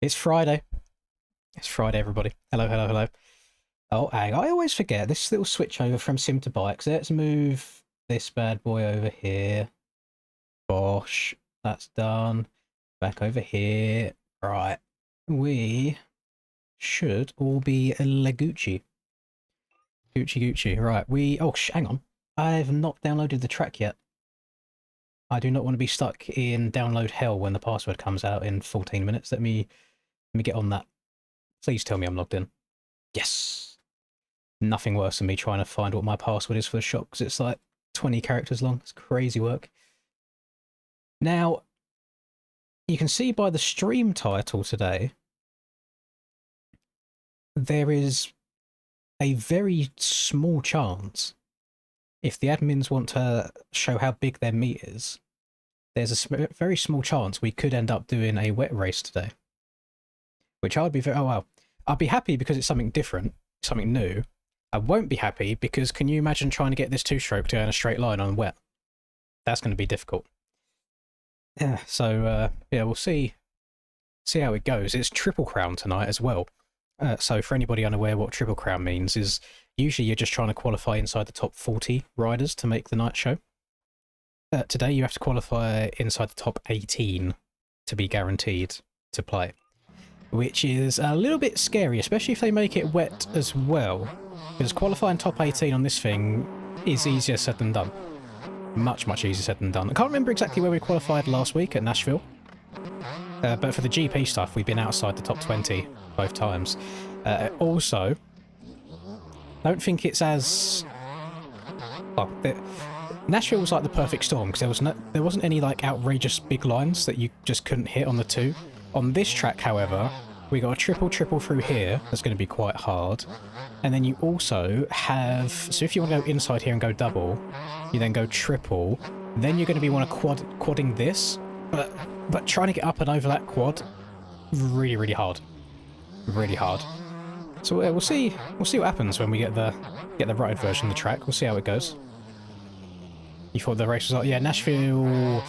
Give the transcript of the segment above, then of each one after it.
It's Friday. It's Friday, everybody. Hello, hello, hello. Oh, hang on. I always forget this little switch over from sim to bikes. Let's move this bad boy over here. Bosh. That's done. Back over here. Right. We should all be Gucci. Gucci. Right. Oh, hang on. I've not downloaded the track yet. I do not want to be stuck in download hell when the password comes out in 14 minutes. Let me get on that. Please tell me I'm logged in. Yes. Nothing worse than me trying to find what my password is for the shop because it's like 20 characters long. It's crazy work. Now, you can see by the stream title today, there is a very small chance, if the admins want to show how big their meat is, there's a very small chance we could end up doing a wet race today. Which I'd be I'd be happy because it's something different, something new. I won't be happy because can you imagine trying to get this two-stroke to go in a straight line on wet? That's going to be difficult. Yeah, so yeah, we'll see how it goes. It's Triple Crown tonight as well. So for anybody unaware what Triple Crown means is usually you're just trying to qualify inside the top 40 riders to make the night show. Today you have to qualify inside the top 18 to be guaranteed to play. Which is a little bit scary, especially if they make it wet as well. Because qualifying top 18 on this thing is easier said than done. Much easier said than done. I can't remember exactly where we qualified last week at Nashville. But for the GP stuff, we've been outside the top 20 both times. Also, I don't think it's as... Well, Nashville was like the perfect storm because there wasn't any like outrageous big lines that you just couldn't hit on the two. On this track, however, we got a triple through here. That's going to be quite hard. And then you also have... So if you want to go inside here and go double, you then go triple. Then you're going to be quadding this. But trying to get up and over that quad, really hard. Really hard. So we'll see what happens when we get the right version of the track. We'll see how it goes. You thought the race was like... Yeah, Nashville...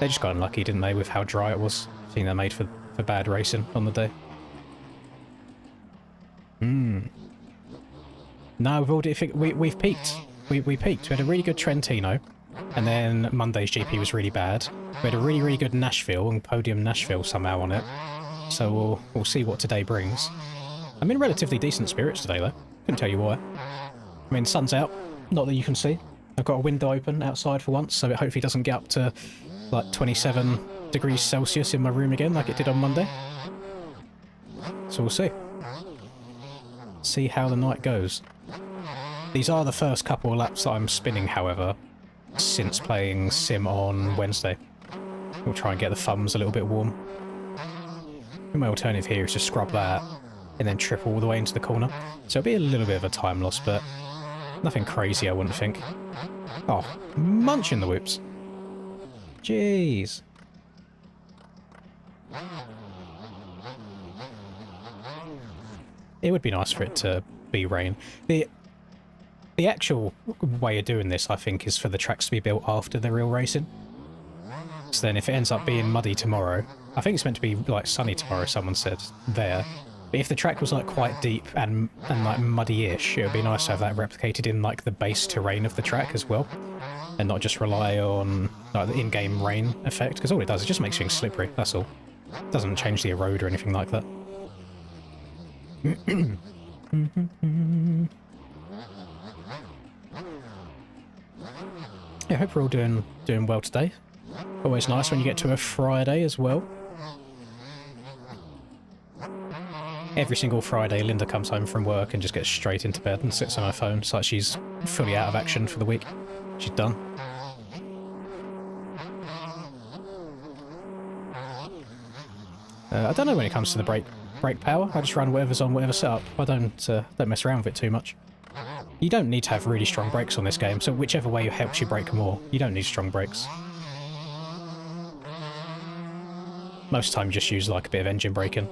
They just got unlucky, didn't they, with how dry it was. I think they're made for bad racing on the day. No, we've peaked. We peaked. We had a really good Trentino, and then Monday's GP was really bad. We had a really good Nashville and podium Nashville somehow on it. So we'll see what today brings. I'm in relatively decent spirits today though. Couldn't tell you why. I mean, sun's out. Not that you can see. I've got a window open outside for once, so it hopefully doesn't get up to like 27 degrees Celsius in my room again like it did on Monday. So we'll see. See how the night goes. These are the first couple of laps that I'm spinning, however, since playing Sim on Wednesday. We'll try and get the thumbs a little bit warm. My alternative here is to scrub that and then triple all the way into the corner. So it'll be a little bit of a time loss, but nothing crazy I wouldn't think. Oh, munching the whoops. Jeez. It would be nice for it to be rain. The actual way of doing this, I think, is for the tracks to be built after the real racing. So then if it ends up being muddy tomorrow, I think it's meant to be like sunny tomorrow, someone said there. But if the track was like quite deep and like muddy-ish, it would be nice to have that replicated in like the base terrain of the track as well. And not just rely on like, the in-game rain effect, because all it does is just makes things slippery, that's all. It doesn't change the erode or anything like that. Yeah, I hope we're all doing well today. Always nice when you get to a Friday as well. Every single Friday, Linda comes home from work and just gets straight into bed and sits on her phone. It's like she's fully out of action for the week. She's done. I don't know when it comes to the brake power. I just run whatever's on whatever setup. I don't mess around with it too much. You don't need to have really strong brakes on this game, so whichever way helps you brake more, you don't need strong brakes. Most of the time you just use like a bit of engine braking.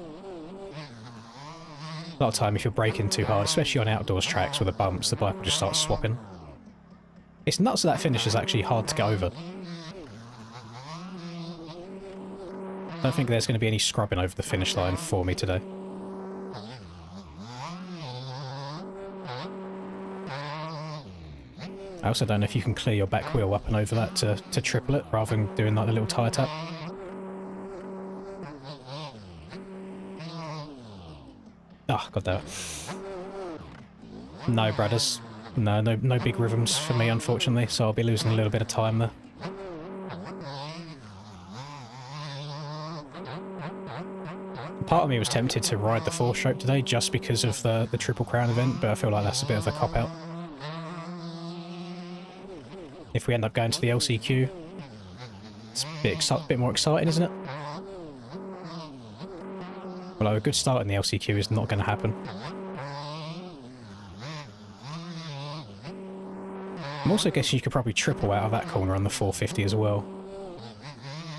A lot of time if you're braking too hard, especially on outdoors tracks with the bumps, the bike will just start swapping. It's nuts that finish is actually hard to get over. don't think there's going to be any scrubbing over the finish line for me today. I also don't know if you can clear your back wheel up and over that to triple it, rather than doing like the little tyre tap. Oh, god damn it. No, brothers. No big rhythms for me, unfortunately, so I'll be losing a little bit of time there. Part of me was tempted to ride the 4-stroke today just because of the Triple Crown event, but I feel like that's a bit of a cop-out. If we end up going to the LCQ, it's a bit more exciting, isn't it? Although a good start in the LCQ is not going to happen. I'm also guessing you could probably triple out of that corner on the 450 as well.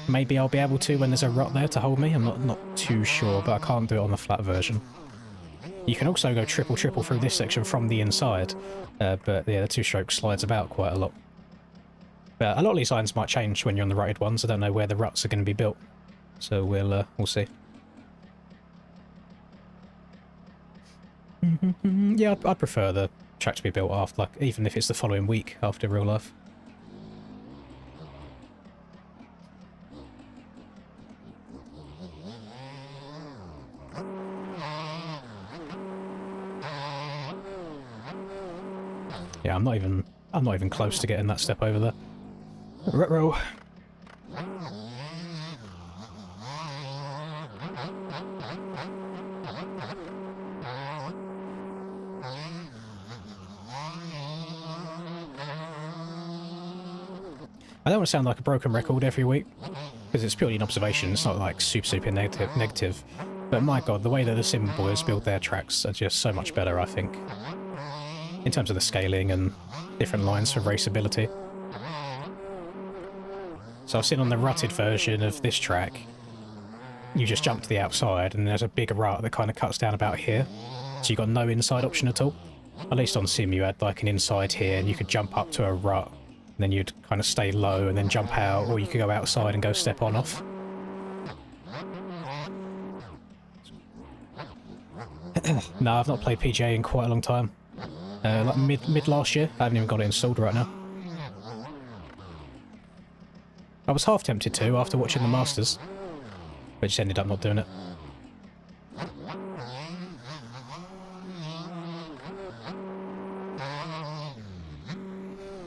Maybe I'll be able to when there's a rut there to hold me. I'm not too sure, but I can't do it on the flat version. You can also go triple through this section from the inside, but yeah, the 2-stroke slides about quite a lot. But a lot of these lines might change when you're on the rutted ones. I don't know where the ruts are going to be built, so we'll see. Yeah, I'd prefer the track to be built after, like, even if it's the following week after real life. Yeah, I'm not even close to getting that step over there. Ruh-roh. I don't want to sound like a broken record every week, because it's purely an observation, it's not like super negative. But my god, the way that the Sim boys build their tracks are just so much better, I think. In terms of the scaling and different lines for raceability. So I've seen on the rutted version of this track, you just jump to the outside and there's a big rut that kind of cuts down about here. So you've got no inside option at all. At least on Sim you had like an inside here and you could jump up to a rut. And then you'd kind of stay low and then jump out, or you could go outside and go step on off. No, I've not played PGA in quite a long time. Like mid last year. I haven't even got it installed right now. I was half tempted to after watching the Masters, but just ended up not doing it.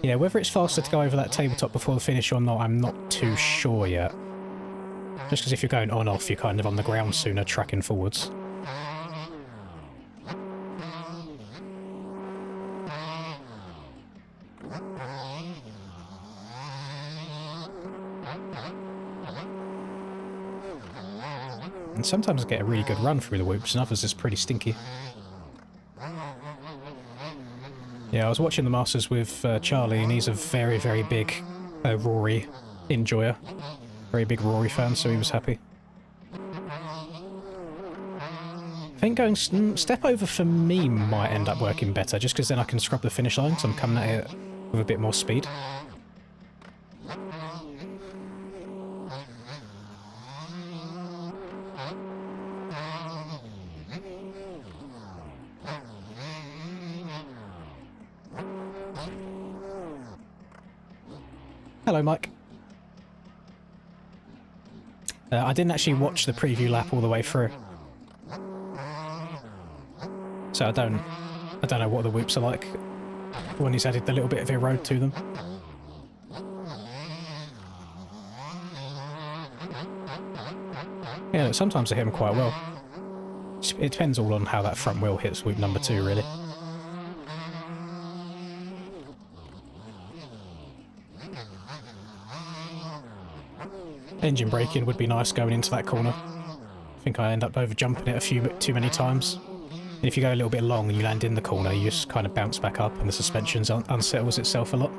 Yeah, whether it's faster to go over that tabletop before the finish or not, I'm not too sure yet. Just because if you're going on-off, you're kind of on the ground sooner, tracking forwards. And sometimes I get a really good run through the whoops, and others is pretty stinky. Yeah, I was watching the Masters with Charlie, and he's a very, very big Rory enjoyer. Very big Rory fan, so he was happy. I think going step over for me might end up working better, just because then I can scrub the finish line, so I'm coming at it with a bit more speed. Hello, Mike. I didn't actually watch the preview lap all the way through, so I don't know what the whoops are like when he's added the little bit of a road to them. Yeah, sometimes I hit them quite well. It depends all on how that front wheel hits whoop number 2, really. Engine braking would be nice going into that corner. I think I end up over jumping it a few too many times. And if you go a little bit long and you land in the corner, you just kind of bounce back up and the suspension unsettles itself a lot.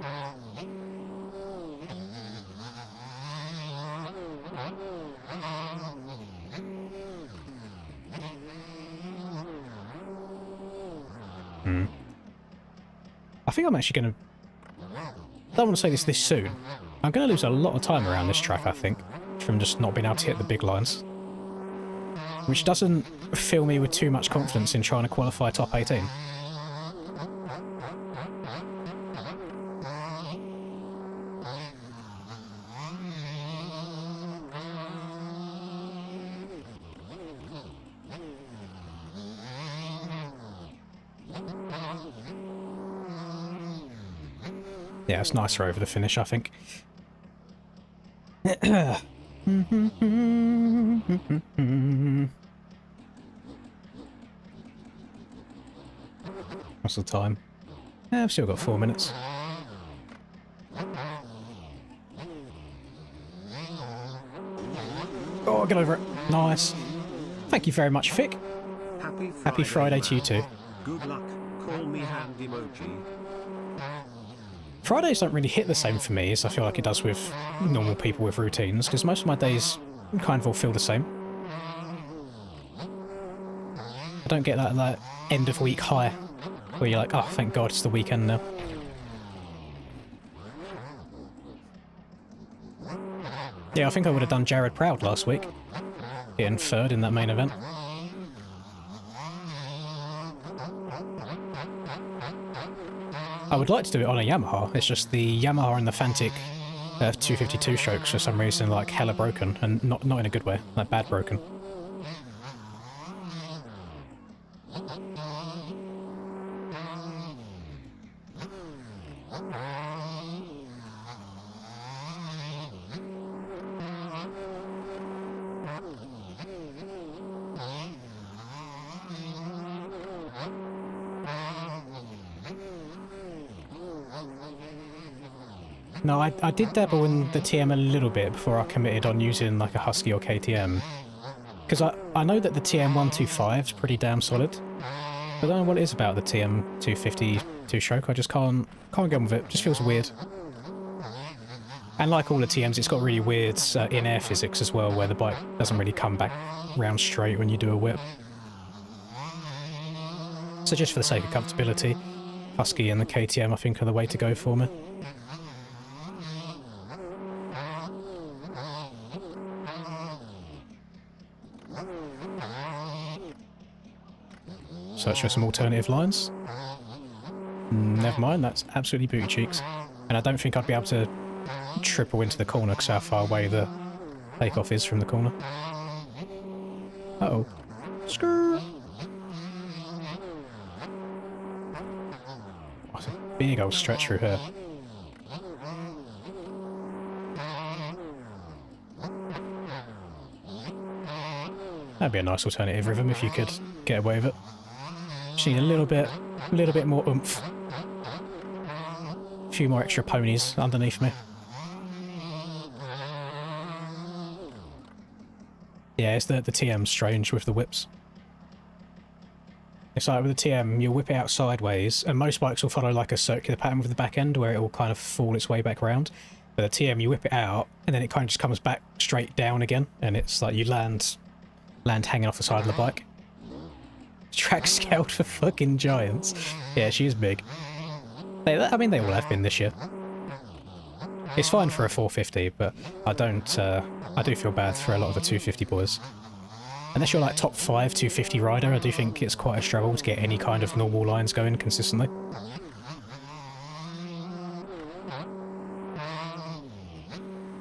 I think I'm actually going to... I don't want to say this soon. I'm going to lose a lot of time around this track, I think, from just not being able to hit the big lines. Which doesn't fill me with too much confidence in trying to qualify top 18. Yeah, it's nicer over the finish, I think. What's the time? I've still got 4 minutes. Oh, get over it. Nice. Thank you very much, Vic. Happy Friday to you too. Good luck. Call me hand emoji. Fridays don't really hit the same for me as I feel like it does with normal people with routines, because most of my days kind of all feel the same. I don't get that end of week high where you're like, oh, thank God it's the weekend now. Yeah, I think I would have done Jared proud last week, getting third in that main event. I would like to do it on a Yamaha, it's just the Yamaha and the Fantic 252 strokes for some reason like hella broken, and not in a good way, like bad broken. No, I did dabble in the TM a little bit before I committed on using like a Husky or KTM. Because I know that the TM 125 is pretty damn solid. But I don't know what it is about the TM 250 two-stroke. I just can't get on with it. It just feels weird. And like all the TMs, it's got really weird in-air physics as well, where the bike doesn't really come back round straight when you do a whip. So just for the sake of comfortability, Husky and the KTM I think are the way to go for me. Search for some alternative lines. Never mind, that's absolutely booty cheeks. And I don't think I'd be able to triple into the corner because how far away the takeoff is from the corner. Uh-oh. Skrrr! What a big old stretch through here. That'd be a nice alternative rhythm if you could get away with it. Just need a little bit more oomph. A few more extra ponies underneath me. Yeah, it's the TM's strange with the whips. It's like with the TM, you'll whip it out sideways, and most bikes will follow like a circular pattern with the back end where it will kind of fall its way back around. But the TM, you whip it out, and then it kind of just comes back straight down again, and it's like you land hanging off the side of the bike. Track scaled for fucking giants. Yeah, she is big. I mean, they all have been this year. It's fine for a 450, but I do feel bad for a lot of the 250 boys. Unless you're like top 5 250 rider, I do think it's quite a struggle to get any kind of normal lines going consistently.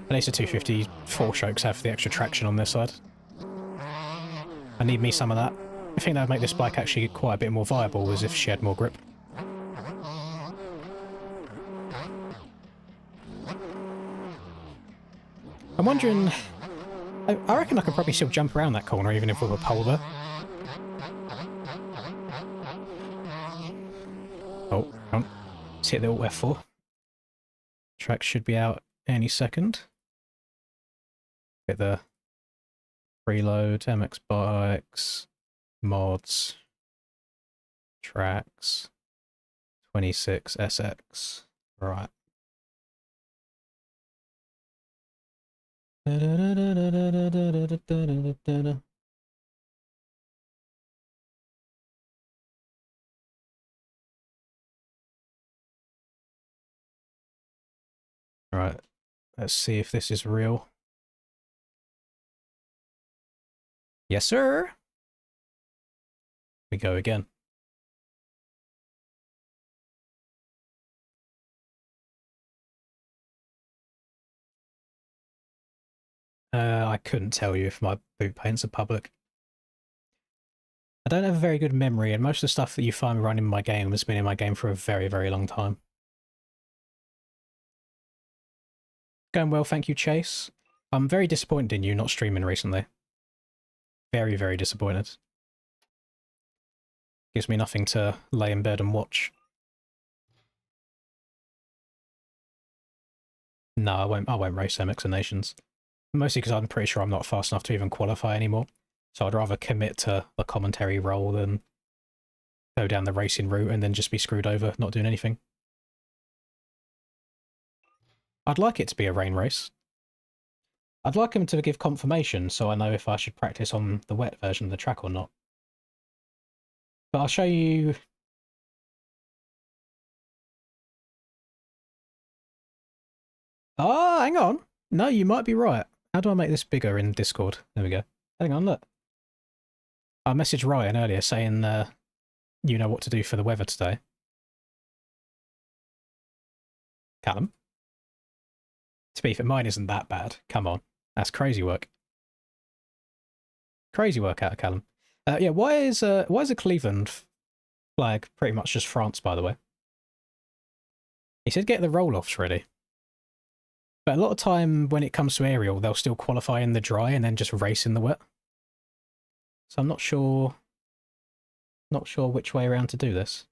At least the 250 4-strokes have the extra traction on their side. I need me some of that. I think that would make this bike actually quite a bit more viable as if she had more grip. I'm wondering... I reckon I could probably still jump around that corner even if we were pole there. Oh, come on. Let's hit the Alt F4. Track should be out any second. Get the preload, MX bikes, mods, tracks, 26 SX. Right. Right. Let's see if this is real. Yes, sir. We go again. I couldn't tell you if my boot paints are public. I don't have a very good memory, and most of the stuff that you find running my game has been in my game for a very, very long time. Going well, thank you, Chase. I'm very disappointed in you not streaming recently. Very, very disappointed. Gives me nothing to lay in bed and watch. No, I won't race MX and Nations. Mostly because I'm pretty sure I'm not fast enough to even qualify anymore. So I'd rather commit to the commentary role than go down the racing route and then just be screwed over, not doing anything. I'd like it to be a rain race. I'd like him to give confirmation so I know if I should practice on the wet version of the track or not. But I'll show you... Ah, hang on. No, you might be right. How do I make this bigger in Discord? There we go. Hang on, look. I messaged Ryan earlier saying you know what to do for the weather today. Callum? To be fair, mine isn't that bad. Come on. That's crazy work. Crazy work out of Callum. Yeah, why is a Cleveland flag pretty much just France, by the way? He said get the roll-offs ready. But a lot of time when it comes to aerial, they'll still qualify in the dry and then just race in the wet. So I'm not sure which way around to do this.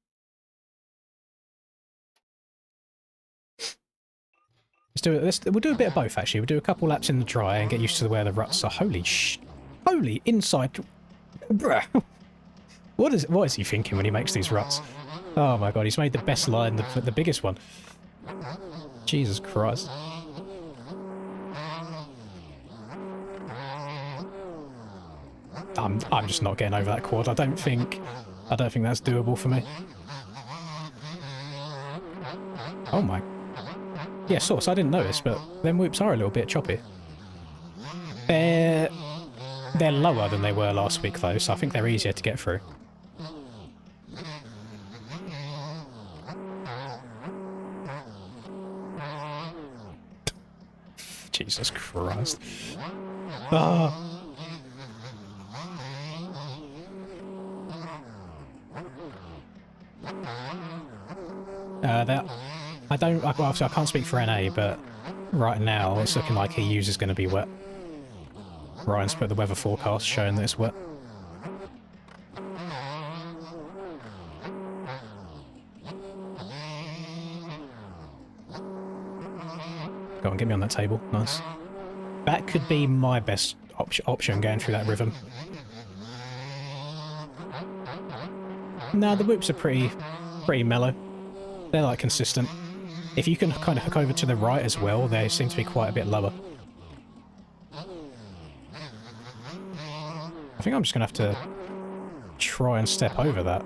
We'll do a bit of both, actually. We'll do a couple laps in the dry and get used to where the ruts are. Holy inside... Bruh. What is he thinking when he makes these ruts? Oh my god, he's made the best line, the biggest one. Jesus Christ. I'm just not getting over that quad. I don't think that's doable for me. Oh my. Yeah, source, I didn't notice, but them whoops are a little bit choppy. They're lower than they were last week though, so I think they're easier to get through. Jesus Christ. Ah. Obviously I can't speak for NA, but right now it's looking like EU's is going to be wet. Ryan's put the weather forecast showing that it's wet. Go on, get me on that table. Nice. That could be my best option going through that rhythm. Nah, the whoops are pretty mellow. They're like consistent. If you can kind of hook over to the right as well, they seem to be quite a bit lower. I think I'm just going to have to try and step over that.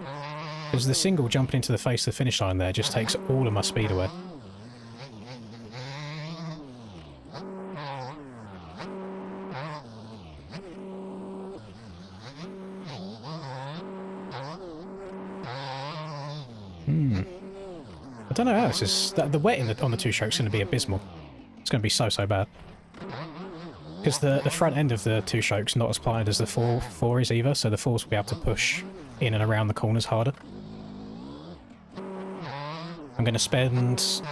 Because the single jumping into the face of the finish line there just takes all of my speed away. I don't know how this is... The wet on the two strokes is going to be abysmal. It's going to be so bad. Because the front end of the two strokes not as pliant as the four is either, so the fours will be able to push in and around the corners harder. I'm going to spend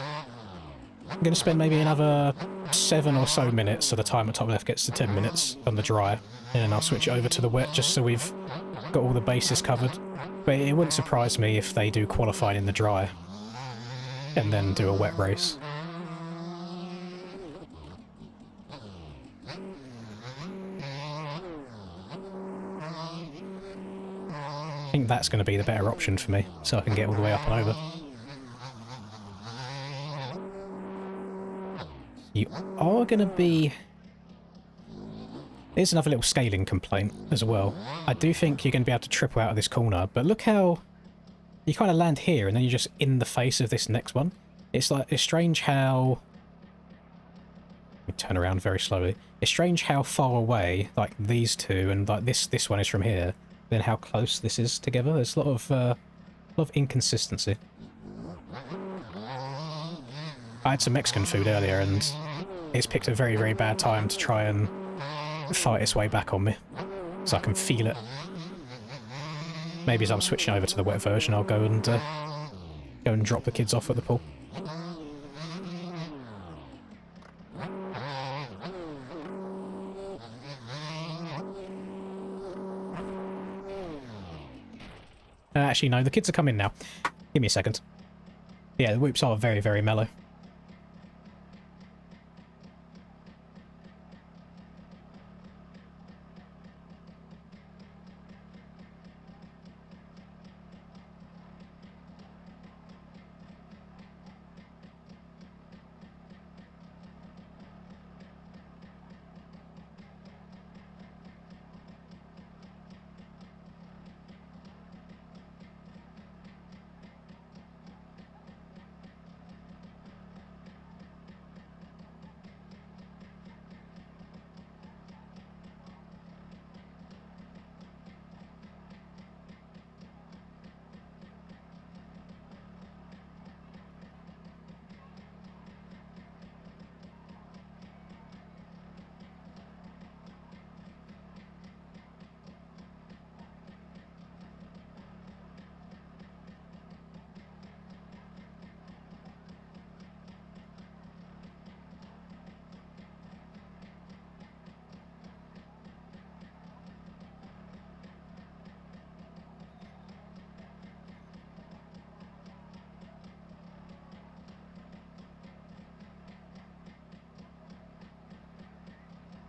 maybe another 7 or so minutes, so the time at top left gets to 10 minutes on the dry, and then I'll switch it over to the wet just so we've got all the bases covered. But it wouldn't surprise me if they do qualifying in the dry and then do a wet race. I think that's going to be the better option for me, so I can get all the way up and over. You are going to be... Here's another little scaling complaint as well. I do think you're going to be able to triple out of this corner, but look how... You kind of land here and then you're just in the face of this next one. It's strange how We turn around very slowly. It's strange how far away, like these two, and like this one is from here, then how close this is together. There's a lot of inconsistency. I had some Mexican food earlier, and it's picked a very, very bad time to try and fight its way back on me, so I can feel it. Maybe as I'm switching over to the wet version, I'll go and drop the kids off at the pool. Actually, no, the kids are coming now. Give me a second. Yeah, the whoops are very, very mellow.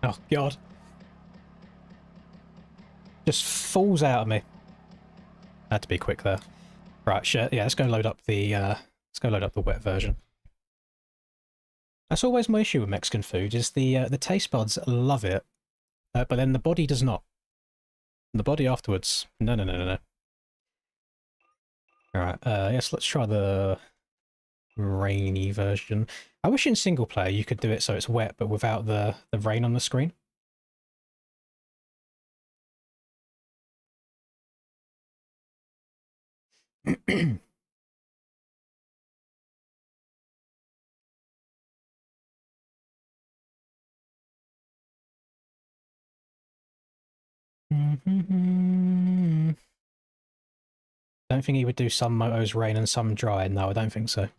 Oh, God. Just falls out of me. I had to be quick there. Right, shit. Yeah, let's go load up the wet version. That's always my issue with Mexican food, is the taste buds love it, but then the body does not. The body afterwards, no, no, no, no, no. Alright, yes, let's try the rainy version. I wish in single player you could do it so it's wet, but without the rain on the screen. Don't think he would do some motos rain and some dry. No, I don't think so.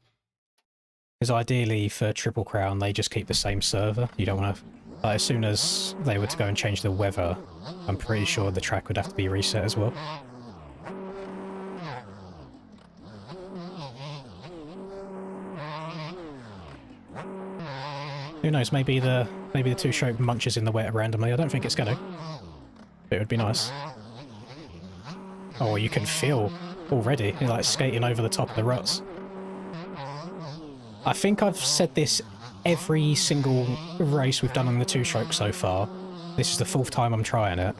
Because ideally for Triple Crown, they just keep the same server. You don't want to... Like, as soon as they were to go and change the weather, I'm pretty sure the track would have to be reset as well. Who knows, maybe the two-stroke munches in the wet randomly. I don't think it's going to. But it would be nice. Oh, you can feel already, you're like skating over the top of the ruts. I think I've said this every single race we've done on the two-stroke so far. This is the 4th time I'm trying it.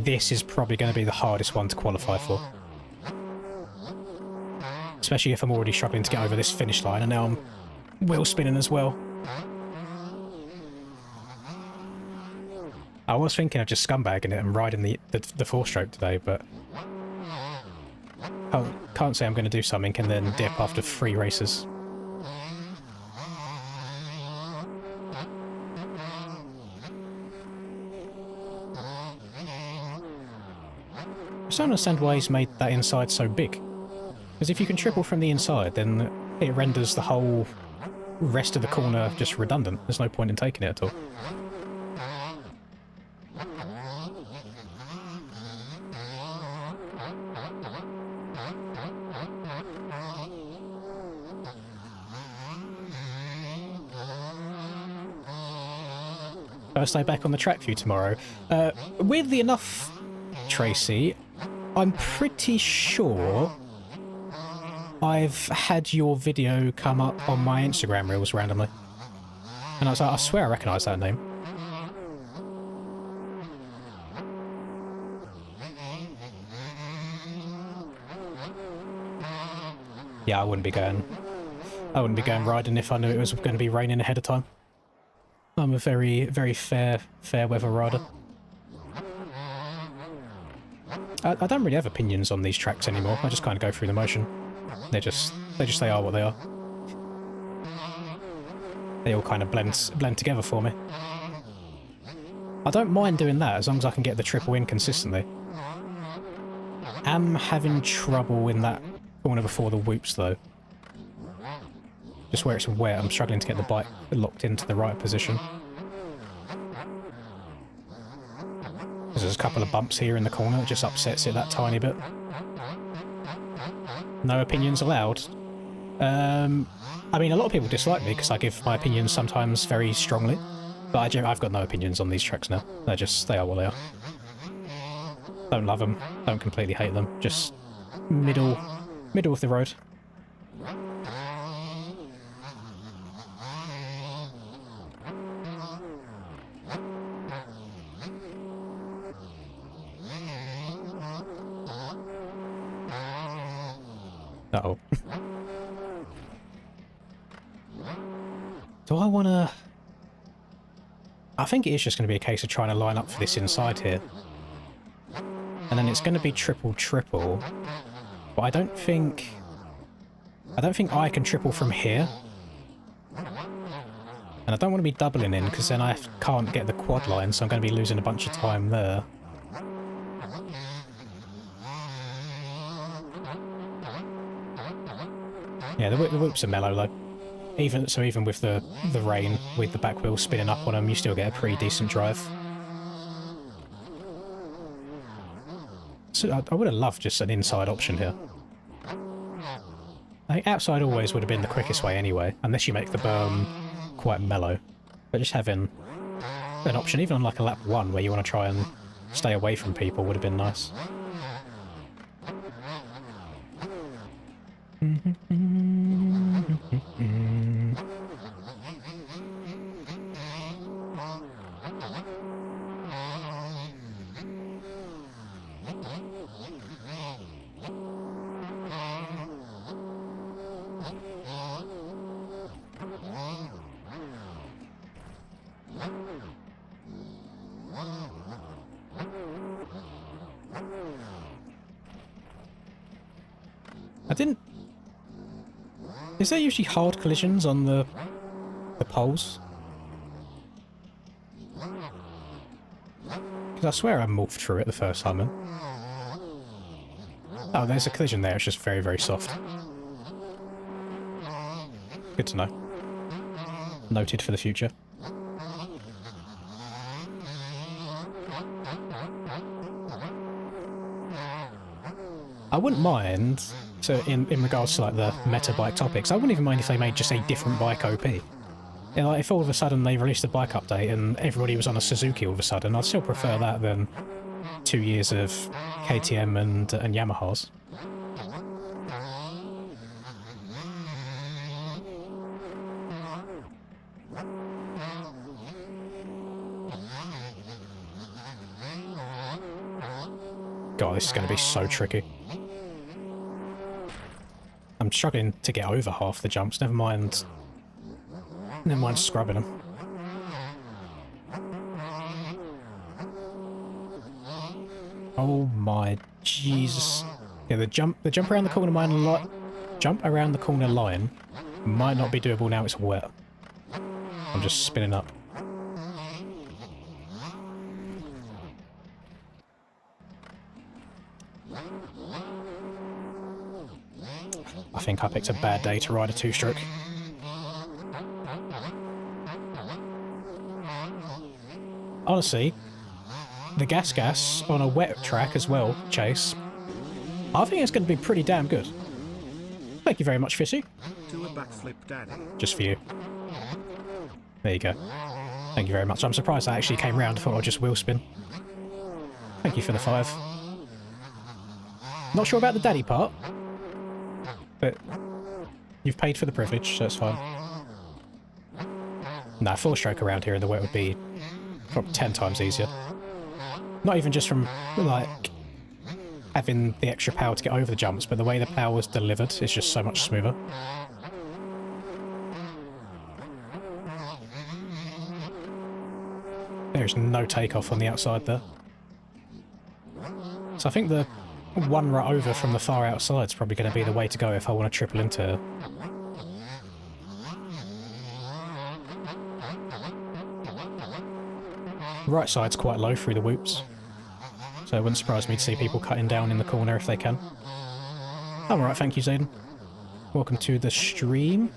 This is probably going to be the hardest one to qualify for. Especially if I'm already struggling to get over this finish line, and now I'm wheel spinning as well. I was thinking of just scumbagging it and riding the 4-stroke today, but can't say I'm going to do something and then dip after 3 races. I just don't understand why he's made that inside so big. Because if you can triple from the inside, then it renders the whole rest of the corner just redundant. There's no point in taking it at all. First day back on the track for you tomorrow. Weirdly enough, Tracy, I'm pretty sure I've had your video come up on my Instagram reels randomly. And I was like, I swear I recognise that name. Yeah, I wouldn't be going riding if I knew it was going to be raining ahead of time. I'm a very, very fair weather rider. I don't really have opinions on these tracks anymore. I just kind of go through the motion. They are what they are. They all kind of blend together for me. I don't mind doing that as long as I can get the triple in consistently. Am having trouble in that corner before the whoops though. Just where it's wet, I'm struggling to get the bike locked into the right position. There's a couple of bumps here in the corner, it just upsets it that tiny bit. No opinions allowed. I mean, a lot of people dislike me because I give my opinions sometimes very strongly, but I've got no opinions on these tracks now. They are what they are. Don't love them, don't completely hate them, just middle of the road. Uh-oh. Do I want to... I think it is just going to be a case of trying to line up for this inside here. And then it's going to be triple. But I don't think I can triple from here. And I don't want to be doubling in, because then I can't get the quad line, so I'm going to be losing a bunch of time there. Yeah, the whoops are mellow though. Even with the rain, with the back wheel spinning up on them, you still get a pretty decent drive. So I would have loved just an inside option here. I think outside always would have been the quickest way anyway, unless you make the berm quite mellow. But just having an option, even on like a lap 1 where you want to try and stay away from people, would have been nice. Is there usually hard collisions on the poles? Because I swear I moved through it the first time in. Oh, there's a collision there, it's just very, very soft. Good to know. Noted for the future. I wouldn't mind, so in regards to like the meta bike topics, I wouldn't even mind if they made just a different bike OP. You know, like if all of a sudden they released a bike update and everybody was on a Suzuki all of a sudden, I'd still prefer that than 2 years of KTM and Yamahas. God, this is going to be so tricky. I'm struggling to get over half the jumps, never mind scrubbing them. Oh my Jesus. Yeah, the jump around the corner line might not be doable now it's wet. I'm just spinning up. I think I picked a bad day to ride a two-stroke. Honestly, the gas on a wet track as well, Chase, I think it's going to be pretty damn good. Thank you very much, Fishy. Do a backflip, Daddy. Just for you. There you go. Thank you very much. I'm surprised I actually came round. I thought I'd just wheel spin. Thank you for the 5. Not sure about the daddy part, but you've paid for the privilege, so it's fine. Nah, 4-stroke around here in the wet would be probably 10 times easier. Not even just from, like, having the extra power to get over the jumps, but the way the power was delivered is just so much smoother. There's no takeoff on the outside there. So I think the one right over from the far outside is probably going to be the way to go if I want to triple into her. Right side's quite low through the whoops, so it wouldn't surprise me to see people cutting down in the corner if they can. I'm alright, thank you, Zayden. Welcome to the stream.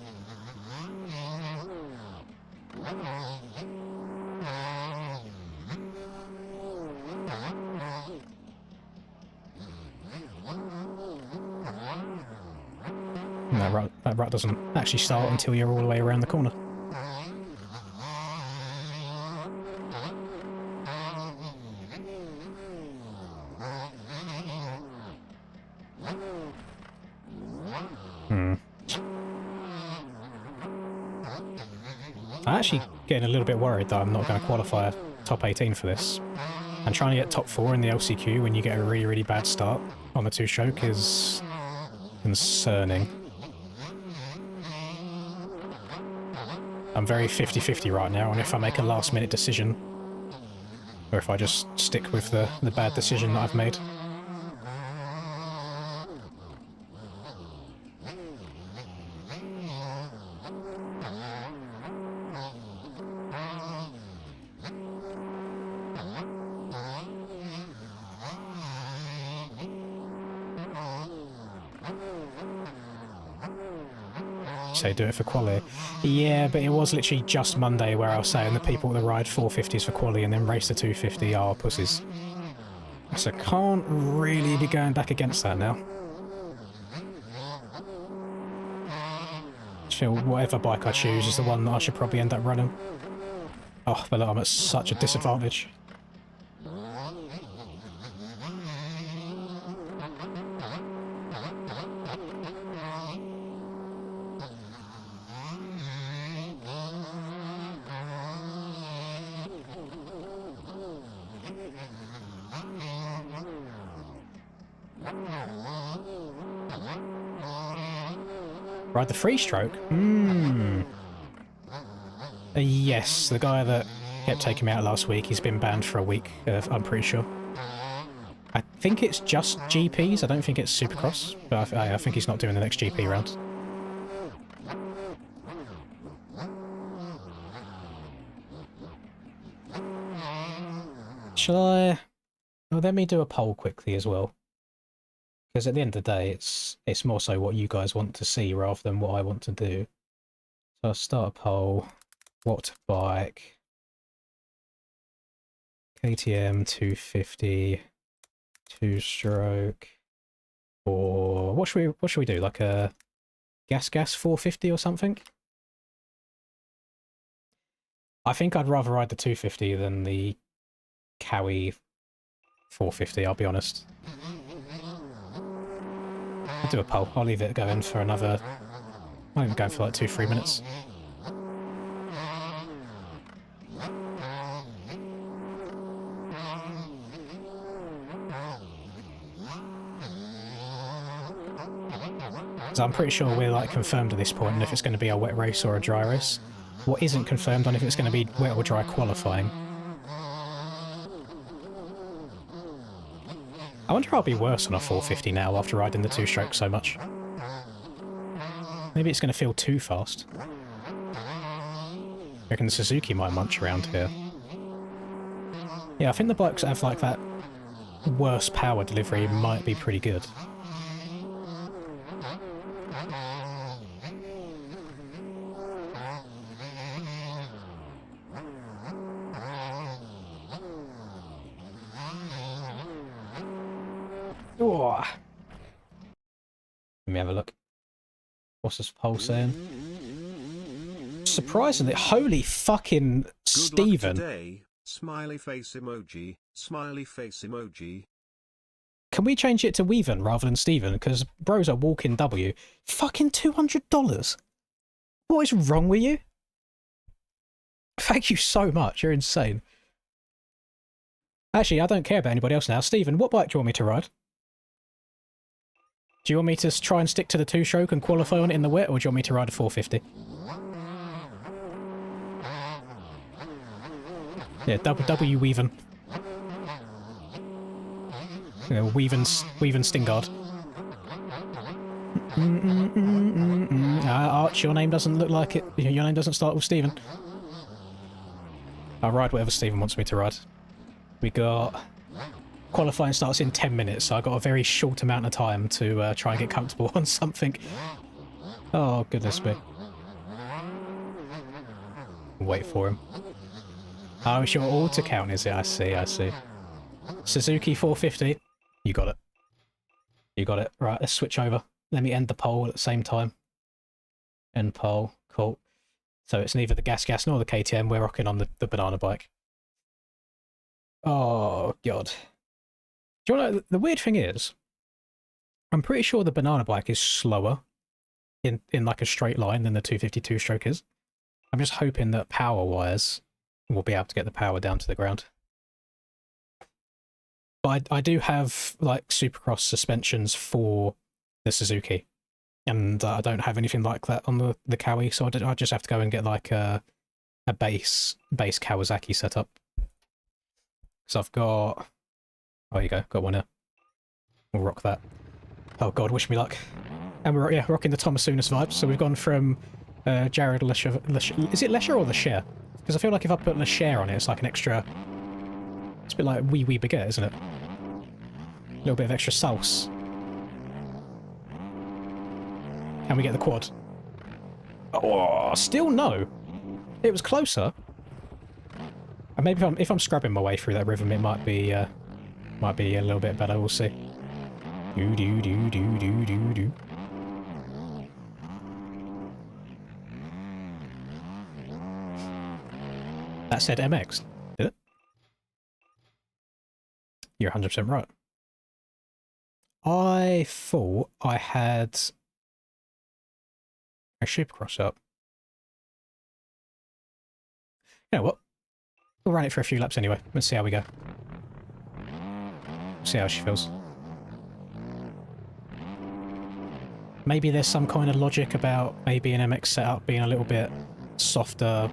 That rut doesn't actually start until you're all the way around the corner. I'm actually getting a little bit worried that I'm not going to qualify top 18 for this. And trying to get top 4 in the LCQ when you get a really, really bad start on the two-stroke is concerning. I'm very 50-50 right now on if I make a last-minute decision or if I just stick with the bad decision that I've made. Say do it for quali. Yeah, but it was literally just Monday where I was saying the people that ride 450s for quali and then race the 250 are pussies. So can't really be going back against that now. Feel whatever bike I choose is the one that I should probably end up running. Oh, but I'm at such a disadvantage. Ride the free stroke? Yes, the guy that kept taking me out last week, he's been banned for a week, I'm pretty sure. I think it's just GPs, I don't think it's Supercross, but I think he's not doing the next GP round. Shall I... Well, let me do a poll quickly as well. Because at the end of the day, it's more so what you guys want to see rather than what I want to do. So I'll start a poll. What bike? KTM 250 two-stroke, or what should we do? Like a gas 450 or something? I think I'd rather ride the 250 than the Cowie 450. I'll be honest. I'll do a poll. I'll leave it going for another... I'm even going for like 2-3 minutes. So I'm pretty sure we're like confirmed at this point on if it's going to be a wet race or a dry race. What isn't confirmed on if it's going to be wet or dry qualifying. I wonder if I'll be worse on a 450 now after riding the two-stroke so much. Maybe it's going to feel too fast. I reckon the Suzuki might munch around here. Yeah, I think the bikes that have like that worse power delivery might be pretty good. Oh. Let me have a look. What's this poll saying? Surprisingly, holy fucking Stephen. Good luck today. Smiley face emoji, smiley face emoji. Can we change it to Weaven rather than Stephen? Because bro's a walking W. Fucking $200? What is wrong with you? Thank you so much. You're insane. Actually, I don't care about anybody else now. Stephen, what bike do you want me to ride? Do you want me to try and stick to the two-stroke and qualify on it in the wet, or do you want me to ride a 450? Yeah, W weaving. Yeah, weaving Stingard. Arch, your name doesn't look like it. Your name doesn't start with Stephen. I'll ride whatever Stephen wants me to ride. We got... Qualifying starts in 10 minutes, so I've got a very short amount of time to try and get comfortable on something. Oh, goodness me. Wait for him. Oh, it's your auto count, is it? I see, I see. Suzuki 450. You got it. You got it. Right, let's switch over. Let me end the poll at the same time. End poll. Cool. So it's neither the gas nor the KTM. We're rocking on the banana bike. Oh, God. Do you know, the weird thing is, I'm pretty sure the banana bike is slower in like a straight line than the 252 stroke is. I'm just hoping that power-wise, we'll be able to get the power down to the ground. But I do have, like, Supercross suspensions for the Suzuki. And I don't have anything like that on the Kawi, so I just have to go and get, like, a base Kawasaki setup. So I've got... Oh, there you go. Got one here. We'll rock that. Oh, God, wish me luck. And we're, yeah, rocking the Thomasunas vibes. So we've gone from Jared Lesher... Is it Lesher or Lesher? Because I feel like if I put Lesher on it, it's like an extra... It's a bit like wee baguette, isn't it? A little bit of extra sauce. Can we get the quad? Oh, still no. It was closer. And maybe if I'm scrubbing my way through that rhythm, it might be a little bit better. We'll see. Do do do do do do do. That said MX, did it? You're 100% right. I thought I had a Supercross up. You know what? We'll run it for a few laps anyway. Let's see how we go. See how she feels. Maybe there's some kind of logic about maybe an MX setup being a little bit softer,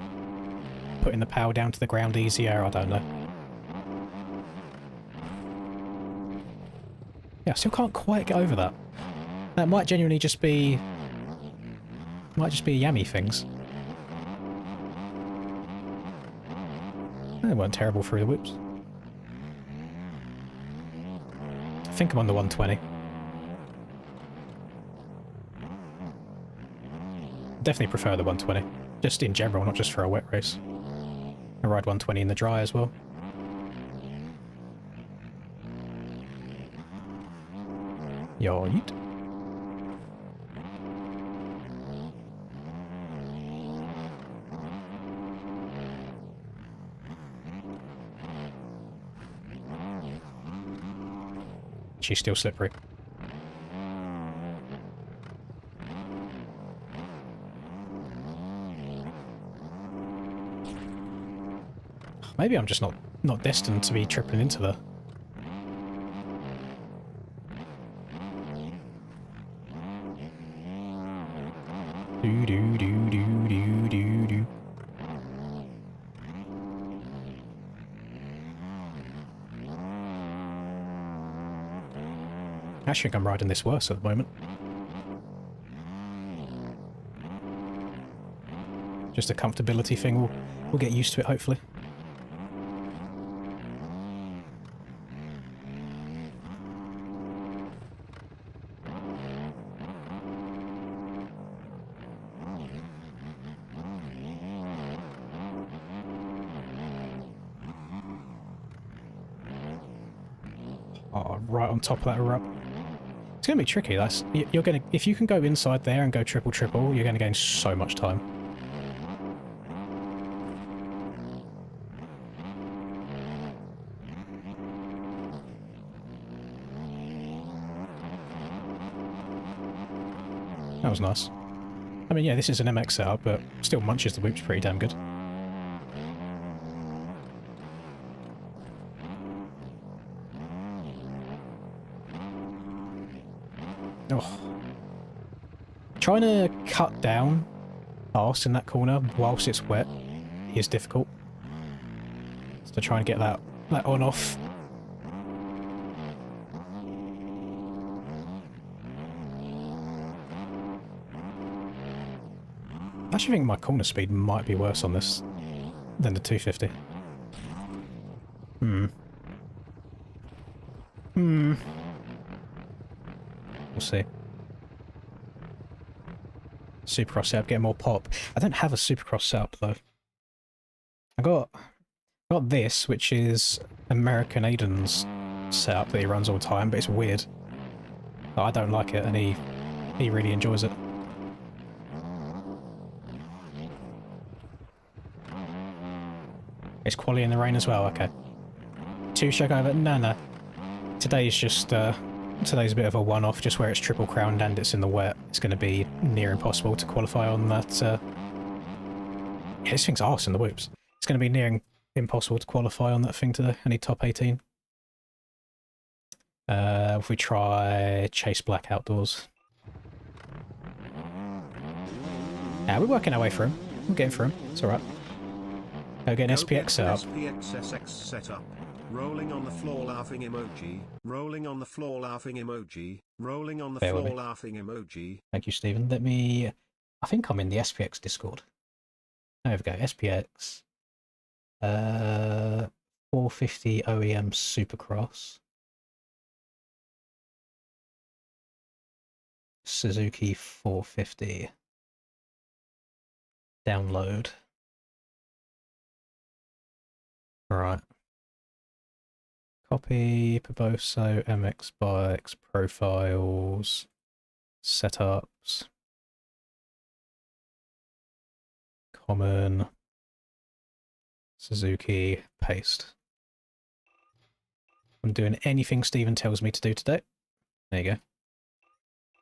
putting the power down to the ground easier, I don't know. Yeah, I still can't quite get over that. That might genuinely just be... Might just be yammy things. They weren't terrible through the whoops. I think I'm on the 120. Definitely prefer the 120. Just in general, not just for a wet race. I ride 120 in the dry as well. Yoit. She's still slippery. Maybe I'm just not destined to be tripling into the... Do do do do do do do. I think I'm riding this worse at the moment. Just a comfortability thing. We'll get used to it, hopefully. Oh, right on top of that erupt. It's going to be tricky. You're going to, if you can go inside there and go triple, you're going to gain so much time. That was nice. I mean, yeah, this is an MX setup, but still munches the whoops pretty damn good. Oh. Trying to cut down fast in that corner whilst it's wet is difficult. to try and get that on off. I actually think my corner speed might be worse on this than the 250. We'll see. Supercross setup, get more pop. I don't have a Supercross setup though. I got this, which is American Aiden's setup that he runs all the time, but it's weird. I don't like it, and he really enjoys it. It's quality in the rain as well, okay. 2 shock over, no. Today's just, today's a bit of a one-off, just where it's triple crowned and it's in the wet. It's going to be near impossible to qualify on that, yeah, this thing's arse in the whoops. It's going to be near impossible to qualify on that thing today. I need top 18. If we try Chase Black Outdoors. Yeah, we're working our way through him. We're getting through him. It's alright. Go get an SPX setup. SPX setup. Rolling on the floor laughing emoji. Rolling on the floor laughing emoji. Rolling on the floor laughing emoji. Thank you, Stephen. Let me... I think I'm in the SPX Discord. There we go. SPX. 450 OEM Supercross. Suzuki 450. Download. Right. Copy, Paboso, MX Bikes, Profiles, Setups, Common, Suzuki, Paste. I'm doing anything Stephen tells me to do today. There you go.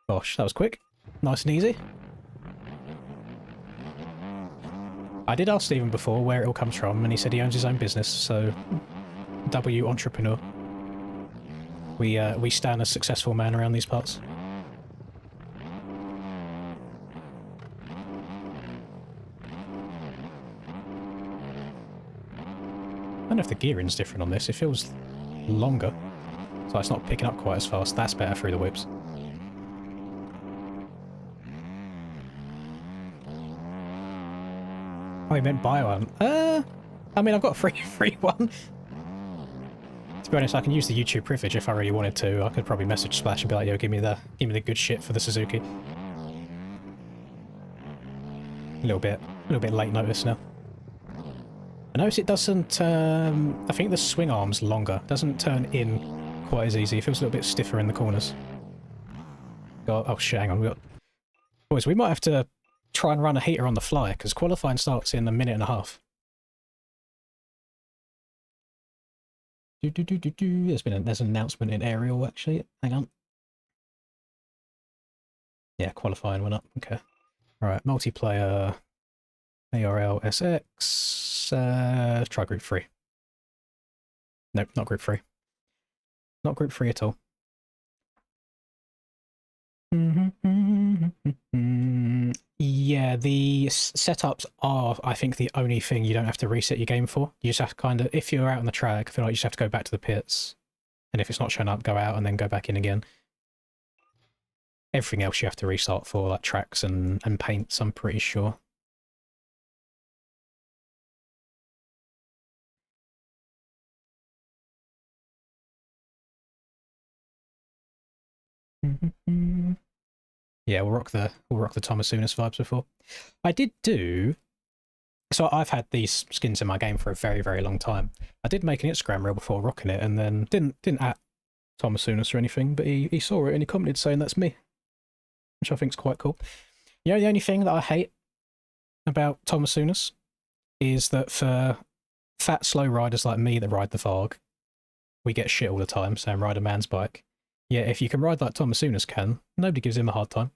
Gosh, that was quick. Nice and easy. I did ask Stephen before where it all comes from, and he said he owns his own business, so W entrepreneur. We stand a successful man around these parts. I don't know if the gearing's different on this. It feels longer, so it's not picking up quite as fast. That's better through the whips. Oh, he meant buy one. I mean, I've got a free one. To be honest, I can use the YouTube privilege if I really wanted to. I could probably message Splash and be like, "Yo, give me the good shit for the Suzuki." A little bit late notice now. I notice it doesn't. I think the swing arm's longer. Doesn't turn in quite as easy. It feels a little bit stiffer in the corners. Oh shit! Hang on, boys. We might have to try and run a heater on the fly, because qualifying starts in a minute and a half. There's an announcement in Aerial, actually. Hang on. Yeah, qualifying went up. Okay. Alright, multiplayer. ARLSX. Try group 3. Nope, not group 3. Not group 3 at all. Yeah, the setups are, I think, the only thing you don't have to reset your game for. You just have to kind of, if you're out on the track, I feel like you just have to go back to the pits. And if it's not showing up, go out and then go back in again. Everything else you have to restart for, like tracks and paints, I'm pretty sure. Yeah, we'll rock the Thomas-Unis vibes before. I did do. So I've had these skins in my game for a very, very long time. I did make an Instagram reel before rocking it, and then didn't at Thomas-Unis or anything, but he saw it and he commented saying that's me, which I think is quite cool. You know, the only thing that I hate about Thomas-Unis is that for fat, slow riders like me that ride the Varg, we get shit all the time saying ride a man's bike. Yeah, if you can ride like Thomas-Unis can, nobody gives him a hard time.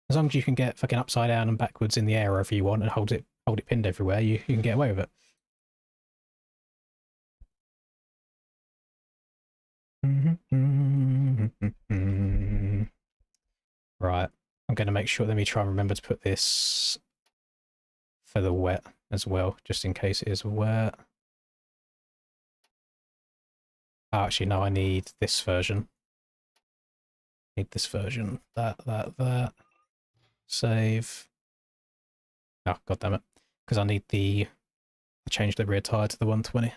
As long as you can get fucking upside down and backwards in the air wherever you want and hold it pinned everywhere, you can get away with it. Right, I'm going to make sure, let me try and remember to put this for the wet as well, just in case it is wet. Oh, actually, no, I need this version. Need this version. That. Save. Oh, god damn it. Because I need the... I changed the rear tyre to the 120.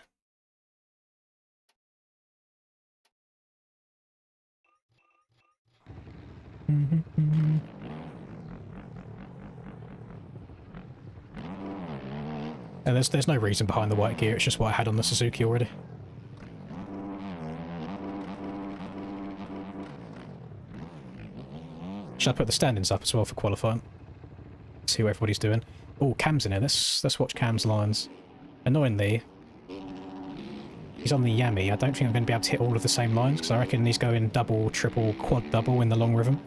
And there's no reason behind the white gear, it's just what I had on the Suzuki already. Should I put the stand-ins up as well for qualifying? See what everybody's doing. Oh, Cam's in here. Let's watch Cam's lines. Annoyingly, he's on the Yami. I don't think I'm going to be able to hit all of the same lines, because I reckon he's going double, triple, quad double in the long rhythm.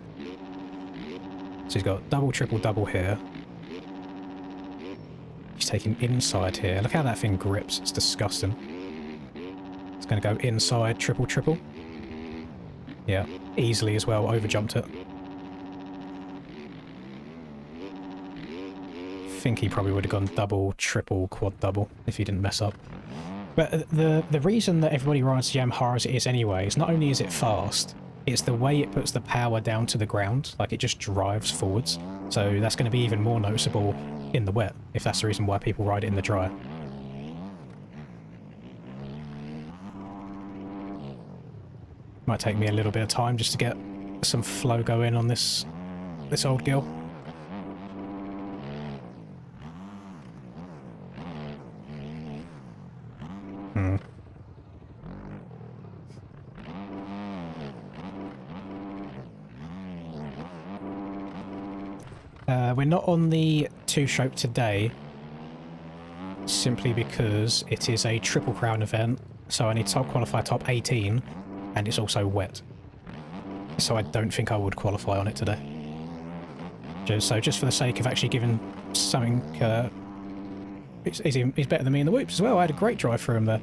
So he's got double, triple, double here. He's taking inside here. Look how that thing grips. It's disgusting. It's going to go inside, triple, triple. Yeah, easily as well. Overjumped it. I think he probably would have gone double, triple, quad double if he didn't mess up. But the reason that everybody rides the Yamaha as it is anyway is not only is it fast, it's the way it puts the power down to the ground. Like, it just drives forwards. So that's going to be even more noticeable in the wet, if that's the reason why people ride it in the dry. Might take me a little bit of time just to get some flow going on this old girl. We're not on the two-stroke today, simply because it is a Triple Crown event, so I need to qualify top 18, and it's also wet. So I don't think I would qualify on it today. So just for the sake of actually giving something... he's better than me in the whoops as well. I had a great drive for him there.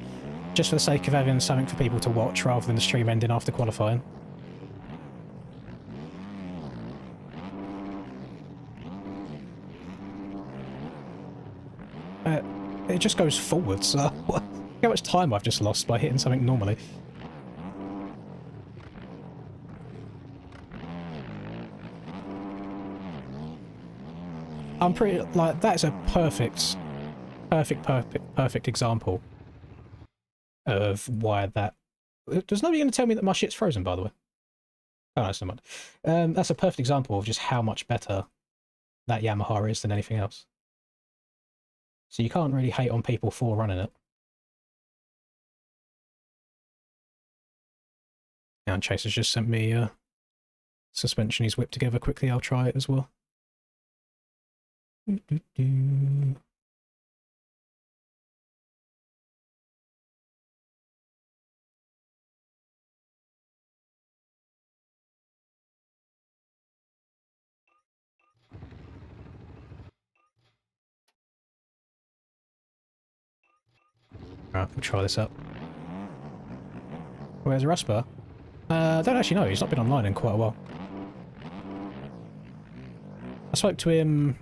Just for the sake of having something for people to watch rather than the stream ending after qualifying. It just goes forwards, so look how much time I've just lost by hitting something normally. I'm pretty, like, that's a perfect example of why that... There's nobody going to tell me that my shit's frozen, by the way. Oh, no, it's not much. That's a perfect example of just how much better that Yamaha is than anything else. So you can't really hate on people for running it. And Chase has just sent me a suspension he's whipped together quickly. I'll try it as well. Alright, we'll try this out. Where's Rusper? I don't actually know, he's not been online in quite a while. I spoke to him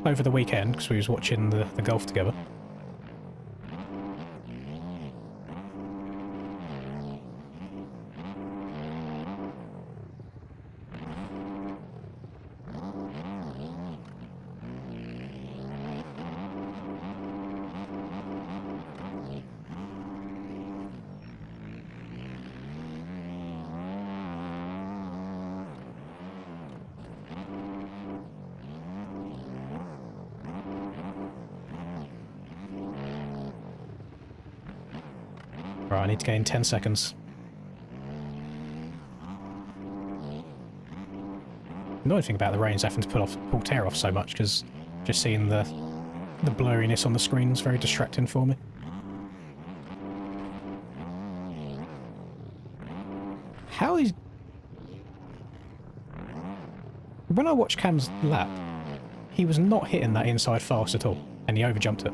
over the weekend because we was watching the golf together. Right, I need to gain 10 seconds. The annoying thing about the rain is having to pull tear off so much, because just seeing the blurriness on the screen is very distracting for me. How is... When I watched Cam's lap, he was not hitting that inside fast at all, and he overjumped it.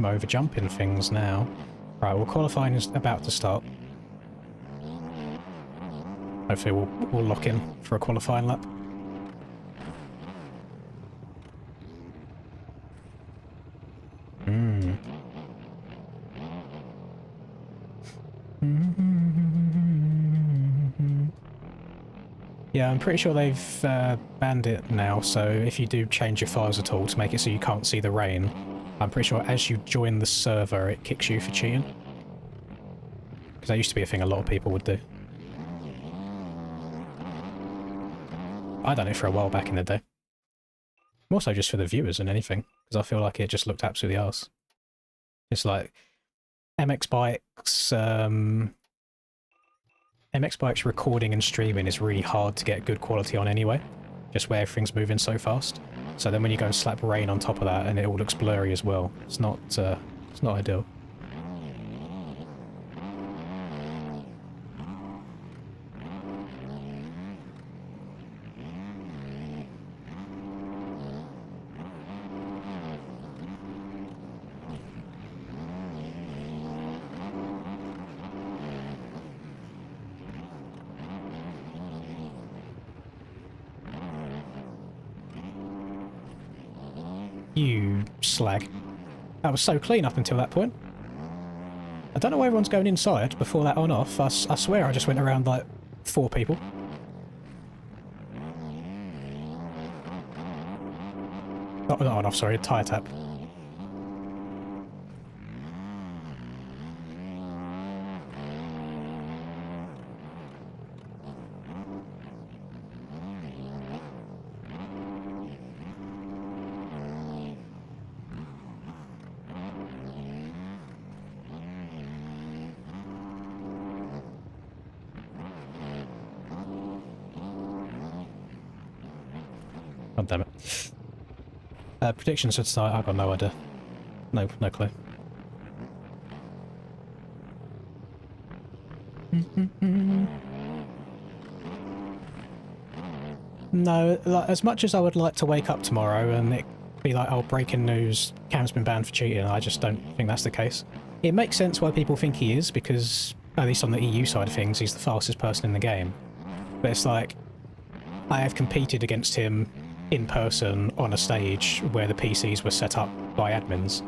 I'm over jumping things now. Right, well, qualifying is about to start. Hopefully we'll lock in for a qualifying lap. Yeah, I'm pretty sure they've banned it now, so if you do change your files at all to make it so you can't see the rain, I'm pretty sure as you join the server it kicks you for cheating. Because that used to be a thing a lot of people would do. I done it for a while back in the day. More so just for the viewers than anything, because I feel like it just looked absolutely arse. It's like MX Bikes, MX Bikes recording and streaming is really hard to get good quality on anyway, just where everything's moving so fast. So then when you go and slap rain on top of that and it all looks blurry as well, it's not ideal. You slag. That was so clean up until that point. I don't know why everyone's going inside before that on-off. I swear I just went around like 4 people. Not on-off, sorry, a tyre tap. God damn it. Predictions for tonight, I've got no idea. No clue. No, like, as much as I would like to wake up tomorrow and it be like, oh, breaking news, Cam's been banned for cheating, I just don't think that's the case. It makes sense why people think he is, because, at least on the EU side of things, he's the fastest person in the game. But it's like, I have competed against him in person on a stage where the PCs were set up by admins,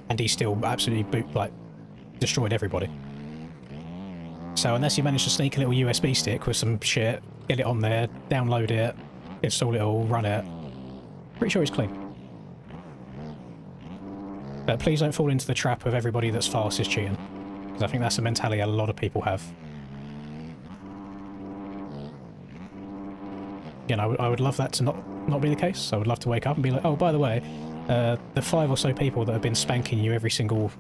and he still absolutely destroyed everybody. So unless you manage to sneak a little USB stick with some shit, get it on there, download it, install it all, run it, pretty sure he's clean. But please don't fall into the trap of everybody that's fast is cheating, because I think that's a mentality a lot of people have. Again, I would love that to not be the case. I would love to wake up and be like, oh, by the way, the 5 or so people that have been spanking you every single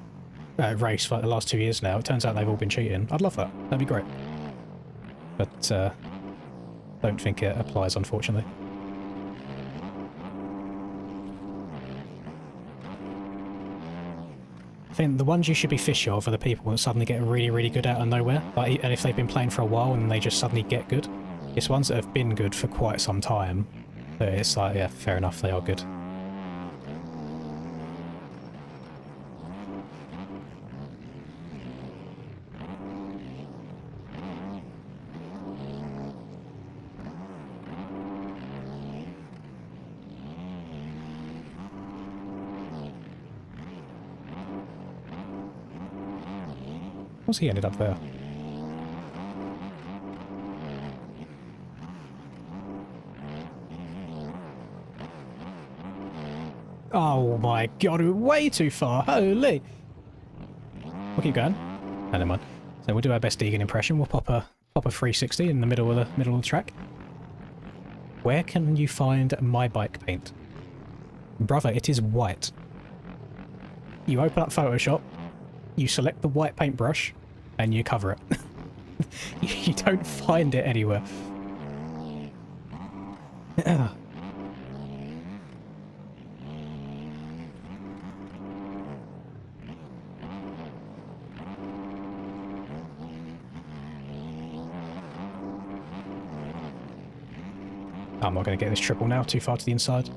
race for like the last 2 years now, it turns out they've all been cheating. I'd love that. That'd be great. But don't think it applies, unfortunately. I think the ones you should be fishy of are the people that suddenly get really, really good out of nowhere. Like, and if they've been playing for a while and they just suddenly get good. It's ones that have been good for quite some time. So it's like, yeah, fair enough, they are good. What's he ended up there? Oh my god, we're way too far. Holy! We'll keep going. No, never mind. So we'll do our best Deegan impression. We'll pop a 360 in the middle of the track. Where can you find my bike paint? Brother, it is white. You open up Photoshop, you select the white paintbrush, and you cover it. You don't find it anywhere. I'm not going to get this triple now, too far to the inside.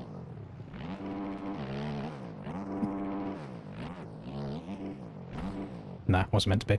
wasn't meant to be.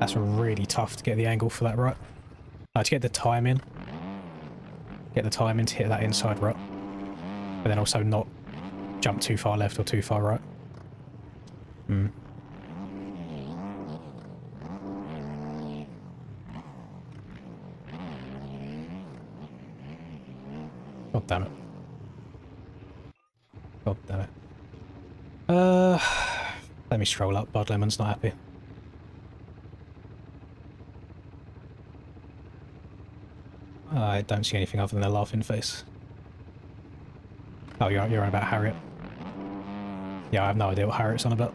That's really tough to get the angle for that right. To get the time in. Get the time in to hit that inside rut. But then also not jump too far left or too far right. Hmm. God damn it. God damn it. Let me stroll up. Bud Lemon's not happy. I don't see anything other than a laughing face. Oh, you're on about Harriet. Yeah, I have no idea what Harriet's on about.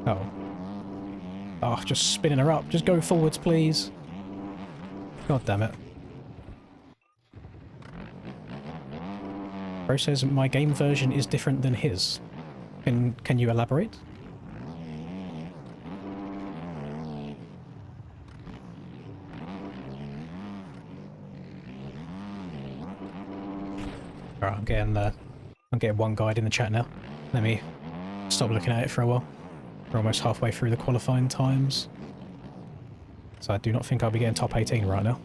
Oh. Oh, just spinning her up. Just go forwards, please. God damn it. Bro says my game version is different than his. Can you elaborate? Alright, I'm getting one guide in the chat now. Let me stop looking at it for a while. We're almost halfway through the qualifying times. So I do not think I'll be getting top 18 right now.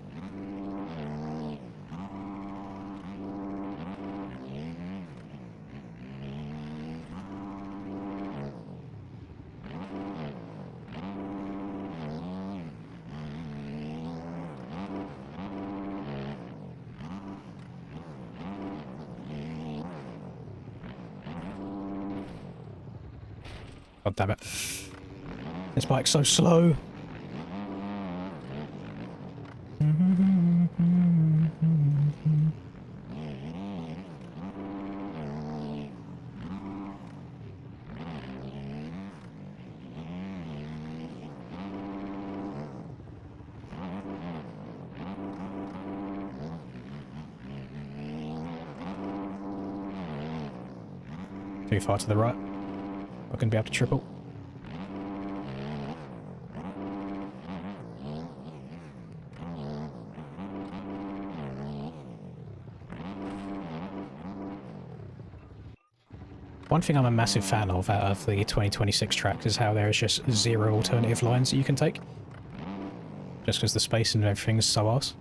God damn it. This bike's so slow. Too far to the right. Not going to be able to triple. One thing I'm a massive fan of out of the 2026 tracks is how there is just 0 alternative lines that you can take. Just because the space and everything is so arse.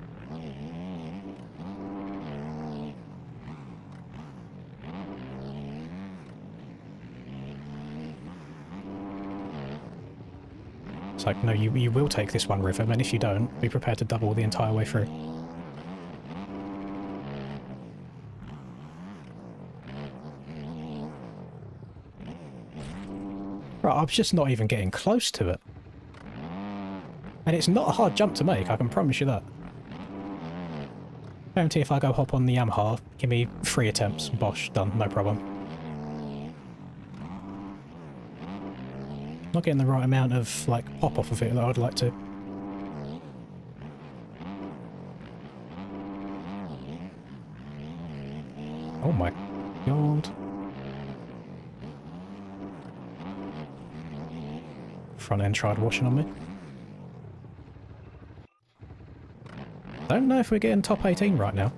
It's like, no, you will take this one rhythm, and if you don't, be prepared to double the entire way through. Right, I'm just not even getting close to it. And it's not a hard jump to make, I can promise you that. Guarantee if I go hop on the Yamaha, give me 3 attempts, bosh, done, no problem. Not getting the right amount of, like, pop off of it that I'd like to. Oh my god. Front end tried washing on me. Don't know if we're getting top 18 right now.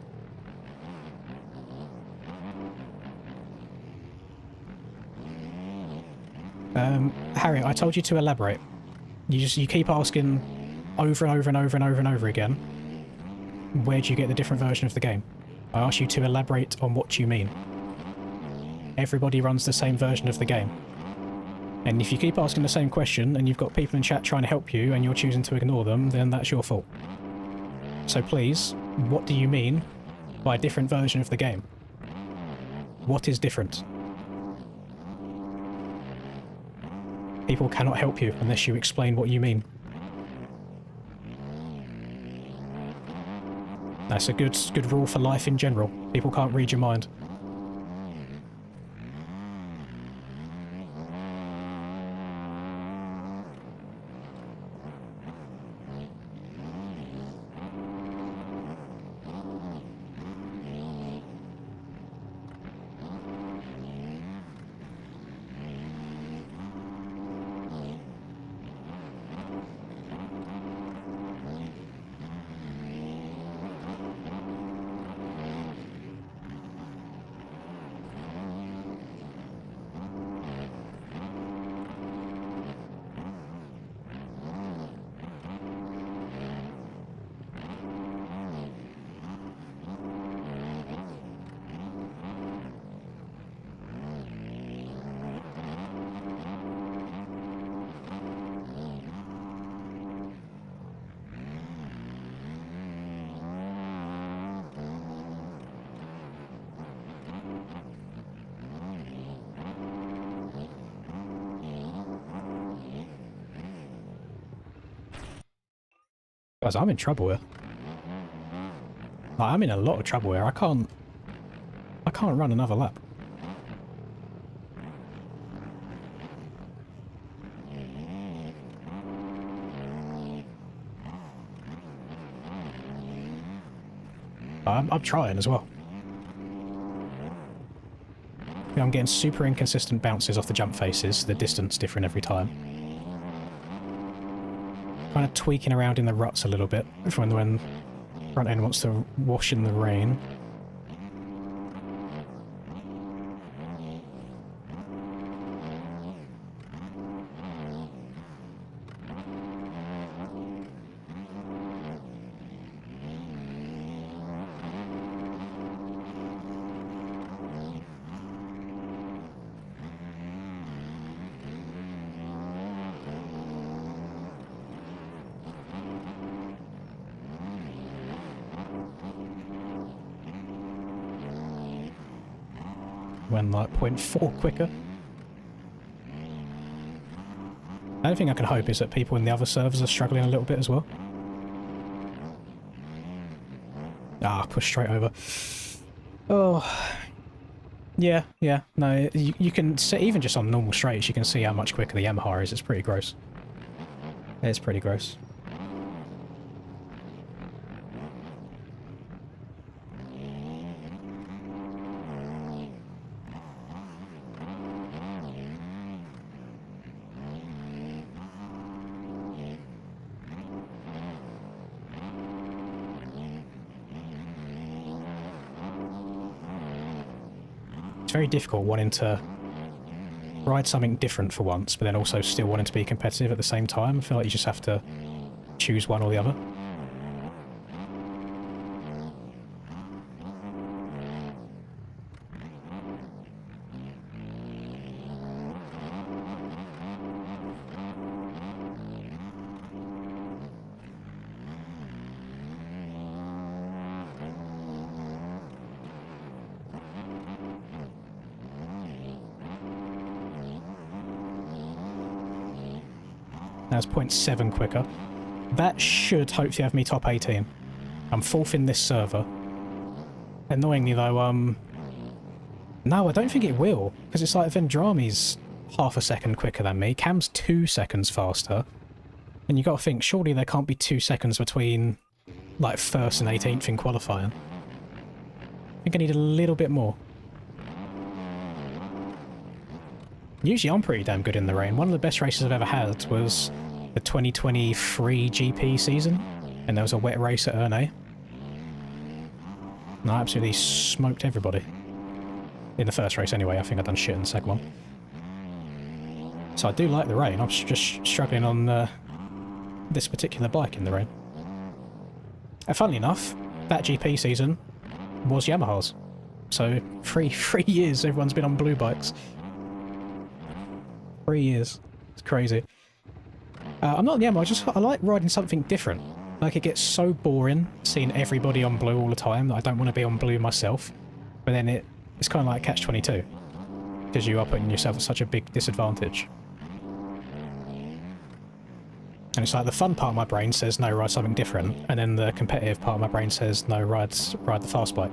Harry, I told you to elaborate. You keep asking over and over and over and over and over again, where do you get the different version of the game? I asked you to elaborate on what you mean. Everybody runs the same version of the game. And if you keep asking the same question and you've got people in chat trying to help you and you're choosing to ignore them, then that's your fault. So please, what do you mean by a different version of the game? What is different? People cannot help you unless you explain what you mean. That's a good rule for life in general. People can't read your mind. Guys, I'm in trouble here. Like, I'm in a lot of trouble here. I can't run another lap. I'm trying as well. Yeah, I'm getting super inconsistent bounces off the jump faces, the distance different every time. Kind of tweaking around in the ruts a little bit when front end wants to wash in the rain. When like 0.4 quicker. The only thing I can hope is that people in the other servers are struggling a little bit as well. Ah, push straight over. Oh. Yeah, no, you can see, even just on normal straights, you can see how much quicker the Yamaha is. It's pretty gross. It's pretty gross. It's very difficult wanting to ride something different for once, but then also still wanting to be competitive at the same time. I feel like you just have to choose one or the other. That's 0.7 quicker. That should hopefully have me top 18. I'm 4th in this server. Annoyingly though, no, I don't think it will, because it's like Vendrami's half a second quicker than me. Cam's 2 seconds faster. And you got to think, surely there can't be 2 seconds between like 1st and 18th in qualifying. I think I need a little bit more. Usually I'm pretty damn good in the rain. One of the best races I've ever had was the 2023 GP season, and there was a wet race at Ernay. And I absolutely smoked everybody. In the first race anyway. I think I've done shit in the second one. So I do like the rain. I'm just struggling on this particular bike in the rain. And funnily enough, that GP season was Yamaha's. So three years everyone's been on blue bikes. 3 years. It's crazy. I'm not on the ammo, I like riding something different. Like, it gets so boring seeing everybody on blue all the time that I don't want to be on blue myself. But then it's kind of like catch-22. Because you are putting yourself at such a big disadvantage. And it's like the fun part of my brain says, no, ride something different. And then the competitive part of my brain says, no, ride the fast bike.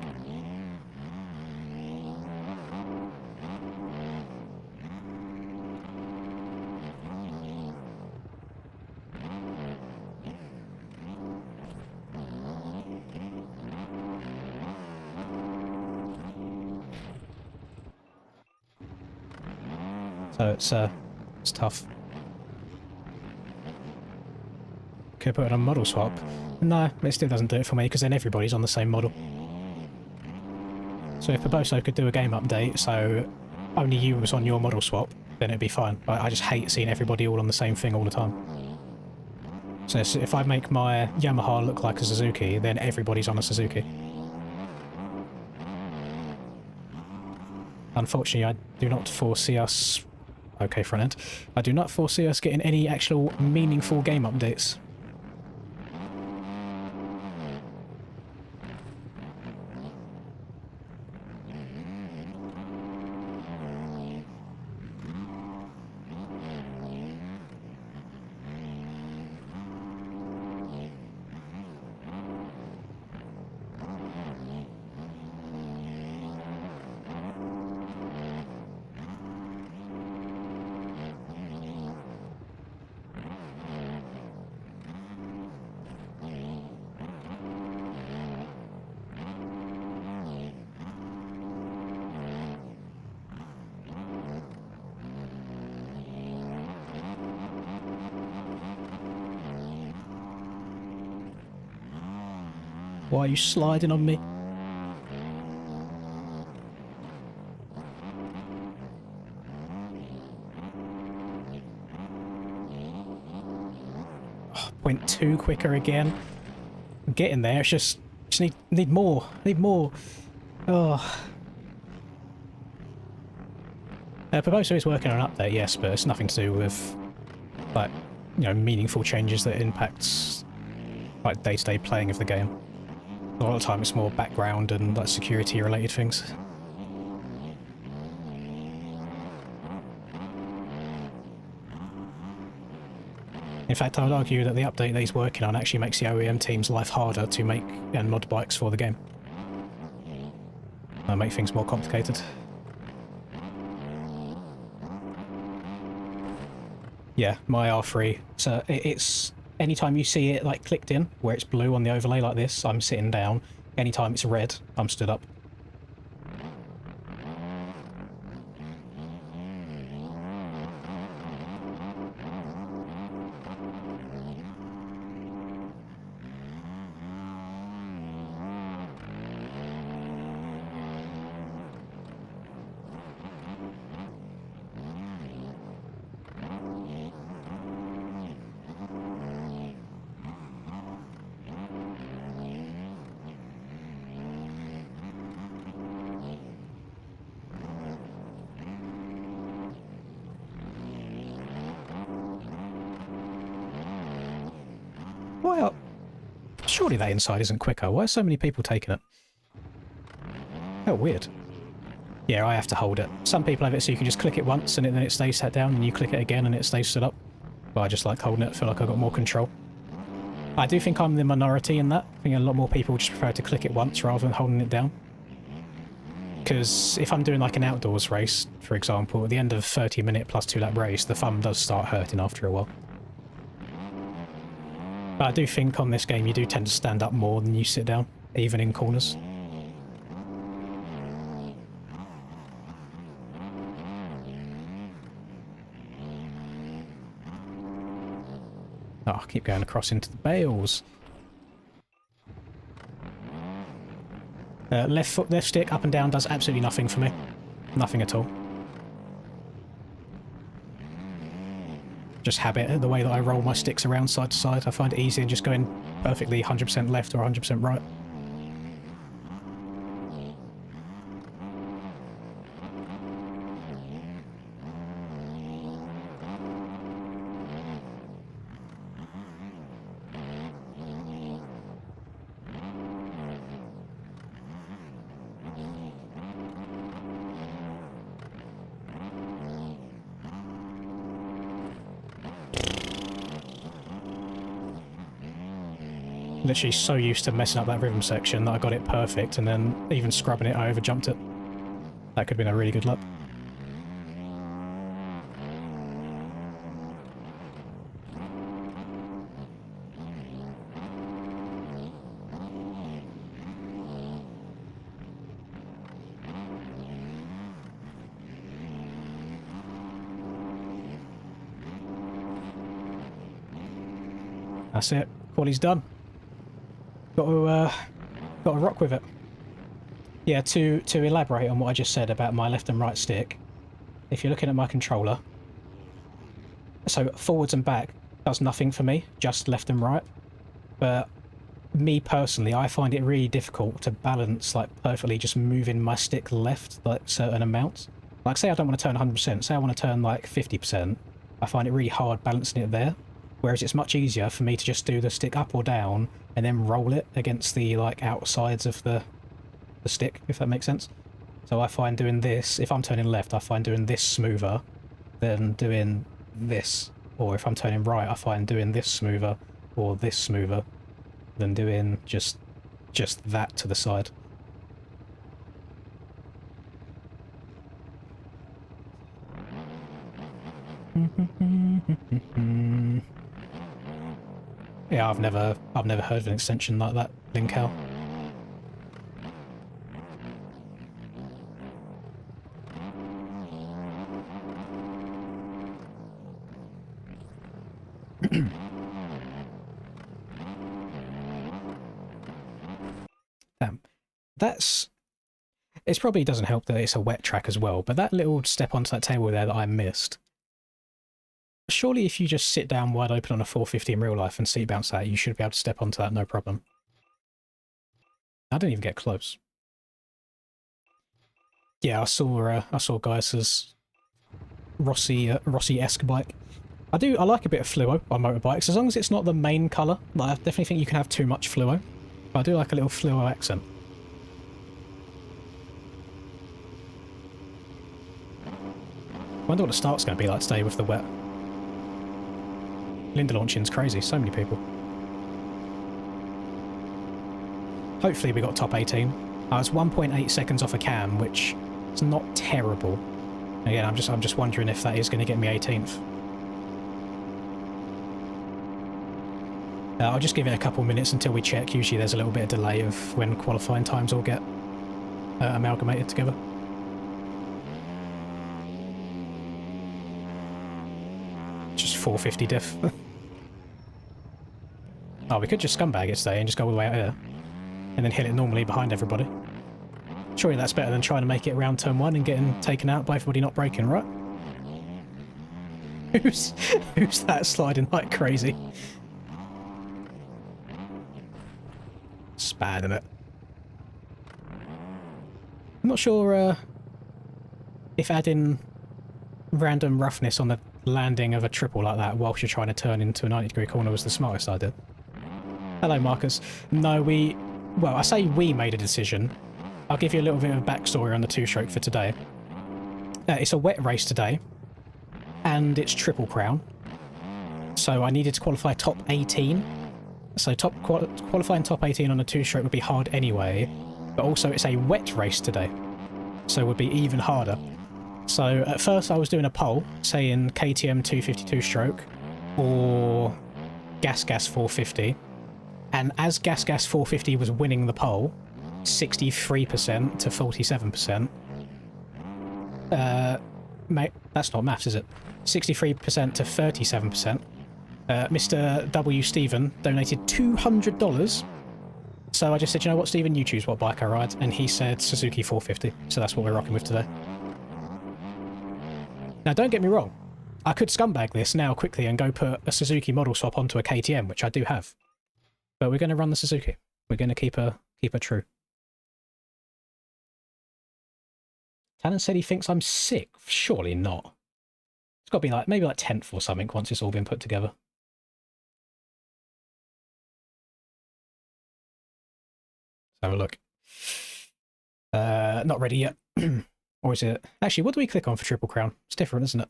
So it's tough. Could put in a model swap. No, it still doesn't do it for me because then everybody's on the same model. So if Paboso could do a game update so only you was on your model swap, then it'd be fine. I just hate seeing everybody all on the same thing all the time. So if I make my Yamaha look like a Suzuki, then everybody's on a Suzuki. Unfortunately, I do not foresee us... Okay, front end. I do not foresee us getting any actual meaningful game updates. Why are you sliding on me? Oh, 0.2 quicker again. I'm getting there. It's just need more. Need more. Oh. Paboso is working on an update, yes, but it's nothing to do with, like, you know, meaningful changes that impacts, like, day-to-day playing of the game. A lot of the time it's more background and like security related things. In fact, I would argue that the update that he's working on actually makes the OEM team's life harder to make and mod bikes for the game. Make things more complicated. Yeah, my R3. So it's... Anytime you see it like clicked in, where it's blue on the overlay like this, I'm sitting down. Anytime it's red, I'm stood up. Well, surely that inside isn't quicker. Why are so many people taking it? Oh, weird. Yeah, I have to hold it. Some people have it so you can just click it once and then it stays sat down, and you click it again and it stays stood up. But I just like holding it, feel like I've got more control. I do think I'm the minority in that. I think a lot more people just prefer to click it once rather than holding it down. Because if I'm doing like an outdoors race, for example, at the end of a 30-minute plus 2-lap race, the thumb does start hurting after a while. But I do think on this game you do tend to stand up more than you sit down, even in corners. Oh, I keep going across into the bales. Left stick up and down does absolutely nothing for me. Nothing at all. Just habit, the way that I roll my sticks around side to side. I find it easier than just going perfectly 100% left or 100% right. literally so used to messing up that rhythm section that I got it perfect, and then even scrubbing it, I overjumped it. That could have been a really good lap. That's it. Quali's done. Got to rock with it. Yeah, to elaborate on what I just said about my left and right stick, if you're looking at my controller, so forwards and back does nothing for me, just left and right. But me personally, I find it really difficult to balance like perfectly just moving my stick left like certain amounts. Like say I don't want to turn 100%, say I want to turn like 50%, I find it really hard balancing it there. Whereas it's much easier for me to just do the stick up or down and then roll it against the like outsides of the stick, if that makes sense. So I find doing this, if I'm turning left, I find doing this smoother than doing this. Or if I'm turning right, I find doing this smoother or this smoother than doing just that to the side. Yeah, I've never heard of an extension like that, Linkow. Damn. It probably doesn't help that it's a wet track as well, but that little step onto that table there that I missed, surely if you just sit down wide open on a 450 in real life and seat bounce that, you should be able to step onto that no problem. I didn't even get close. Yeah, I saw Gaius's Rossi-esque bike. I like a bit of fluo on motorbikes, as long as it's not the main colour. Like, I definitely think you can have too much fluo. But I do like a little fluo accent. I wonder what the start's going to be like today with the wet. Linda launching's crazy, so many people. Hopefully we got top 18. I was 1.8 seconds off a cam, which is not terrible. Again, I'm just wondering if that is going to get me 18th. I'll just give it a couple minutes until we check. Usually there's a little bit of delay of when qualifying times all get amalgamated together. Just 450 diff. Oh, we could just scumbag it today and just go all the way out here. And then hit it normally behind everybody. Surely that's better than trying to make it around turn 1 and getting taken out by everybody not braking, right? Who's that sliding like crazy? It's bad, isn't it? I'm not sure if adding random roughness on the landing of a triple like that whilst you're trying to turn into a 90-degree corner was the smartest idea. Hello, Marcus. No, well, I say we made a decision. I'll give you a little bit of backstory on the two-stroke for today. It's a wet race today, and it's Triple Crown. So I needed to qualify top 18. So qualifying top 18 on a two-stroke would be hard anyway, but also it's a wet race today, so it would be even harder. So at first I was doing a poll, saying KTM 252 stroke or Gas 450, and as Gas 450 was winning the poll, 63% to 47%. Mate, that's not maths, is it? 63% to 37%. Mr. W. Stephen donated $200. So I just said, you know what, Stephen, you choose what bike I ride. And he said Suzuki 450. So that's what we're rocking with today. Now, don't get me wrong. I could scumbag this now quickly and go put a Suzuki model swap onto a KTM, which I do have. But we're going to run the Suzuki. We're going to keep her true. Tannen said he thinks I'm sick. Surely not. It's got to be like maybe like 10th or something once it's all been put together. Let's have a look. Not ready yet. Or is it? Actually, what do we click on for Triple Crown? It's different, isn't it?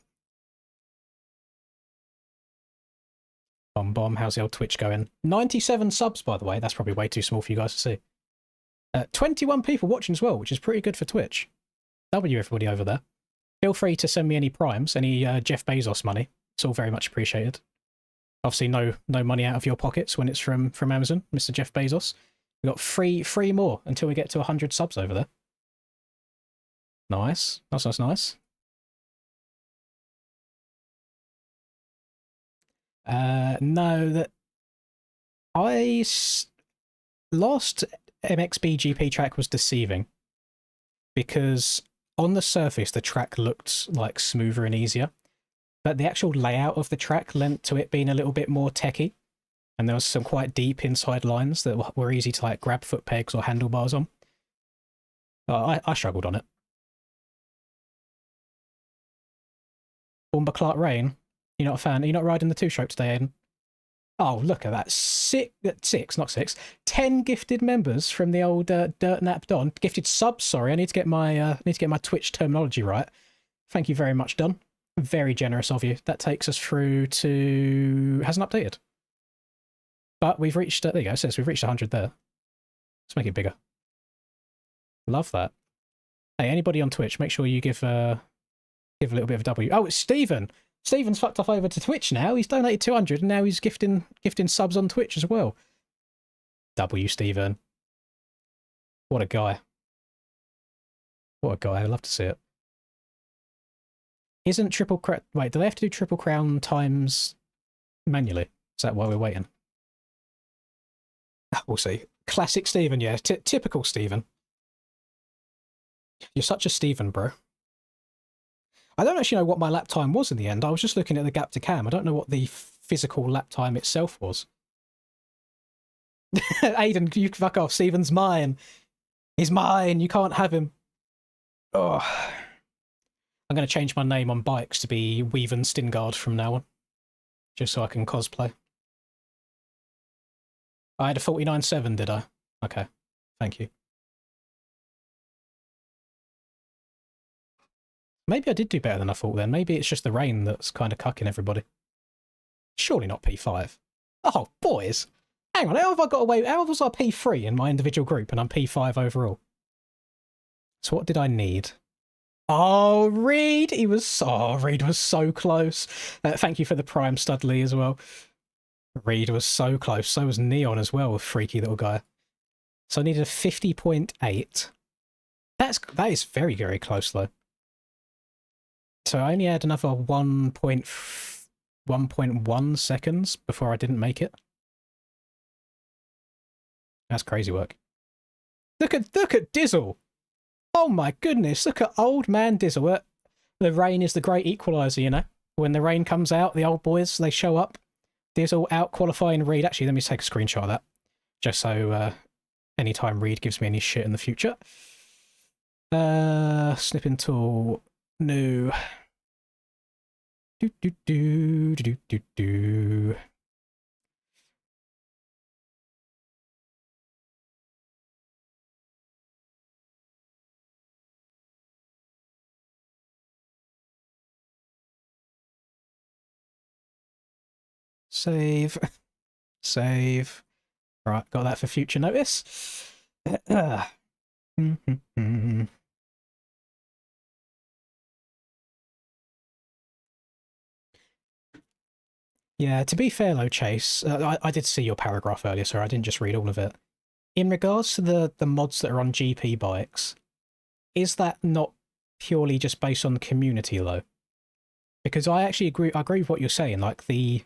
Bomb. How's the old Twitch going? 97 subs, by the way. That's probably way too small for you guys to see. 21 people watching as well, which is pretty good for Twitch. W everybody over there. Feel free to send me any primes, any Jeff Bezos money. It's all very much appreciated. Obviously, no money out of your pockets when it's from Amazon, Mr. Jeff Bezos. We've got three more until we get to 100 subs over there. Nice. Nice. No, that last MXB GP track was deceiving because on the surface the track looked like smoother and easier, but the actual layout of the track lent to it being a little bit more techy, and there was some quite deep inside lines that were easy to like grab foot pegs or handlebars on. I struggled on it. Bomber Clark Rain, you're not a fan? Are you not riding the two-stroke today, Aiden? Oh, look at that. 10 gifted members from the old Dirt Nap Don. Gifted subs, sorry. I need to get my Twitch terminology right. Thank you very much, Don. Very generous of you. That takes us through to... Hasn't updated. But we've reached... there you go. It says we've reached 100 there. Let's make it bigger. Love that. Hey, anybody on Twitch, make sure you give a little bit of a W. Oh, it's Stephen! Stephen's fucked off over to Twitch now. He's donated 200 and now he's gifting subs on Twitch as well. W, Stephen. What a guy. What a guy. I'd love to see it. Isn't Triple Crown... Wait, do they have to do Triple Crown times manually? Is that why we're waiting? We'll see. Classic Stephen, yeah. Typical Stephen. You're such a Stephen, bro. I don't actually know what my lap time was in the end. I was just looking at the gap to cam. I don't know what the physical lap time itself was. Aiden, you fuck off. Stephen's mine. He's mine. You can't have him. Oh. I'm going to change my name on bikes to be Weaven Stingard from now on. Just so I can cosplay. I had a 49.7, did I? Okay. Thank you. Maybe I did do better than I thought then. Maybe it's just the rain that's kind of cucking everybody. Surely not P5. Oh, boys. Hang on, how have I got away? How was I P3 in my individual group and I'm P5 overall? So what did I need? Oh, Reed! Reed was so close. Thank you for the Prime Studley as well. Reed was so close. So was Neon as well, freaky little guy. So I needed a 50.8. That is very, very close though. So I only had another 1.1 seconds before I didn't make it. That's crazy work. Look at Dizzle. Oh my goodness, look at old man Dizzle. The rain is the great equaliser, you know. When the rain comes out, the old boys, they show up. Dizzle out qualifying Reed. Actually, let me take a screenshot of that. Just so anytime Reed gives me any shit in the future. Snipping tool. No. Do. Save. Save. Right, got that for future notice. Yeah, to be fair though, Chase, I did see your paragraph earlier, so I didn't just read all of it. In regards to the mods that are on GP bikes, is that not purely just based on the community though? Because I actually agree with what you're saying, like the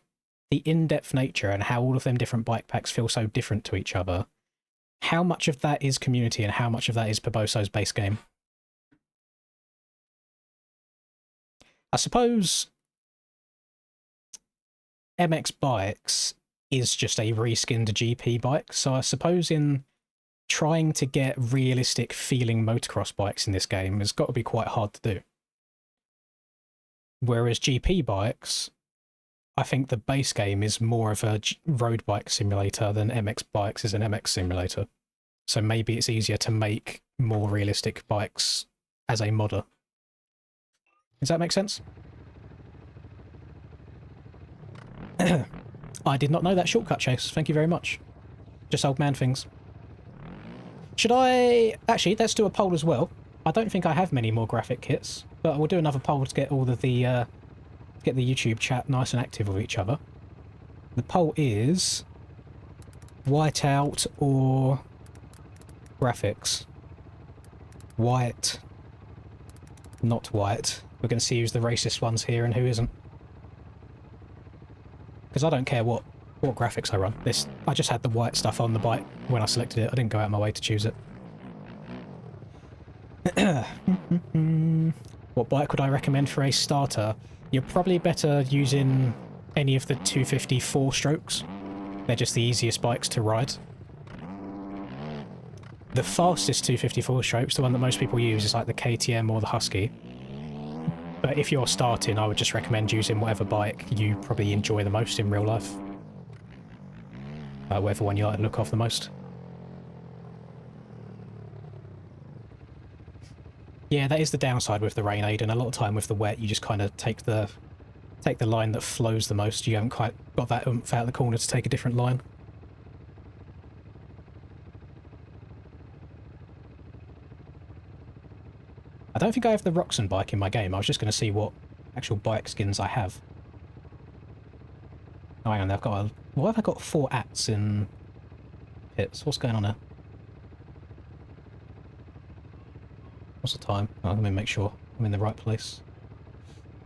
in-depth nature and how all of them different bike packs feel so different to each other. How much of that is community and how much of that is Paboso's base game? I suppose MX Bikes is just a reskinned GP bike, so I suppose in trying to get realistic feeling motocross bikes in this game has got to be quite hard to do. Whereas GP bikes, I think the base game is more of a road bike simulator than MX Bikes is an MX simulator. So maybe it's easier to make more realistic bikes as a modder. Does that make sense? I did not know that shortcut, Chase. Thank you very much. Just old man things. Should I... Actually, let's do a poll as well. I don't think I have many more graphic kits, but we'll do another poll to get all of the... get the YouTube chat nice and active with each other. The poll is... whiteout or... graphics. White. Not white. We're going to see who's the racist ones here and who isn't. Because I don't care what graphics I run. I just had the white stuff on the bike when I selected it. I didn't go out of my way to choose it. What bike would I recommend for a starter? You're probably better using any of the 250 4-strokes. They're just the easiest bikes to ride. The fastest 250 4-strokes, the one that most people use, is like the KTM or the Husky. But if you're starting, I would just recommend using whatever bike you probably enjoy the most in real life. Whatever one you like to look off the most. Yeah, that is the downside with the rain aid, and a lot of time with the wet, you just kind of take the line that flows the most. You haven't quite got that oomph out of the corner to take a different line. I don't think I have the Roxon bike in my game. I was just going to see what actual bike skins I have. Oh, hang on, I've got why have I got 4 ats in pits? What's going on there? What's the time? Oh, let me make sure I'm in the right place.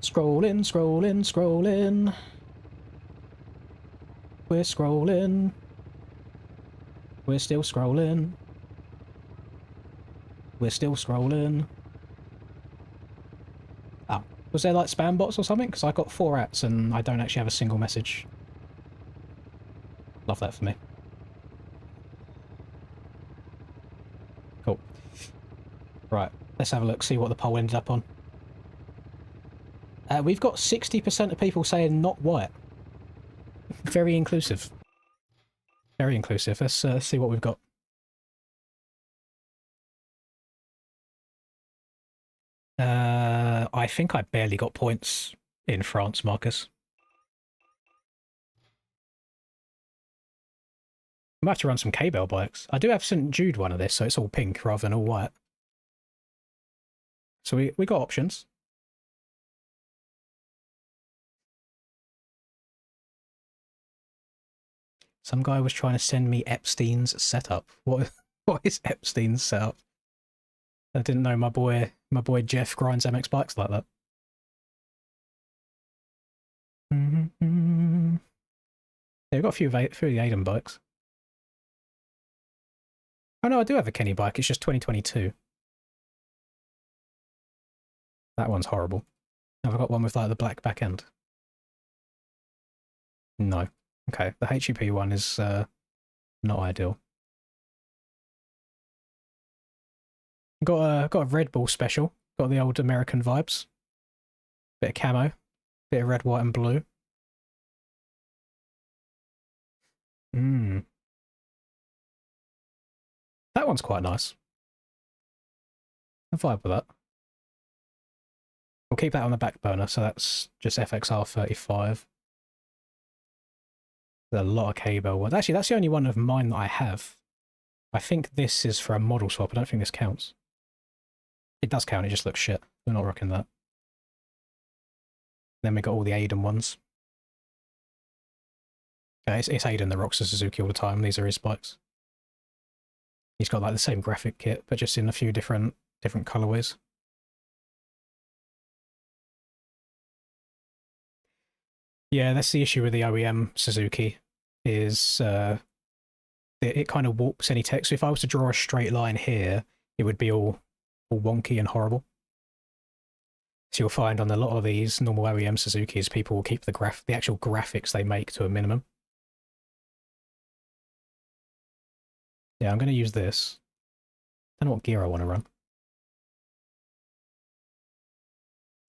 Scrolling, scrolling, scrolling. We're scrolling. We're still scrolling. We're still scrolling. Oh, was there like spam bots or something? Because I got 4 ats and I don't actually have a single message. Love that for me. Cool. Right, let's have a look, see what the poll ended up on. We've got 60% of people saying not white. Very inclusive. Very inclusive. Let's see what we've got. I think I barely got points in France, Marcus. I might have to run some K-Bell bikes. I do have St. Jude one of this, so it's all pink rather than all white. So we got options. Some guy was trying to send me Epstein's setup. What is Epstein's setup? I didn't know my boy Jeff grinds MX bikes like that. Yeah, we've got a few of the Aiden bikes. Oh no, I do have a Kenny bike. It's just 2022. That one's horrible. Have I got one with like the black back end? No. Okay, the HEP one is not ideal. Got a Red Bull special. Got the old American vibes. Bit of camo. Bit of red, white, and blue. That one's quite nice. I vibe with that. We'll keep that on the back burner, so that's just FXR 35. There's a lot of K-Bell ones. Actually, that's the only one of mine that I have. I think this is for a model swap. I don't think this counts. It does count, it just looks shit. We're not rocking that. Then we got all the Aiden ones. Yeah, it's Aiden that rocks the Suzuki all the time. These are his bikes. He's got like the same graphic kit, but just in a few different colorways. Yeah, that's the issue with the OEM Suzuki, is it kind of warps any text. So if I was to draw a straight line here, it would be all wonky and horrible. So you'll find on a lot of these normal OEM Suzukis, people will keep the actual graphics they make to a minimum. Yeah, I'm going to use this. I don't know what gear I want to run.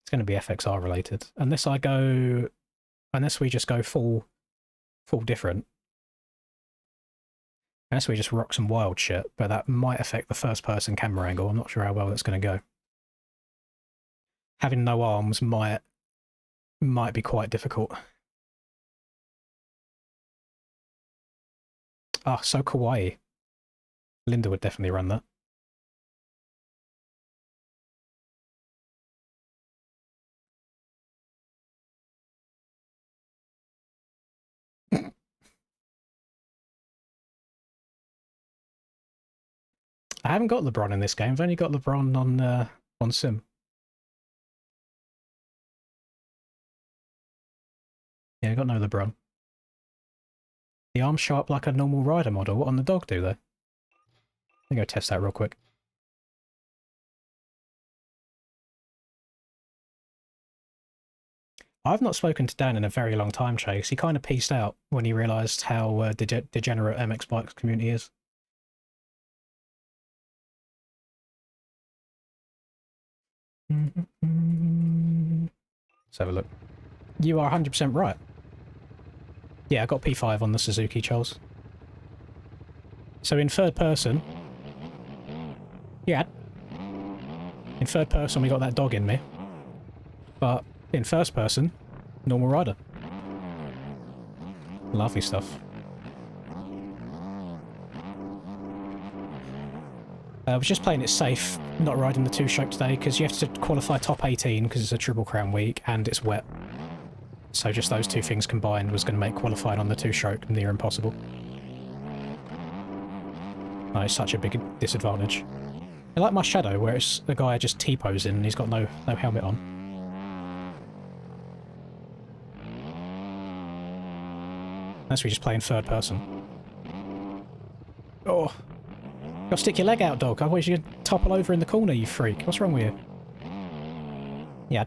It's going to be FXR related. Unless we just go full different. Unless we just rock some wild shit, but that might affect the first person camera angle. I'm not sure how well that's going to go. Having no arms might be quite difficult. Oh, so kawaii. Linda would definitely run that. I haven't got LeBron in this game. I've only got LeBron on Sim. Yeah, I got no LeBron. The arm's sharp like a normal rider model. What on the dog do, though? Let me go test that real quick. I've not spoken to Dan in a very long time, Chase. He kind of pieced out when he realised how degenerate MX Bikes community is. Let's have a look. You are 100% right. Yeah, I got P5 on the Suzuki, Charles. So in third person... Yeah. In third person, we got that dog in me. But in first person, normal rider. Lovely stuff. I was just playing it safe, not riding the two-stroke today, because you have to qualify top 18 because it's a Triple Crown week and it's wet. So just those two things combined was going to make qualifying on the two-stroke near impossible. Oh, it's such a big disadvantage. I like my Shadow, where it's the guy just T-posing and he's got no helmet on. That's where you're just playing third person. Oh! Gotta stick your leg out, dog. Otherwise you're gonna topple over in the corner, you freak. What's wrong with you? Yeah.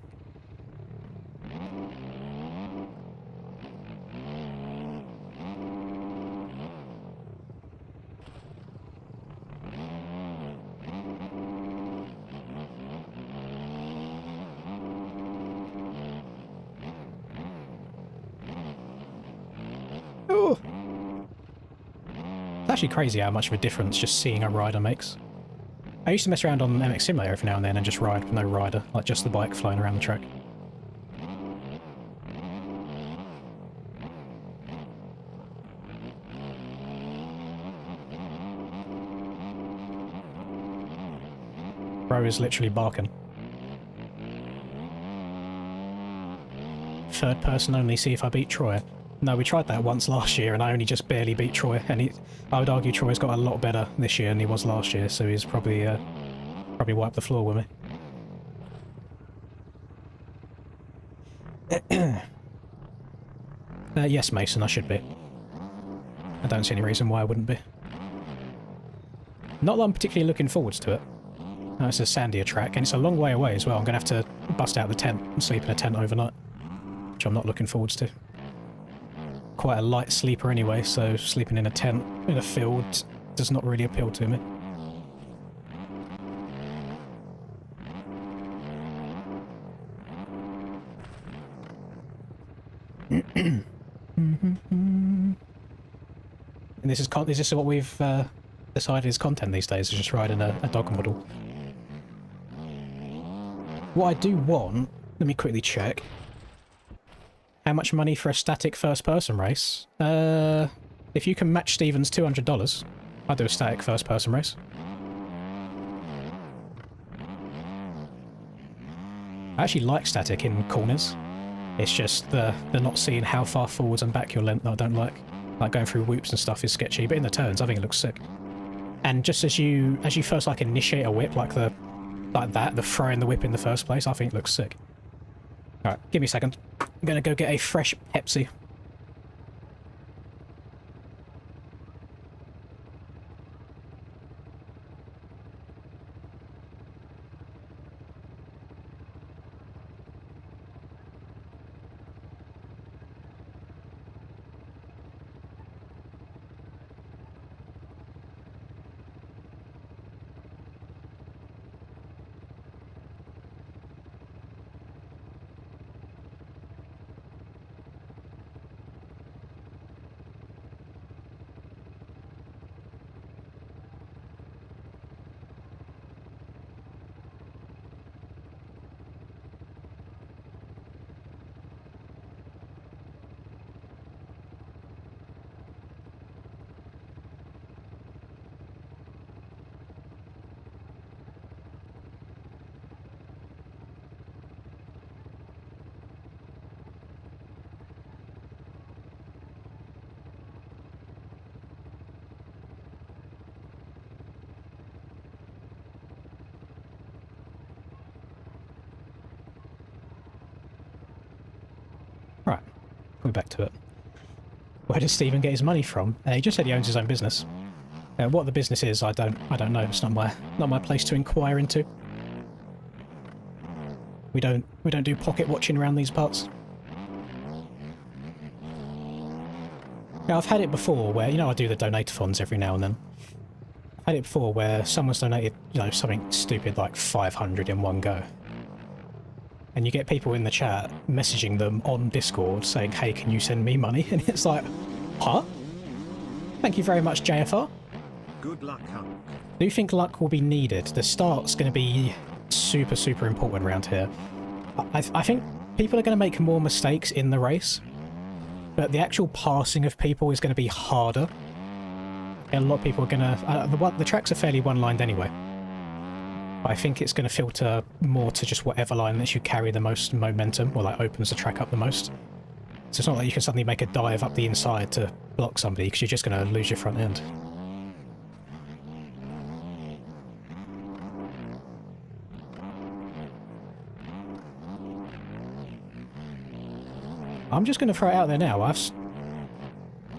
Oh! It's actually crazy how much of a difference just seeing a rider makes. I used to mess around on MX Simulator every now and then and just ride with no rider, like just the bike flying around the track. Bro is literally barking. Third person only, see if I beat Troy. No, we tried that once last year and I only just barely beat Troy, and I would argue Troy's got a lot better this year than he was last year, so he's probably wiped the floor with me. Yes, Mason, I should be. I don't see any reason why I wouldn't be. Not that I'm particularly looking forwards to it. No, it's a sandier track, and it's a long way away as well. I'm going to have to bust out the tent and sleep in a tent overnight, which I'm not looking forwards to. Quite a light sleeper anyway, so sleeping in a tent in a field does not really appeal to me. And this is what we've decided is content these days, is just riding a dog model. What I do want, let me quickly check. How much money for a static first-person race? If you can match Steven's $200, I'll do a static first-person race. I actually like static in corners. It's just the not seeing how far forwards and back you're lent that I don't like. Like going through whoops and stuff is sketchy, but in the turns I think it looks sick. And just as you first like initiate a whip, like the throwing the whip in the first place, I think it looks sick. Alright, give me a second. I'm gonna go get a fresh Pepsi. we're back to it. Where does Stephen get his money from? He just said he owns his own business. What the business is, I don't know. It's not my place to inquire into. We don't do pocket watching around these parts. Now, I've had it before where, you know, I do the donator-thons every now and then. I've had it before where someone's donated, you know, something stupid like 500 in one go. And you get people in the chat messaging them on Discord saying, hey, can you send me money? And it's like, huh? Thank you very much, JFR. Good luck, Hunk. Do you think luck will be needed? The start's going to be super, super important around here. I think people are going to make more mistakes in the race, but the actual passing of people is going to be harder. And a lot of people are going to... the tracks are fairly one-lined anyway. I think it's going to filter more to just whatever line lets you carry the most momentum, or like opens the track up the most. So it's not like you can suddenly make a dive up the inside to block somebody, because you're just going to lose your front end. I'm just going to throw it out there now.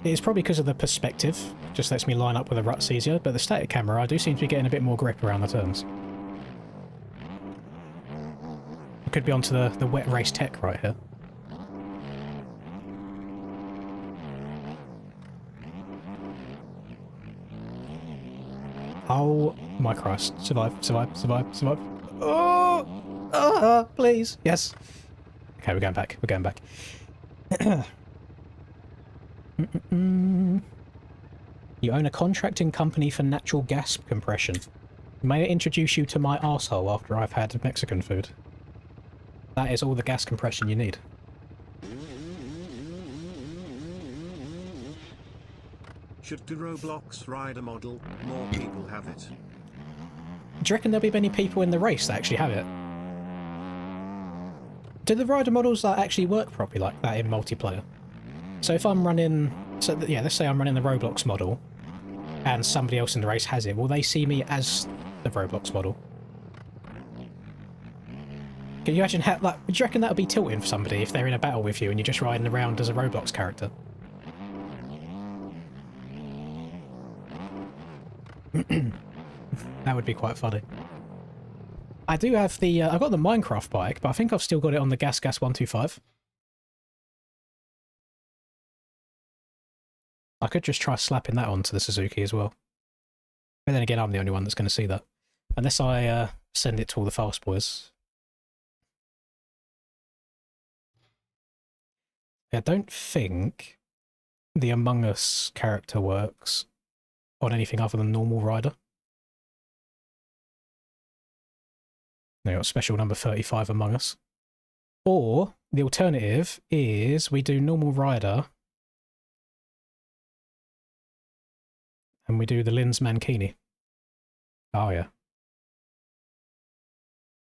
It's probably because of the perspective, just lets me line up with the ruts easier, but the static camera, I do seem to be getting a bit more grip around the turns. I could be onto the wet race tech right here. Oh my Christ. Survive, survive, survive, survive. Oh! Please. Yes. Okay, we're going back. We're going back. You own a contracting company for natural gas compression. May I introduce you to my arsehole after I've had Mexican food? That is all the gas compression you need. Should the Roblox rider model, more people have it? Do you reckon there'll be many people in the race that actually have it? Do the rider models actually work properly like that in multiplayer? So if I'm running... So yeah, let's say I'm running the Roblox model and somebody else in the race has it, will they see me as the Roblox model? Can you imagine how... Like, do you reckon that would be tilting for somebody if they're in a battle with you and you're just riding around as a Roblox character? That would be quite funny. I do have the... I've got the Minecraft bike, but I think I've still got it on the Gas 125. I could just try slapping that onto the Suzuki as well. But then again, I'm the only one that's going to see that. Unless I send it to all the fast boys. I don't think the Among Us character works on anything other than normal rider. They got special number 35 Among Us. Or the alternative is we do normal rider and we do the Linz Mankini. Oh yeah.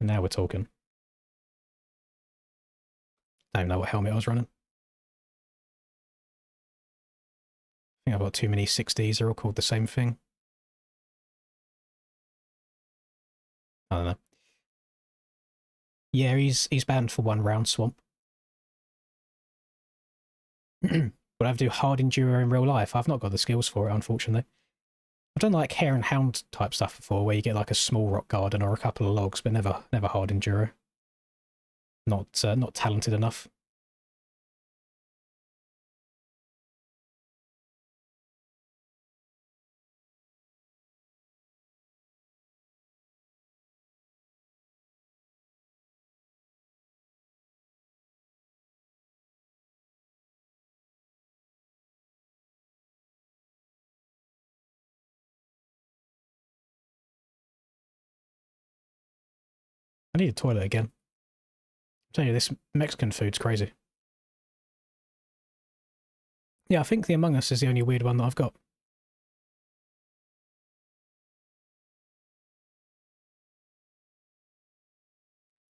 Now we're talking. I don't know what helmet I was running. I think I've got too many 6Ds, they're all called the same thing. I don't know. Yeah, he's banned for 1 round, Swamp. Would I have to do hard enduro in real life? I've not got the skills for it, unfortunately. I've done like Hare and Hound type stuff before, where you get like a small rock garden or a couple of logs, but never hard enduro. Not talented enough. I need a toilet again. I'm telling you, this Mexican food's crazy. Yeah, I think the Among Us is the only weird one that I've got.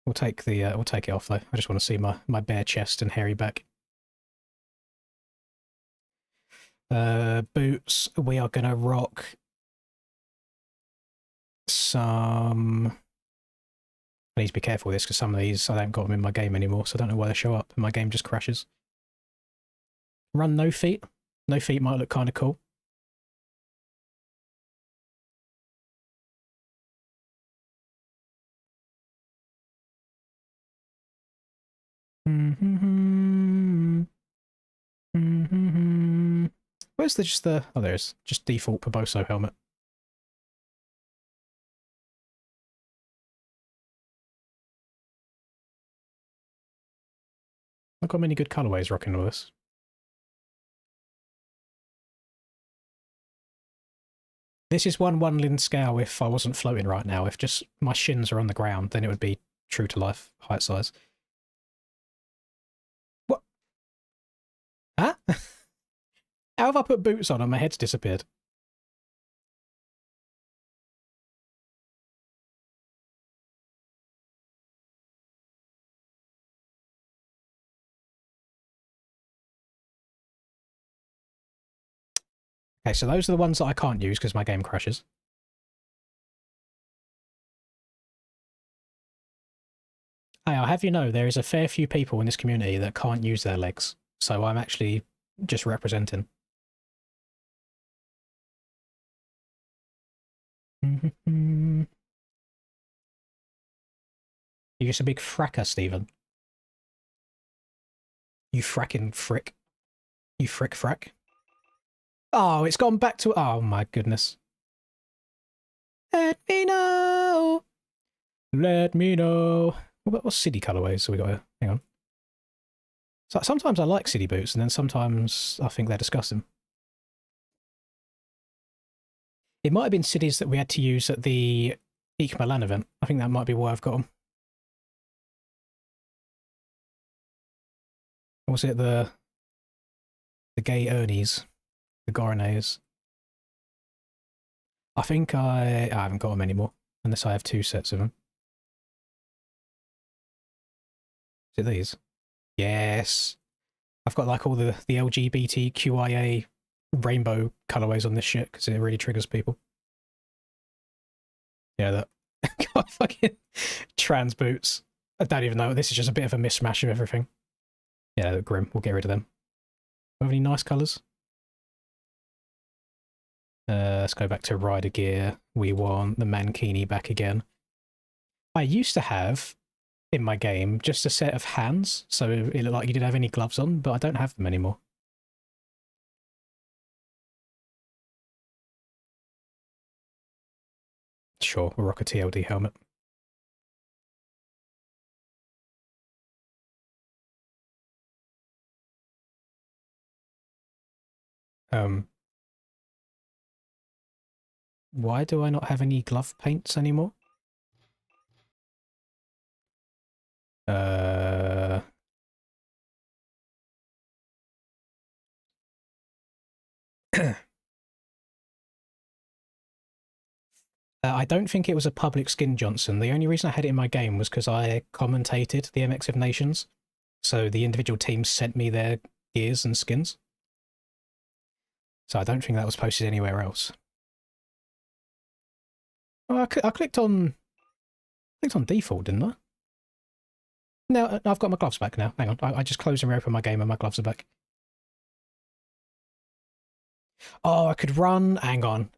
We'll take it off though. I just want to see my bare chest and hairy back. Boots. We are gonna rock some. I need to be careful with this because some of these I don't got them in my game anymore, so I don't know why they show up and my game just crashes. Run no feet. No feet might look kind of cool. Where's the just the... Oh, there's just default Paboso helmet. I've got many good colorways rocking all this. This is one Lin scale if I wasn't floating right now. If just my shins are on the ground, then it would be true to life height size. What? Huh? How have I put boots on and my head's disappeared? Okay, so those are the ones that I can't use because my game crashes. Hey, I'll have you know, there is a fair few people in this community that can't use their legs, so I'm actually just representing. You're just a big fracker, Stephen. You fracking frick. You frick frack. Oh, it's gone back to... Oh, my goodness. Let me know. Let me know. What city colorways have we got here? Hang on. So sometimes I like city boots, and then sometimes I think they're disgusting. It might have been cities that we had to use at the EIC Milan event. I think that might be why I've got them. Or was it the gay Ernies? The Goronets? I think I haven't got them anymore, unless I have 2 sets of them. Is it these? Yes. I've got like all the LGBTQIA rainbow colorways on this shit because it really triggers people. Yeah, that God, fucking trans boots. I don't even know. This is just a bit of a mismatch of everything. Yeah, they're grim. We'll get rid of them. Have any nice colours? Let's go back to rider gear. We want the mankini back again. I used to have in my game just a set of hands, so it looked like you didn't have any gloves on, but I don't have them anymore. Sure, we'll rock a TLD helmet. Why do I not have any glove paints anymore? I don't think it was a public skin Johnson. The only reason I had it in my game was because I commentated the MX of Nations. So the individual teams sent me their gears and skins. So I don't think that was posted anywhere else. Oh, I clicked on default, didn't I? No, I've got my gloves back now. Hang on, I just closed and reopened my game and my gloves are back. Oh, I could run. Hang on.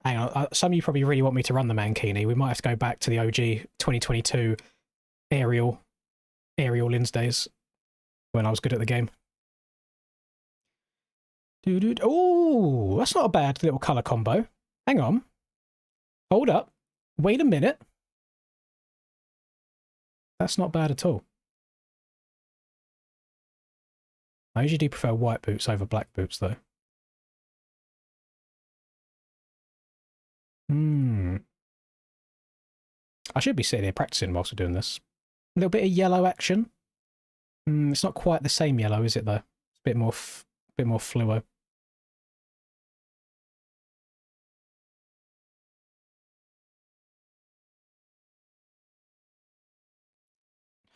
Some of you probably really want me to run the Mankini. We might have to go back to the OG 2022 aerial Lins days when I was good at the game. Oh, that's not a bad little colour combo. Hang on. Hold up. Wait a minute. That's not bad at all. I usually do prefer white boots over black boots, though. I should be sitting here practicing whilst we're doing this. A little bit of yellow action. It's not quite the same yellow, is it, though? It's a bit more fluo.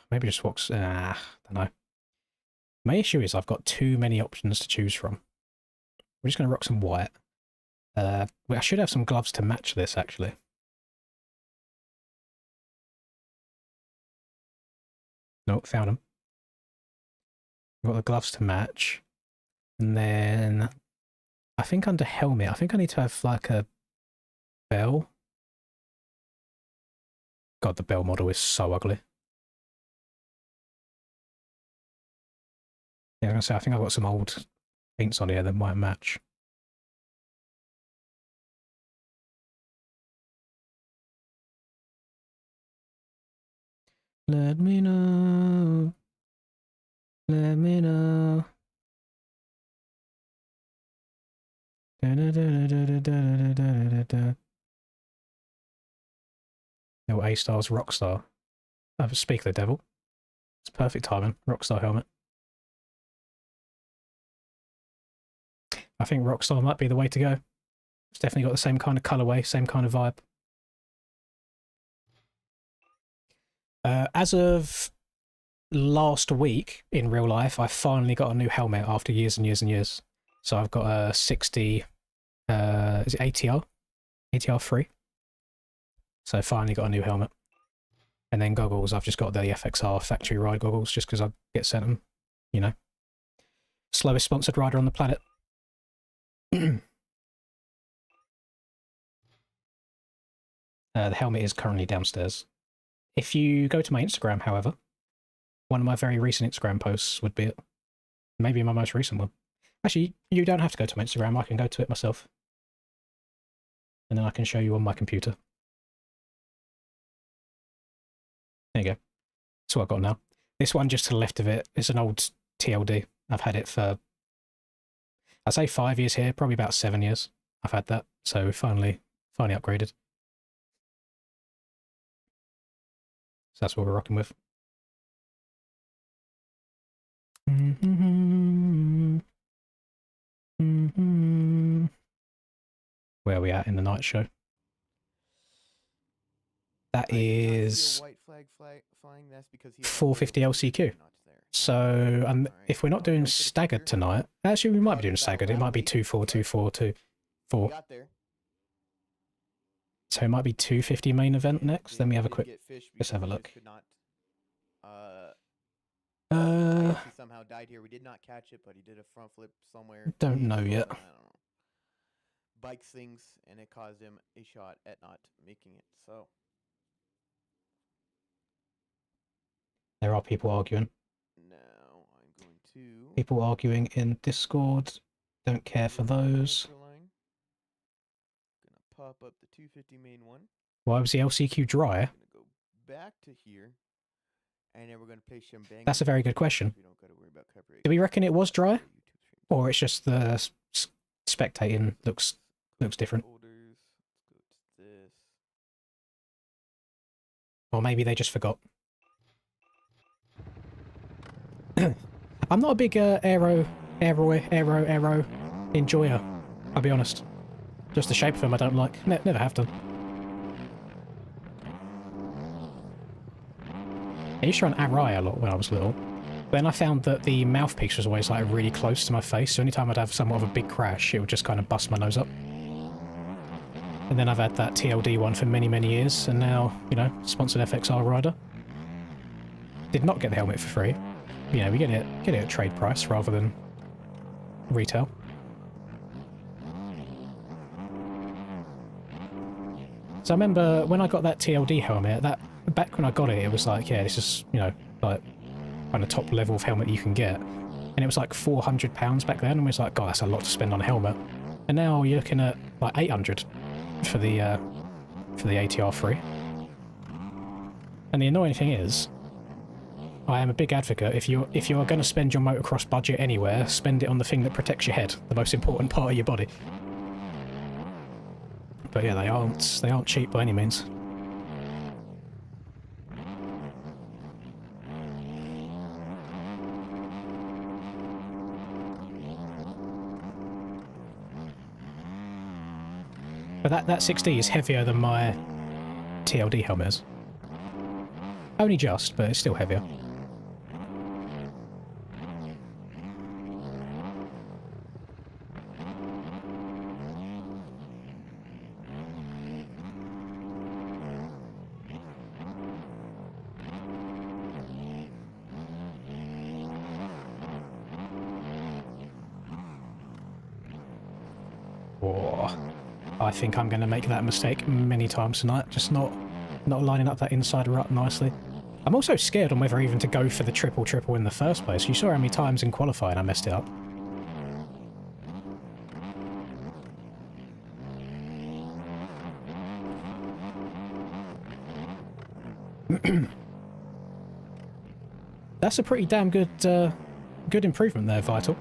Maybe just walks. I don't know. My issue is I've got too many options to choose from. We're just going to rock some white. I should have some gloves to match this, actually. Nope, found them. We've got the gloves to match. And then I think under helmet, I think I need to have like a bell. God, the bell model is so ugly. Yeah, I was gonna say, I think I've got some old paints on here that might match. Let me know. Let me know. No, A-Star's Rockstar. Speak of the devil. It's perfect timing. Rockstar helmet. I think Rockstar might be the way to go. It's definitely got the same kind of colorway, same kind of vibe. As of last week in real life, I finally got a new helmet after years and years and years. So I've got a 60, is it ATR? ATR 3. So I finally got a new helmet. And then goggles, I've just got the FXR factory ride goggles just because I get sent them, you know. Slowest sponsored rider on the planet. The helmet is currently downstairs. If you go to my Instagram, however, one of my very recent Instagram posts would be it. Maybe my most recent one. Actually, you don't have to go to my Instagram. I can go to it myself. And then I can show you on my computer. There you go. That's what I've got now. This one just to the left of it is an old TLD. I've had it for, I'd say 5 years here, probably about 7 years. I've had that. So finally upgraded. So that's what we're rocking with. Where are we at in the night show? That is 450 LCQ. So if we're not doing staggered tonight, actually we might be doing staggered. It might be 2-4, 2-4, 2-4. So it might be 250 main event next. Then we have a quick. Let's have a look. Somehow died here. We did not catch it, but he did a front flip somewhere. Don't know yet. I don't know. Bikes things, and it caused him a shot at not making it. So there are people arguing. now I'm going to people arguing in Discord. Don't care for those. Gonna pop up the 250 main one. Why was the LCQ dry? Gonna go back to here. And then we're going to play some bang. That's a very good question. We don't got to worry about copyright. Do we reckon it was dry? Or it's just the spectating looks different? Let's go to this. Or maybe they just forgot. I'm not a big aero enjoyer, I'll be honest. Just the shape of them I don't like. Never have done. I used to run Arai a lot when I was little. But then I found that the mouthpiece was always like really close to my face, so anytime I'd have somewhat of a big crash, it would just kind of bust my nose up. And then I've had that TLD one for many, many years, and now, you know, sponsored FXR rider. Did not get the helmet for free. You know, we get it at trade price rather than retail. So I remember when I got that TLD helmet, back when I got it, it was like, yeah, this is, you know, like kind of top level of helmet you can get. And it was like £400 back then, and we was like, God, that's a lot to spend on a helmet. And now you're looking at like 800 for the ATR 3. And the annoying thing is, I am a big advocate. If you are going to spend your motocross budget anywhere, spend it on the thing that protects your head, the most important part of your body. But yeah, they aren't cheap by any means. But that 6D is heavier than my TLD helmet is. Only just, but it's still heavier. Oh, I think I'm going to make that mistake many times tonight, just not lining up that inside rut nicely. I'm also scared on whether even to go for the triple in the first place. You saw how many times in qualifying I messed it up. That's a pretty damn good good improvement there, Vital.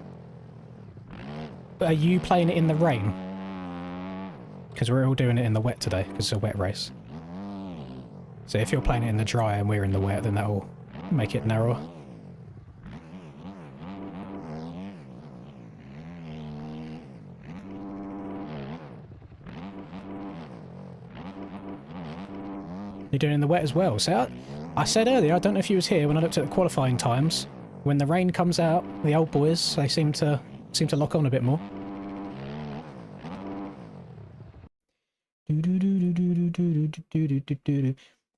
But are you playing it in the rain? Because we're all doing it in the wet today, because it's a wet race. So if you're playing it in the dry and we're in the wet, then that'll make it narrower. You're doing it in the wet as well. So I said earlier, I don't know if you was here when I looked at the qualifying times. When the rain comes out, the old boys, they seem to lock on a bit more.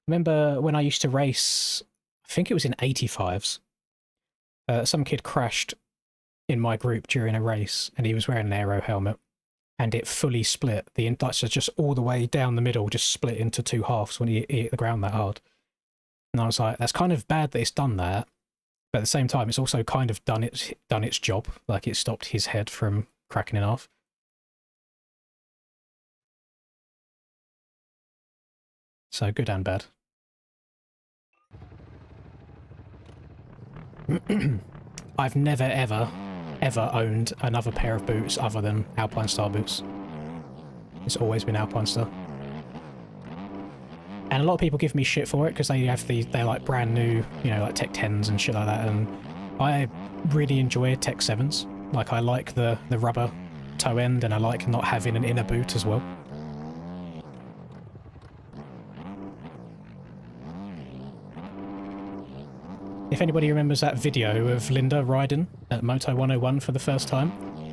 Remember when I used to race, I think it was in 85s, some kid crashed in my group during a race and he was wearing an aero helmet and it fully split. The inductor just all the way down the middle just split into two halves when he hit the ground that hard. And I was like, that's kind of bad that it's done that, but at the same time it's also kind of done its job, like it stopped his head from cracking in half. So good and bad. I've never ever owned another pair of boots other than Alpine Star boots. It's always been Alpine Star. And a lot of people give me shit for it because they're like brand new, you know, like Tech 10s and shit like that, and I really enjoy Tech 7s. Like I like the rubber toe end and I like not having an inner boot as well. If anybody remembers that video of Linda riding at Moto 101 for the first time,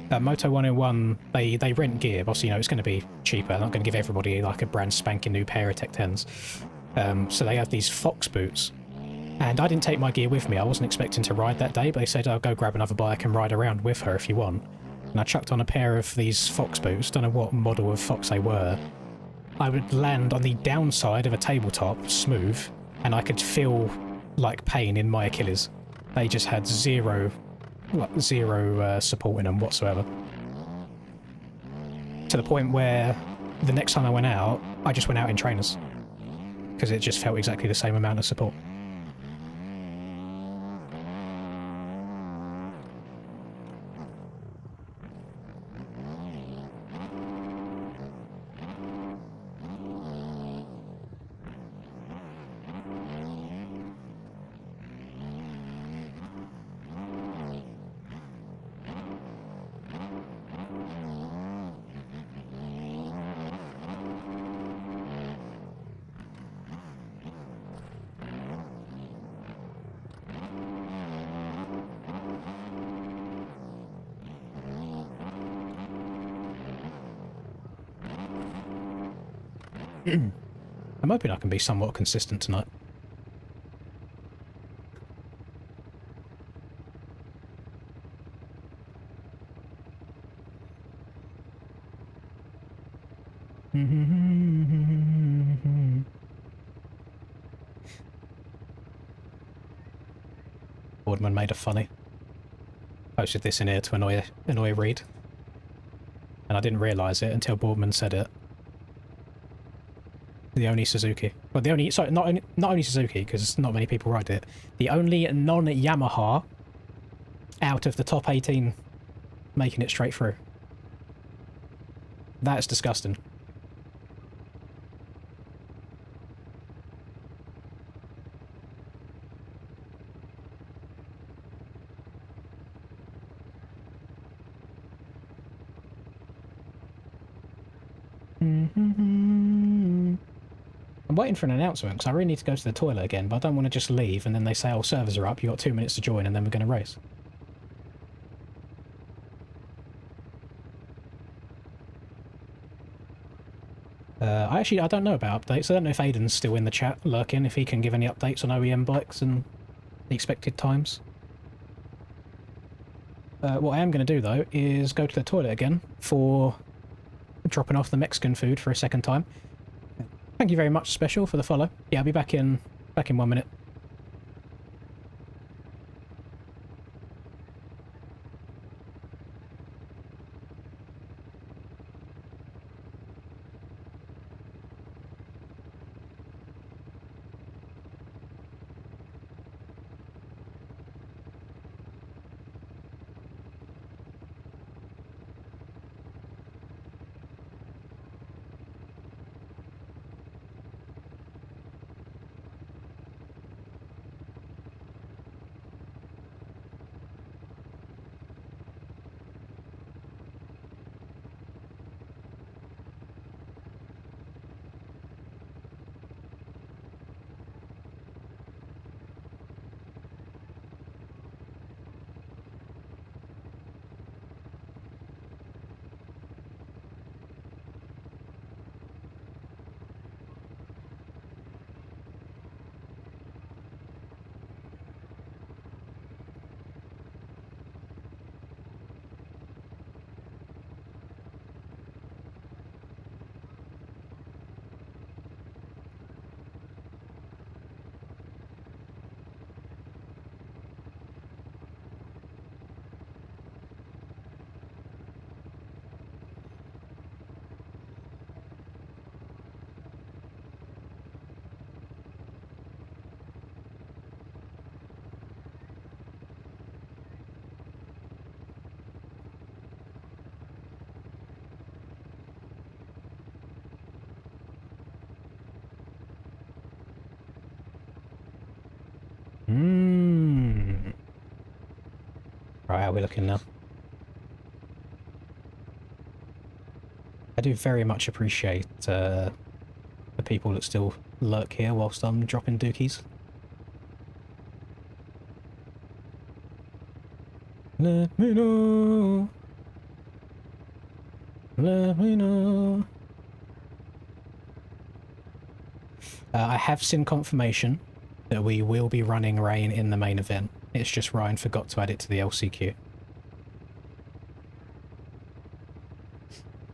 at Moto 101 they rent gear. Obviously, you know, it's going to be cheaper. They're not going to give everybody like a brand spanking new pair of Tech 10s. So they have these Fox boots. And I didn't take my gear with me. I wasn't expecting to ride that day, but they said, I'll go grab another bike and ride around with her if you want. And I chucked on a pair of these Fox boots. Don't know what model of Fox they were. I would land on the downside of a tabletop, smooth, and I could feel like pain in my Achilles. They just had zero support in them whatsoever. To the point where the next time I went out, I just went out in trainers. Because it just felt exactly the same amount of support. I'm hoping I can be somewhat consistent tonight. Boardman made a funny. Posted this in here to annoy Reed. And I didn't realise it until Boardman said it. The only Suzuki. Well, not only Suzuki, because not many people ride it. The only non-Yamaha out of the top 18 making it straight through. That's disgusting. I'm waiting for an announcement because I really need to go to the toilet again, but I don't want to just leave and then they say, oh, servers are up, you got 2 minutes to join and then we're going to race. I don't know about updates. I don't know if Aiden's still in the chat lurking, if he can give any updates on OEM bikes and the expected times. What I am going to do, though, is go to the toilet again for dropping off the Mexican food for a second time. Thank you very much, Special, for the follow. Yeah, I'll be back in 1 minute. Right, how are we looking now? I do very much appreciate the people that still lurk here whilst I'm dropping dookies. Let me know. Let me know. I have seen confirmation that we will be running rain in the main event. It's just Ryan forgot to add it to the LCQ.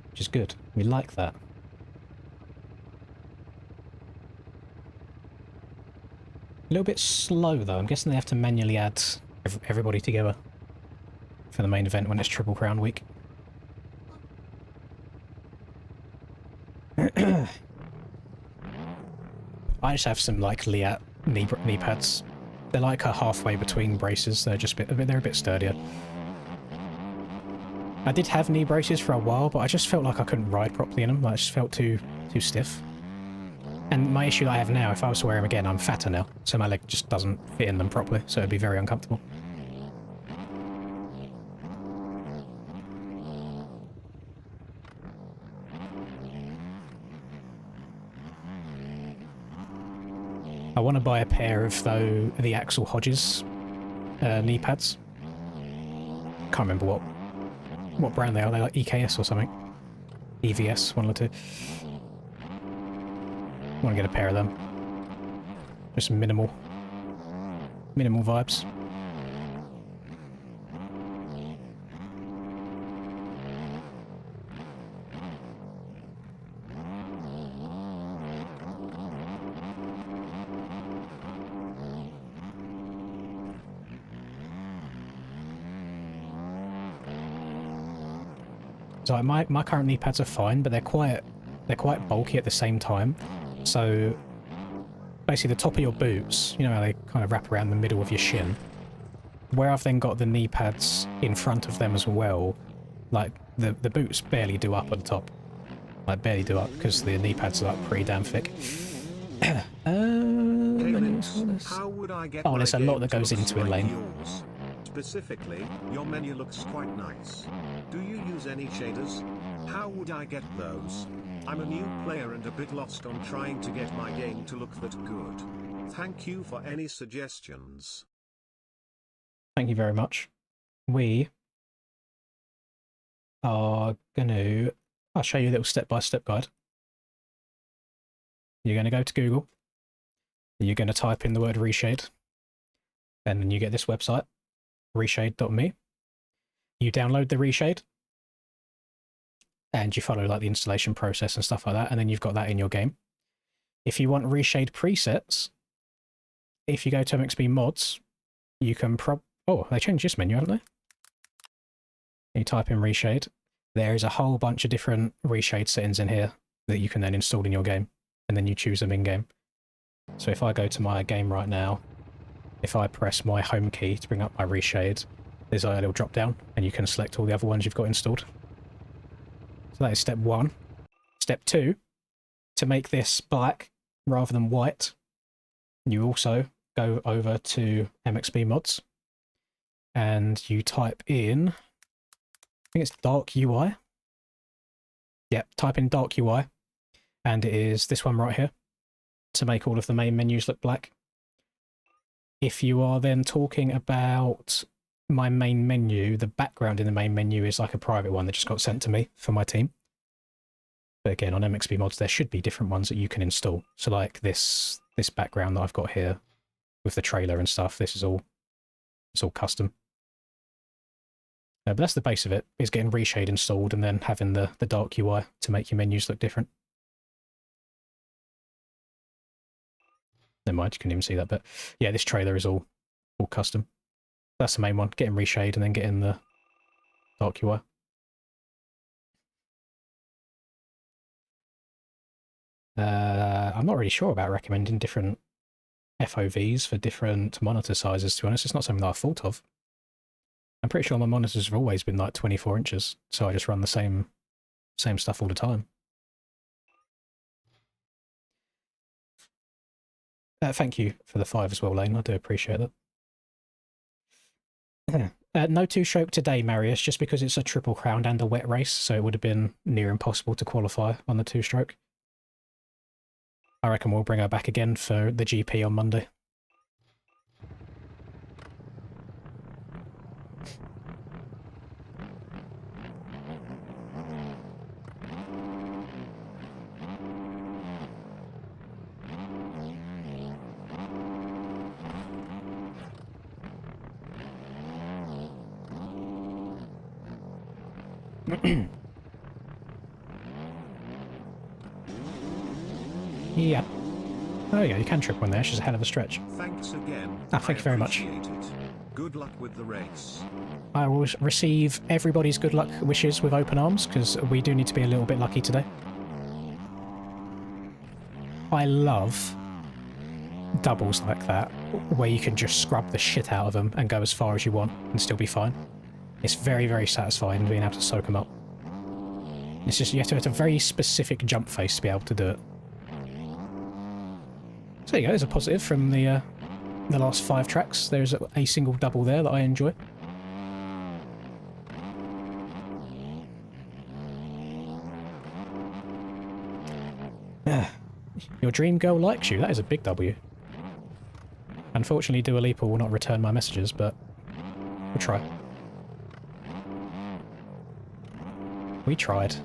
Which is good. We like that. A little bit slow though. I'm guessing they have to manually add everybody together for the main event when it's Triple Crown week. I just have some like Liat knee pads. They're like a halfway between braces. They're just they're a bit sturdier. I did have knee braces for a while, but I just felt like I couldn't ride properly in them. I just felt too stiff. And my issue that I have now, if I was to wear them again, I'm fatter now, so my leg just doesn't fit in them properly, so it'd be very uncomfortable. I want to buy a pair of the Axel Hodges knee pads. Can't remember what brand they are. They're like EKS or something. EVS, one or two. I want to get a pair of them. Just minimal vibes. So my current knee pads are fine, but they're quite bulky at the same time. So basically the top of your boots, you know how they kind of wrap around the middle of your shin, where I've then got the knee pads in front of them as well, like the boots barely do up at the top. Like barely do up because the knee pads are like pretty damn thick. How would I get oh, there's a lot that goes into it, Lane. yours? Specifically, your menu looks quite nice. Do you use any shaders? How would I get those? I'm a new player and a bit lost on trying to get my game to look that good. Thank you for any suggestions. Thank you very much. We are gonna... I'll show you a little step-by-step guide. You're going to go to Google. You're going to type in the word reshade. And then you get this website, reshade.me. You download the reshade. and you follow like the installation process and stuff like that, and then you've got that in your game. If you want reshade presets, if you go to MXP mods, you can oh, they changed this menu, haven't they? You type in reshade. There is a whole bunch of different reshade settings in here that you can then install in your game, and then you choose them in game. So if I go to my game right now, if I press my home key to bring up my reshade, there's a little drop down, and you can select all the other ones you've got installed. So that is step 1. Step 2, to make this black rather than white, you also go over to MXP mods, and you type in, I think it's dark UI. Yep, type in dark UI, and it is this one right here, to make all of the main menus look black. If you are then talking about my main menu, the background in the main menu is like a private one that just got sent to me for my team. But again, on MXP mods, there should be different ones that you can install. So like this background that I've got here with the trailer and stuff, it's all custom. But that's the base of it, is getting reshade installed and then having the dark UI to make your menus look different. Never mind, you couldn't even see that, but yeah, this trailer is all custom. That's the main one, getting reshade and then getting the dark UI. I'm not really sure about recommending different FOVs for different monitor sizes, to be honest. It's not something that I've thought of. I'm pretty sure my monitors have always been like 24 inches, so I just run the same stuff all the time. Thank you for the 5 as well, Lane. I do appreciate that. No two-stroke today, Marius, just because it's a triple crown and a wet race, so it would have been near impossible to qualify on the two-stroke. I reckon we'll bring her back again for the GP on Monday. Yeah. Oh yeah, you can trip one there. She's a hell of a stretch. Thanks again. Thank you very much. Good luck with the race. I will receive everybody's good luck wishes with open arms, because we do need to be a little bit lucky today. I love doubles like that, where you can just scrub the shit out of them and go as far as you want and still be fine. It's very, very satisfying being able to soak them up. It's just, you have to have a very specific jump face to be able to do it. So there you go, there's a positive from the last 5 tracks. There's a single double there that I enjoy. Your dream girl likes you. That is a big W. Unfortunately, Dua Lipa will not return my messages, but we'll try. We tried.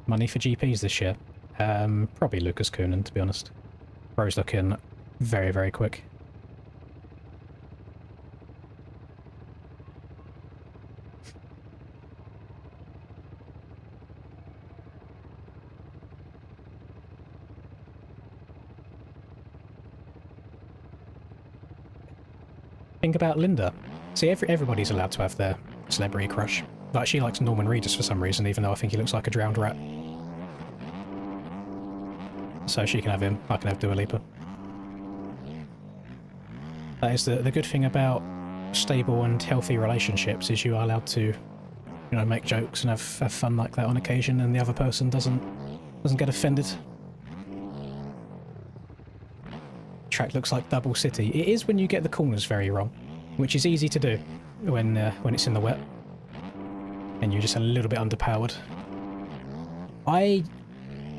Money for GPs this year? Probably Lucas Coonan, to be honest. Bro's looking very, very quick. Think about Linda. See, everybody's allowed to have their celebrity crush. Like, she likes Norman Reedus for some reason, even though I think he looks like a drowned rat. So she can have him, I can have Dua Lipa. That is the good thing about stable and healthy relationships, is you are allowed to, you know, make jokes and have fun like that on occasion, and the other person doesn't get offended. Track looks like Double City. It is when you get the corners very wrong, which is easy to do when it's in the wet and you're just a little bit underpowered. I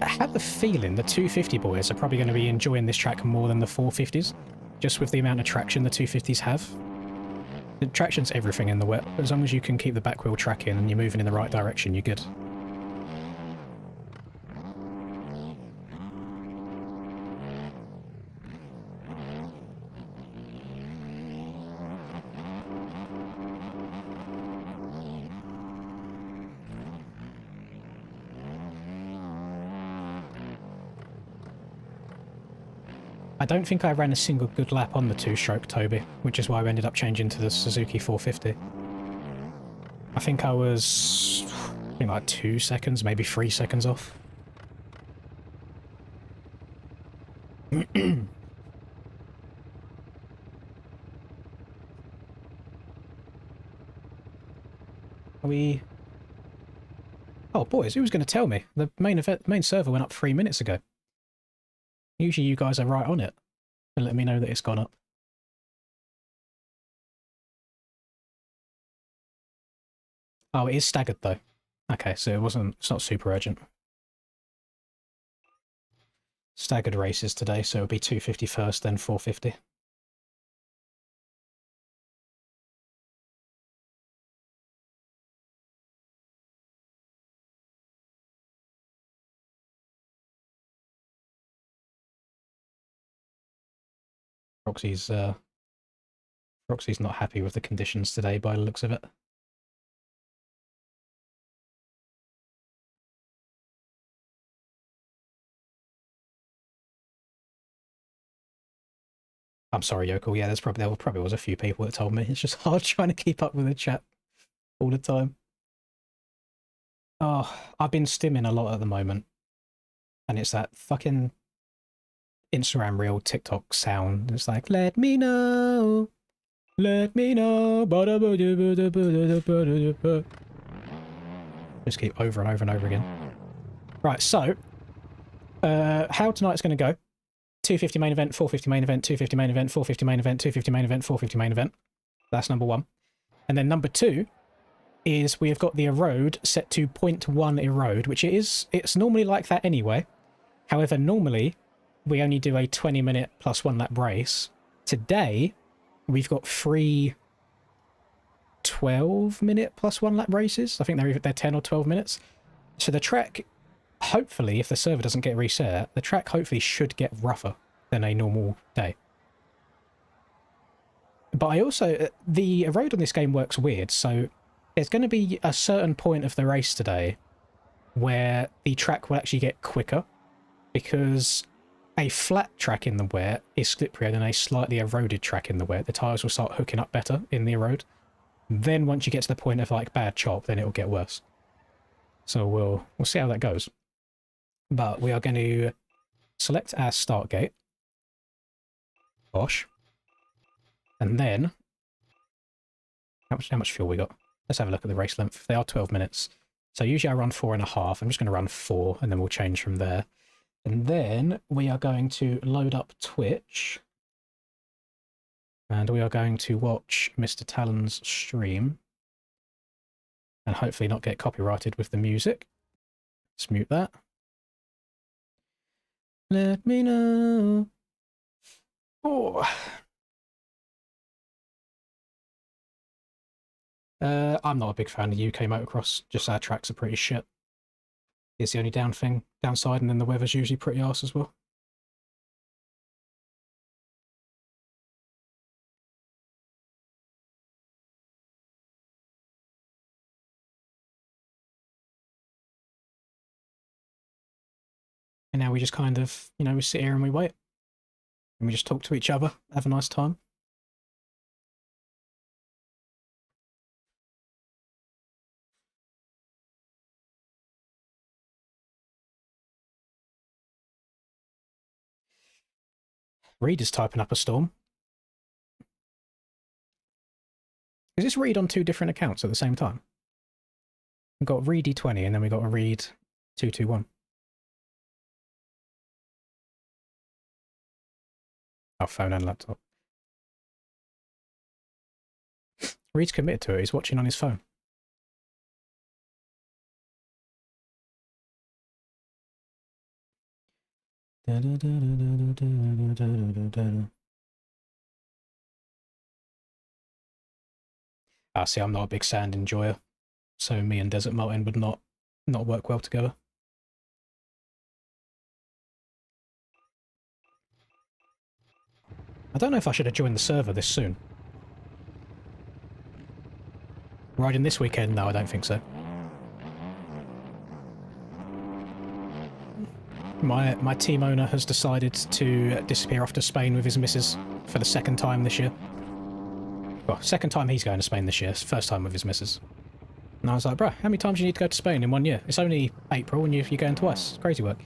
have a feeling the 250 boys are probably going to be enjoying this track more than the 450s, just with the amount of traction the 250s have. The traction's everything in the wet. As long as you can keep the back wheel tracking and you're moving in the right direction, you're good. I don't think I ran a single good lap on the two-stroke Toby, which is why we ended up changing to the Suzuki 450. I think I was like 2 seconds, maybe 3 seconds off. Are we... Oh, boys, who was going to tell me? The main server went up 3 minutes ago. Usually you guys are right on it and let me know that it's gone up. Oh, it is staggered though. Okay, so it's not super urgent. Staggered races today, so it'll be 250 first, then 450. Roxy's not happy with the conditions today by the looks of it. I'm sorry, Yokel. Yeah, there probably was a few people that told me. It's just hard trying to keep up with the chat all the time. Oh, I've been stimming a lot at the moment. And it's that fucking Instagram reel TikTok sound. It's like, let me know. Let me know. Just keep over and over and over again. Right, so how tonight's going to go. 250 main event, 450 main event, 250 main event, 450 main event, 250 main event, 450 main event. That's number one. And then number two is we have got the erode set to 0.1 erode, which it's normally like that anyway. However, normally we only do a 20-minute plus 1 lap race. Today, we've got 3 12-minute plus 1 lap races. I think they're 10 or 12 minutes. So the track, hopefully, if the server doesn't get reset, the track hopefully should get rougher than a normal day. But I also, the erode on this game works weird, so there's going to be a certain point of the race today where the track will actually get quicker, because a flat track in the wet is slipperier than a slightly eroded track in the wet. The tyres will start hooking up better in the erode. Then once you get to the point of like bad chop, then it'll get worse. So we'll see how that goes. But we are going to select our start gate. Bosh. And then how much fuel we got? Let's have a look at the race length. They are 12 minutes. So usually I run 4.5. I'm just going to run 4 and then we'll change from there. And then we are going to load up Twitch. And we are going to watch Mr. Talon's stream. And hopefully not get copyrighted with the music. Let's mute that. Let me know. Oh. I'm not a big fan of UK motocross. Just our tracks are pretty shit. It's the only downside, and then the weather's usually pretty arse as well. And now we just kind of, we sit here and we wait. And we just talk to each other, have a nice time. Reed is typing up a storm. Is this Reed on 2 different accounts at the same time? We've got Reedy20 and then we've got a Reed221. Oh, phone and laptop. Reed's committed to it. He's watching on his phone. See, I'm not a big sand enjoyer, so me and Desert Mountain would not work well together. I don't know if I should have joined the server this soon. Riding this weekend? No, I don't think so. My team owner has decided to disappear off to Spain with his missus for the second time this year. Well, second time he's going to Spain this year. It's first time with his missus. And I was like, bro, how many times do you need to go to Spain in 1 year? It's only April and you're going twice. It's crazy work.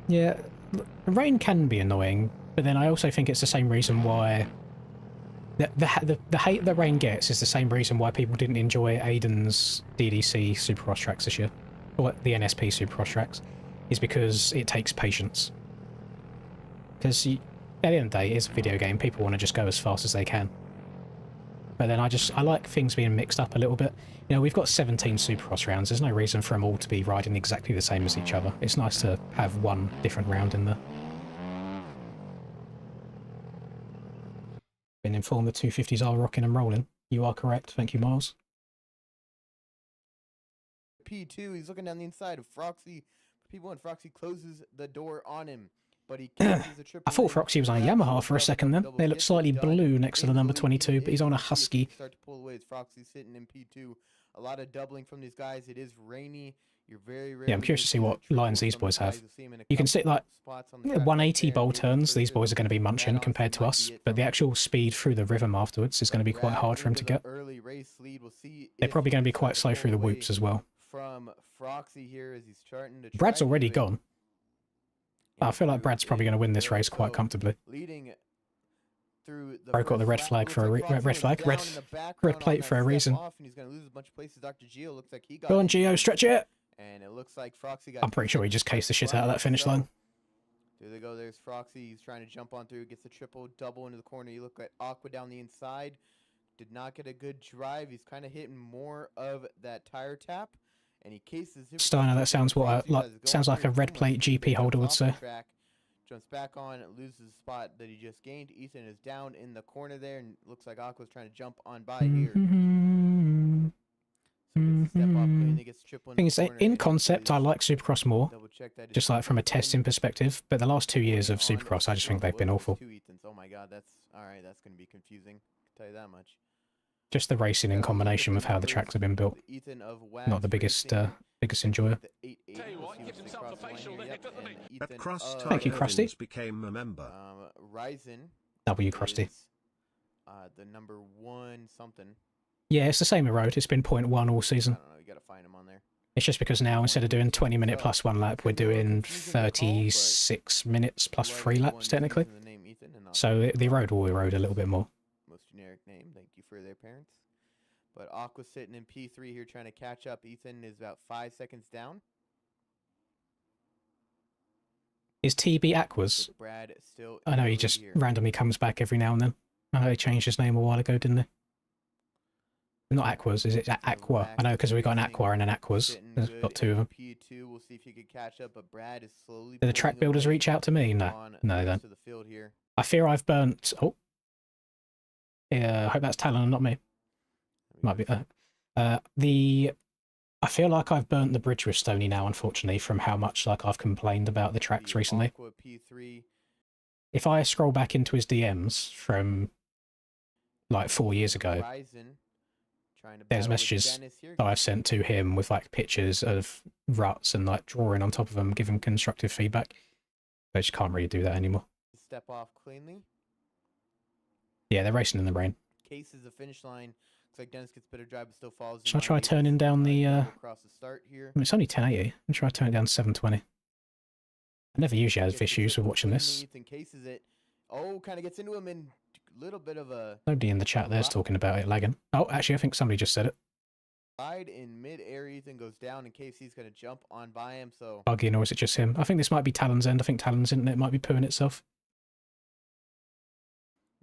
Yeah, the rain can be annoying, but then I also think it's the same reason why the hate that rain gets is the same reason why people didn't enjoy Aiden's DDC Supercross tracks this year, or the NSP Supercross tracks, is because it takes patience. Because at the end of the day, it's a video game. People want to just go as fast as they can. But then I like things being mixed up a little bit. You know, we've got 17 Supercross rounds. There's no reason for them all to be riding exactly the same as each other. It's nice to have one different round in there. Been informed the 250s are rocking and rolling. You are correct. Thank you, Miles. P2, he's looking down the inside of Froxy. P1, Froxy closes the door on him. But he cases a triple. I thought Froxy was on a Yamaha for a second then. They look slightly blue next to the number 22, but he's on a Husky. Start to pull away as Froxy's sitting in P2. A lot of doubling from these guys. It is rainy. You're very Yeah, I'm curious to see what lines these boys have. You can see like 180 bowl turns, these boys are going to be munching compared to us, but the actual speed through the rhythm afterwards is going to be quite hard for him to get. They're probably going to be quite slow through the whoops as well. Brad's already gone. I feel like Brad's probably going to win this race quite comfortably. Brad got the red flag for a red plate for a reason. Go on, Gio, stretch it! And it looks like Froxy got... I'm pretty sure he just cased the shit out of that finish line. There they go. There's Froxy. He's trying to jump on through. Gets a triple, double into the corner. You look at Aqua down the inside. Did not get a good drive. He's kind of hitting more of that tire tap. And he cases... Steiner, that sounds sounds like a red plate GP holder would say. Jumps back on, loses the spot that he just gained. Ethan is down in the corner there, and looks like Aqua's trying to jump on by here. So gets a step up, clean, gets a triple in the corner, in concept, I like Supercross more, just like from a testing perspective, but the last 2 years of Supercross, I just think they've been awful. Oh my god, that's alright, that's going to be confusing, I can tell you that much. Just the racing in combination with how the tracks have been built. Not the biggest enjoyer. Thank you, Krusty. Became a member. W, Krusty. The number 1 something. Yeah, it's the same road. It's been 0.1 all season. I don't know, you gotta find him on there. It's just because now instead of doing 20 minute plus 1 lap, we're doing 36 minutes plus 3 laps technically. So the road will erode a little bit more. Most generic name. Thank you for their parents. But Aqua's sitting in P3 here trying to catch up. Ethan is about 5 seconds down. Is TB Aquas? Brad still I know he just randomly comes back every now and then. I know he changed his name a while ago, didn't he? Not Aquas, is it Aqua? I know because we got an Aqua and an Aquas. There's got 2 of them. P2, we'll see if he can catch up, but Brad is slowly Did the track builders reach out to me? No. No, then. I fear I've burnt... Oh. Yeah, I hope that's Talon and not me. Might be. I feel like I've burnt the bridge with Stony now, unfortunately, from how much like I've complained about the tracks recently. If I scroll back into his DMs from like 4 years ago, there's messages that I've sent to him with like pictures of ruts and like drawing on top of them, giving constructive feedback. I just can't really do that anymore. Step off cleanly. Yeah, they're racing in the rain. Cases the finish line. Looks like Dennis gets better drive, but still falls. Should I try turning down the? Across the start here. I mean, it's only 1080. I'm try to turn it down to 720. I never usually have issues with watching this. Cases it. Oh, kind of gets into him in a little bit of a. Nobody in the chat there's talking about it lagging. Oh, actually, I think somebody just said it. Slide in mid-air, Ethan goes down, and KC's going to jump on by him. So. Bugging, or is it just him? I think this might be Talon's end. I think Talon's internet might be pooing itself.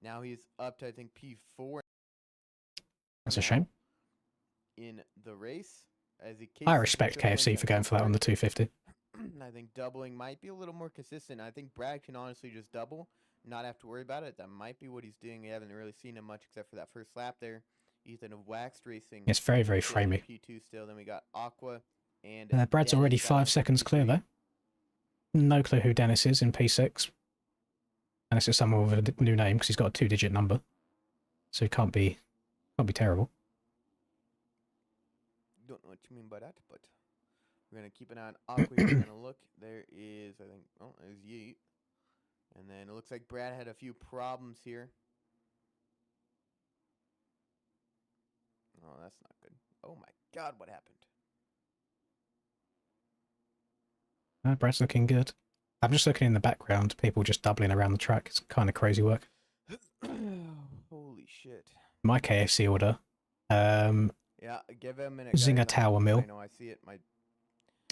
Now he's up to, I think, P4. That's a shame. In the race, as he I respect KFC for going for that on the 250. I think doubling might be a little more consistent. I think Brad can honestly just double, not have to worry about it. That might be what he's doing. We haven't really seen him much except for that first lap there. Ethan of Waxed Racing. It's very, very framey. P2 still. Then we got Aqua and Brad's already 5 seconds clear though. No clue who Dennis is in P6. Unless it's someone with a new name, because he's got a 2-digit number. So he can't be terrible. Don't know what you mean by that, but we're gonna keep an eye on Aqua. We're gonna look. There is, I think, oh, there's Yeet. And then it looks like Brad had a few problems here. Oh, that's not good. Oh my God, what happened? Brad's looking good. I'm just looking in the background, people just doubling around the track. It's kind of crazy work. Holy shit. My KFC order. Yeah, give him a minute. Zinger Tower Mill. I know, I see it.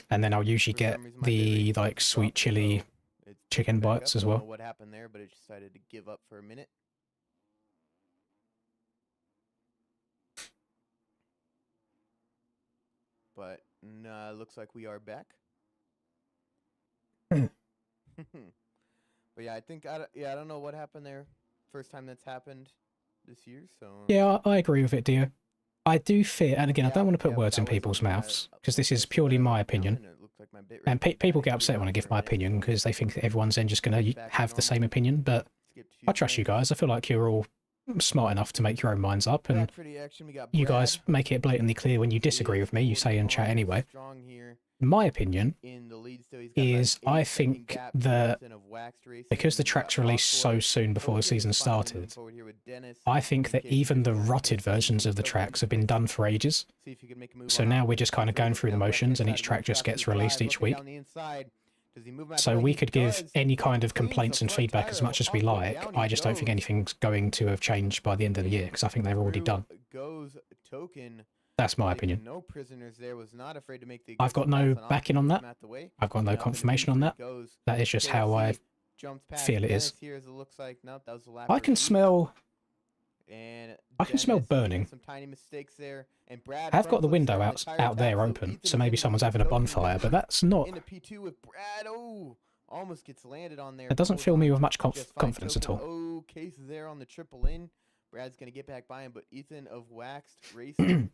And then I'll usually get the like sweet chili chicken bites as well. I don't know what happened there, but it decided to give up for a minute. But no, looks like we are back. But yeah, I think I don't know what happened there. First time that's happened this year, so yeah, I agree with it, Dio. I do fear, and again, I don't want to put words in people's mouths because this is purely my opinion. And people get upset when I give my opinion because they think that everyone's then just going to have the same opinion. But I trust you guys. I feel like you're all smart enough to make your own minds up, and you guys make it blatantly clear when you disagree with me. You say in chat anyway. My opinion is I think that because the track's released so soon before the season started, I think that even the rutted versions of the tracks have been done for ages. So now we're just kind of going through the motions and each track just gets released each week. So we could give any kind of complaints and feedback as much as we like. I just don't think anything's going to have changed by the end of the year because I think they're already done. That's my opinion. I've got no backing on that. I've got no confirmation on that. That is just how I feel it is. I can smell burning. Some tiny mistakes there. And I've got the window out there open, so maybe someone's having a bonfire, but that's not. P2 with Brad. Oh, almost gets landed on there. It doesn't fill me with much confidence at all. Oh, case there on the triple in. Brad's gonna get back by him, but Ethan of Waxed Racing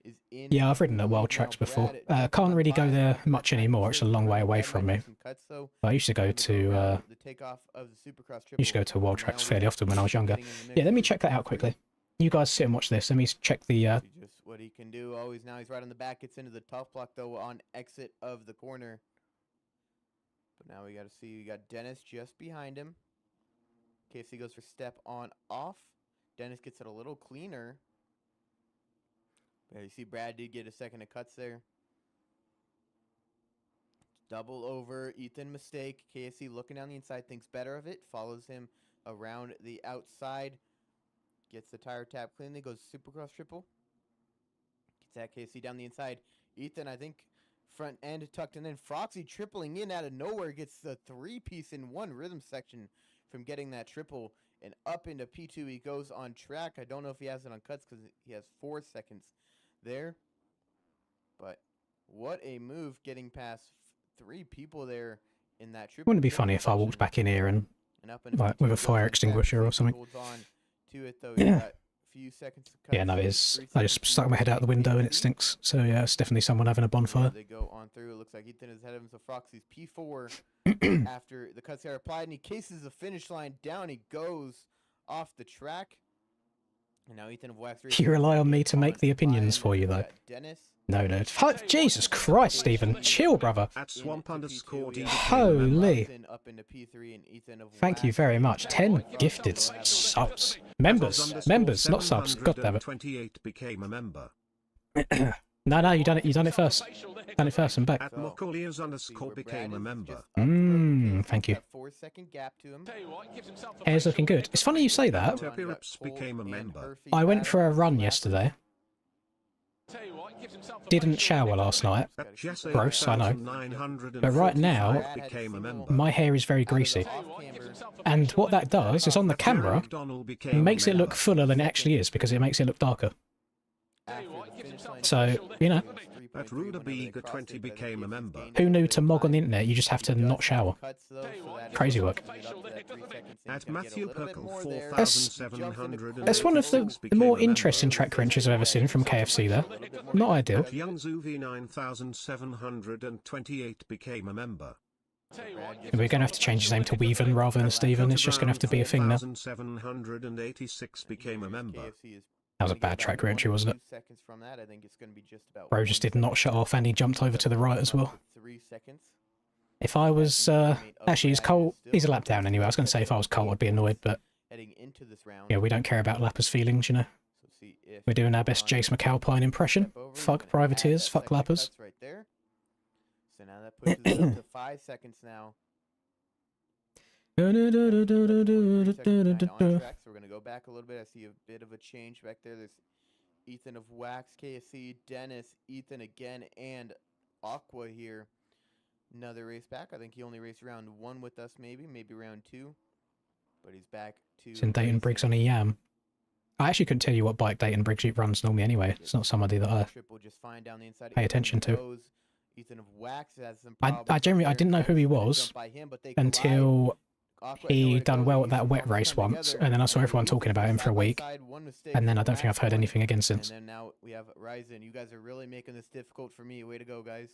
is in. Yeah, I've ridden at Wild Tracks before. Can't really go there much anymore. It's a long way away from me. I used to go to Wild Tracks fairly often when I was younger. Yeah, let me check that out quickly. You guys sit and watch this. Let me check the. Just what he can do. Oh, now he's right on the back. Gets into the tough block though on exit of the corner. But now we got to see. We got Dennis just behind him. KFC goes for step on off. Dennis gets it a little cleaner. Yeah, you see Brad did get a second of cuts there. Double over. Ethan mistake. KFC looking down the inside. Thinks better of it. Follows him around the outside. Gets the tire tap cleanly. Goes Supercross triple. Gets that KFC down the inside. Ethan, I think, front end tucked. And then Froxy tripling in out of nowhere. Gets the 3-piece in one rhythm section from getting that triple. And up into P2 he goes on track. I don't know if he has it on cuts because he has 4 seconds there. But what a move getting past 3 people there in that triple. Wouldn't it be funny if I walked back in here and like with a fire extinguisher or something? Yeah. Yeah, no, it is. I just stuck my head out the window and it stinks. So yeah, it's definitely someone having a bonfire. They go on through. It looks like Ethan is ahead of him. So Froxy's P4 after the cuts are applied, and he cases the finish line down. He goes off the track. And now Ethan of Wax Racing. You rely on me to make the opinions for you, though. Dennis. No. Jesus Christ, Stephen. Chill, brother. At swamp_D. Holy. Up into P3 and Ethan of Thank you very much. 10 gifted subs. Members, not subs. God damn it. 28 became a member. No, you done it first. Done it first and back. At Macauliers_ became a member. Thank you. 4-second gap to him. Hair's looking good. It's funny you say that. Terpirips became a member. I went for a run yesterday. Didn't shower last night. Gross, I know. But right now, my hair is very greasy. And what that does is on the camera, it makes it look fuller than it actually is because it makes it look darker. So, you know. At Rudabiga 20 became a member. Who knew to mog on the internet you just have to not shower? Crazy work. At Matthew Perkle 4700. That's one of the more interesting track wrenches I've ever seen from KFC there. Not ideal. Young Zuvi 9728 became a member. We're going to have to change his name to Weaven rather than Steven. It's just going to have to be a thing now. 786 became a member. That was a bad track entry, wasn't it? Seconds from that, I think it's going to be just about Bro just did not shut off and he jumped over to the right as well. 3 seconds. If I was, actually, he's Colt. He's a lap down anyway. I was going to say if I was Colt, I'd be annoyed, but Heading into this round. yeah, we don't care about Lapper's feelings, you know. So see if We're doing our best Jace McAlpine impression. Fuck privateers, fuck Lappers. Right there. So now that pushes it up to 5 seconds now. 40 seconds on track, so we're going to go back a little bit. I see a bit of a change back there. There's Ethan of Wax, KSC, Dennis, Ethan again, and Aqua here. Another race back. I think he only raced round 1 with us, maybe round 2. But he's back to... It's in Dayton Briggs on a Yam. I actually couldn't tell you what bike Dayton Briggs runs normally anyway. It's not somebody that I pay attention to. Ethan of Wax has some I didn't know who he was until he done well at that wet race once, and then I saw everyone talking about him for a week, and then I don't think I've heard anything again since. And then now we have Ryzen. You guys are really making this difficult for me. Way to go, guys.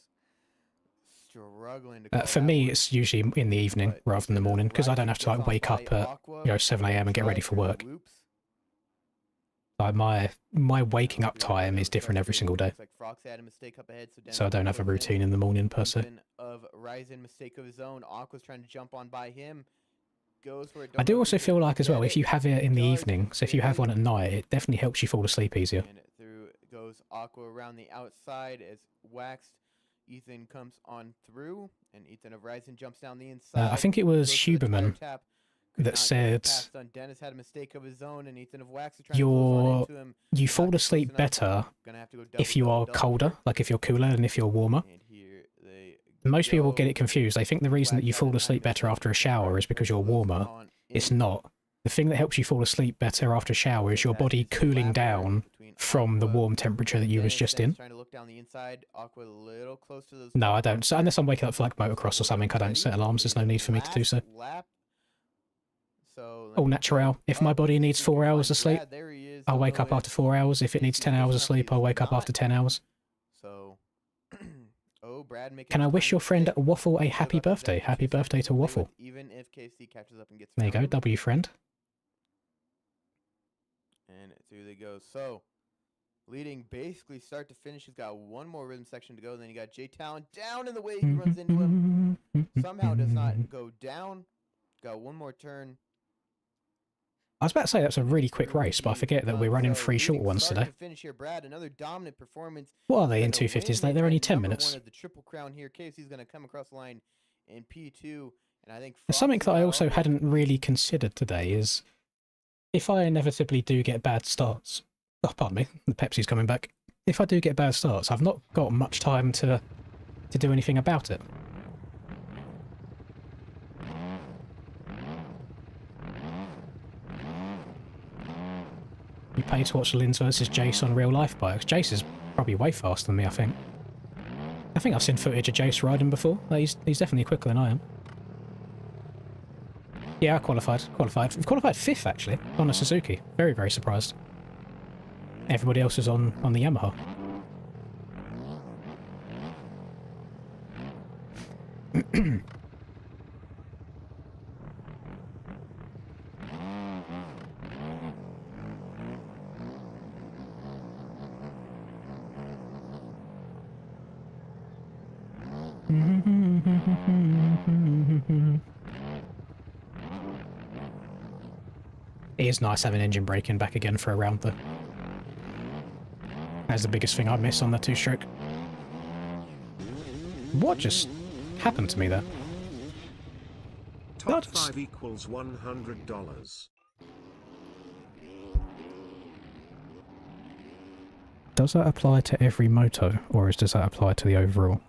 Struggling to For me, it's usually in the evening rather than the morning, because I don't have to like wake up at 7 AM and get ready for work. Like my waking up time is different every single day, so I don't have a routine in the morning per se. Of Ryzen, mistake of his own. Aqua's trying to jump on by him. I do also feel like as well, if you have it in the evening, so if you have one at night, it definitely helps you fall asleep easier. And through goes Aqua around the outside as Waxed. Ethan comes on through, and Ethan of Ryzen jumps down the inside. I think it was Huberman that said Dennis had a mistake of his own, and Ethan of Wax you fall asleep better if you are colder, like if you're cooler, than if you're warmer. Most people get it confused. They think the reason that you fall asleep better after a shower is because you're warmer. It's not. The thing that helps you fall asleep better after a shower is your body cooling down from the warm temperature that you was just in. No, I don't. So unless I'm waking up for like motocross or something, I don't set alarms. There's no need for me to do so. All natural. If my body needs 4 hours of sleep, I'll wake up after 4 hours. If it needs 10 hours of sleep, I'll wake up after 10 hours. Can I wish your friend Waffle a happy birthday? Happy birthday to Waffle. There you go, W friend. And through they go. So, leading basically start to finish. He's got one more rhythm section to go. Then you got J Talon down in the way. He runs into him. Somehow does not go down. Got one more turn. I was about to say that's a really quick race, but I forget that we're running 3 short ones today. Finish here, Brad. Another dominant performance. What are they in 250s? They're only 10 minutes. The triple crown here. KFC's going to come across the line in P2, and I think something that I also hadn't really considered today is if I inevitably do get bad starts. Oh, pardon me, the Pepsi's coming back. If I do get bad starts, I've not got much time to do anything about it. You pay to watch Linz versus Jace on real life bikes. Jace is probably way faster than me, I think. I think I've seen footage of Jace riding before. He's definitely quicker than I am. Yeah, I qualified. We've qualified 5th, actually, on a Suzuki. Very, very surprised. Everybody else is on the Yamaha. It is nice having engine braking back again for a round though. That's the biggest thing I miss on the 2-stroke. What just happened to me there? Top 5 equals $100. Does that apply to every moto, or does that apply to the overall?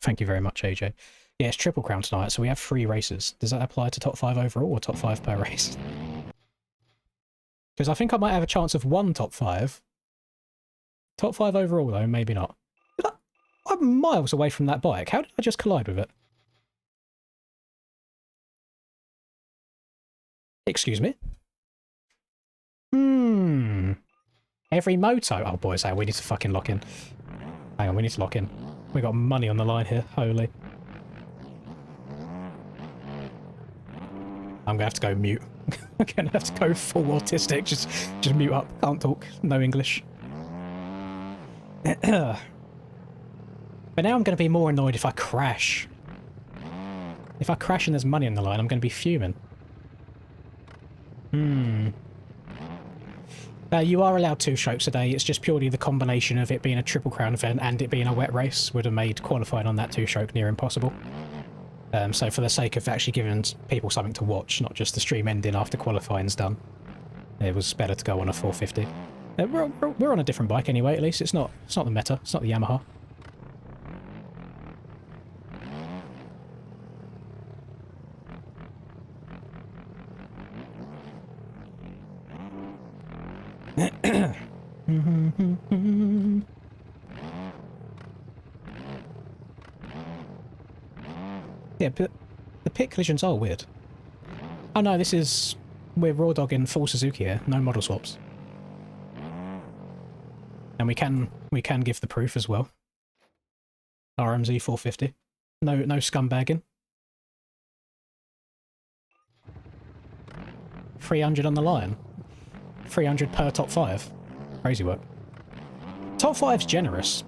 Thank you very much, AJ. Yeah, it's Triple Crown tonight, so we have 3 races. Does that apply to top 5 overall, or top 5 per race? Because I think I might have a chance of 1 top 5. Top 5 overall, though, maybe not. I'm miles away from that bike. How did I just collide with it? Excuse me? Every moto. Oh, boys, hey, we need to fucking lock in. Hang on, we need to lock in. We got money on the line here. Holy. I'm gonna have to go mute. I'm gonna have to go full autistic. Just mute up. Can't talk. No English. But now I'm gonna be more annoyed if I crash. If I crash and there's money on the line, I'm gonna be fuming. You are allowed 2 strokes a day. It's just purely the combination of it being a Triple Crown event and it being a wet race would have made qualifying on that 2-stroke near impossible. So for the sake of actually giving people something to watch, not just the stream ending after qualifying's done, it was better to go on a 450. We're on a different bike anyway. At least it's not the Meta. It's not the Yamaha. Yeah, but the pit collisions are weird. Oh no, we're raw dogging full Suzuki here, no model swaps. And we can give the proof as well. RMZ 450. No scumbagging. 300 on the line. 300 per top 5. Crazy work. Top 5's generous.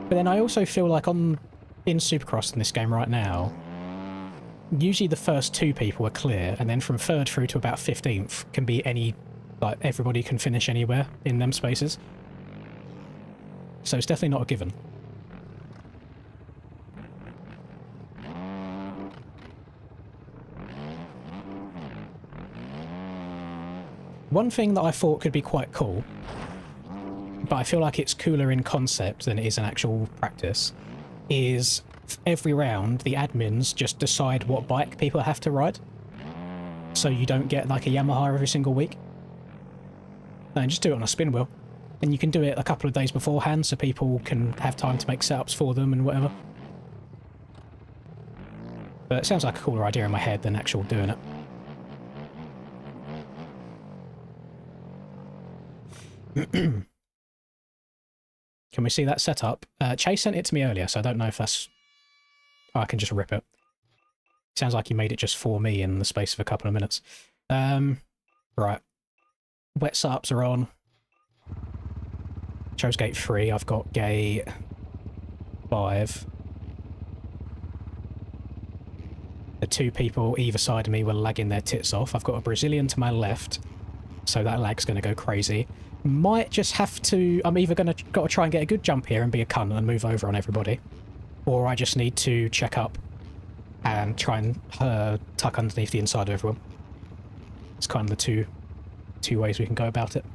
But then I also feel like in Supercross in this game right now, usually the first 2 people are clear, and then from 3rd through to about 15th can be everybody can finish anywhere in them spaces. So it's definitely not a given. One thing that I thought could be quite cool, but I feel like it's cooler in concept than it is in actual practice, is every round the admins just decide what bike people have to ride. So you don't get like a Yamaha every single week. No, just do it on a spin wheel. And you can do it a couple of days beforehand so people can have time to make setups for them and whatever. But it sounds like a cooler idea in my head than actual doing it. Can we see that setup? Chase sent it to me earlier, so I don't know if that's... Oh, I can just rip it. Sounds like he made it just for me in the space of a couple of minutes. Right. Wet setups are on. Chose gate 3, I've got gate 5. The 2 people either side of me were lagging their tits off. I've got a Brazilian to my left, so that lag's going to go crazy. Might just have to... I'm either got to try and get a good jump here and be a cunt and move over on everybody, or I just need to check up and try and tuck underneath the inside of everyone. It's kind of the two ways we can go about it.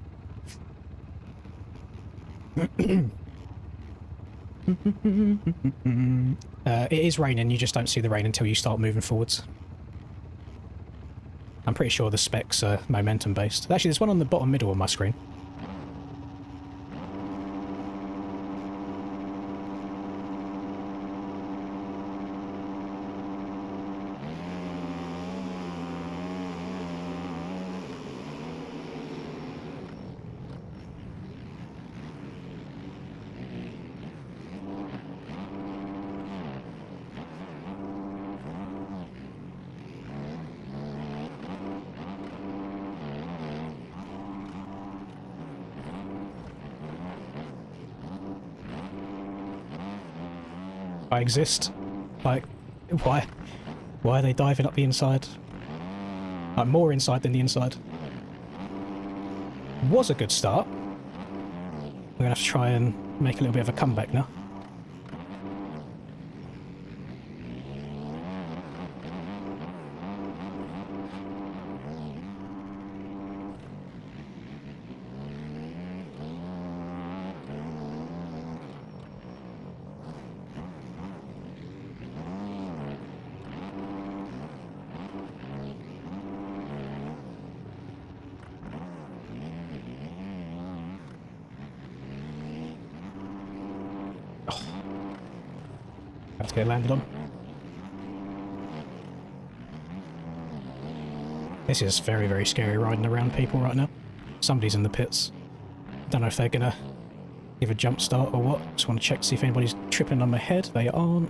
It is raining, you just don't see the rain until you start moving forwards. I'm pretty sure the specs are momentum based. Actually, there's one on the bottom middle of my screen. I exist. Like, why are they diving up the inside? Like, more inside than the inside. Was a good start. We're gonna have to try and make a little bit of a comeback now. Have to get landed on. This is very, very scary riding around people right now. Somebody's in the pits. Don't know if they're gonna give a jump start or what. Just want to check to see if anybody's tripping on my head. They aren't.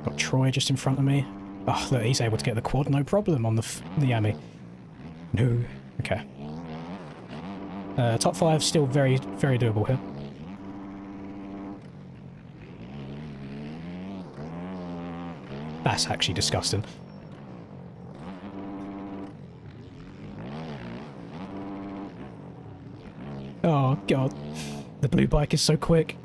Got Troy just in front of me. Oh, look, he's able to get the quad, no problem on the Yami. No. Okay. Top 5 still very, very doable here. That's actually disgusting. Oh, God. The blue bike is so quick.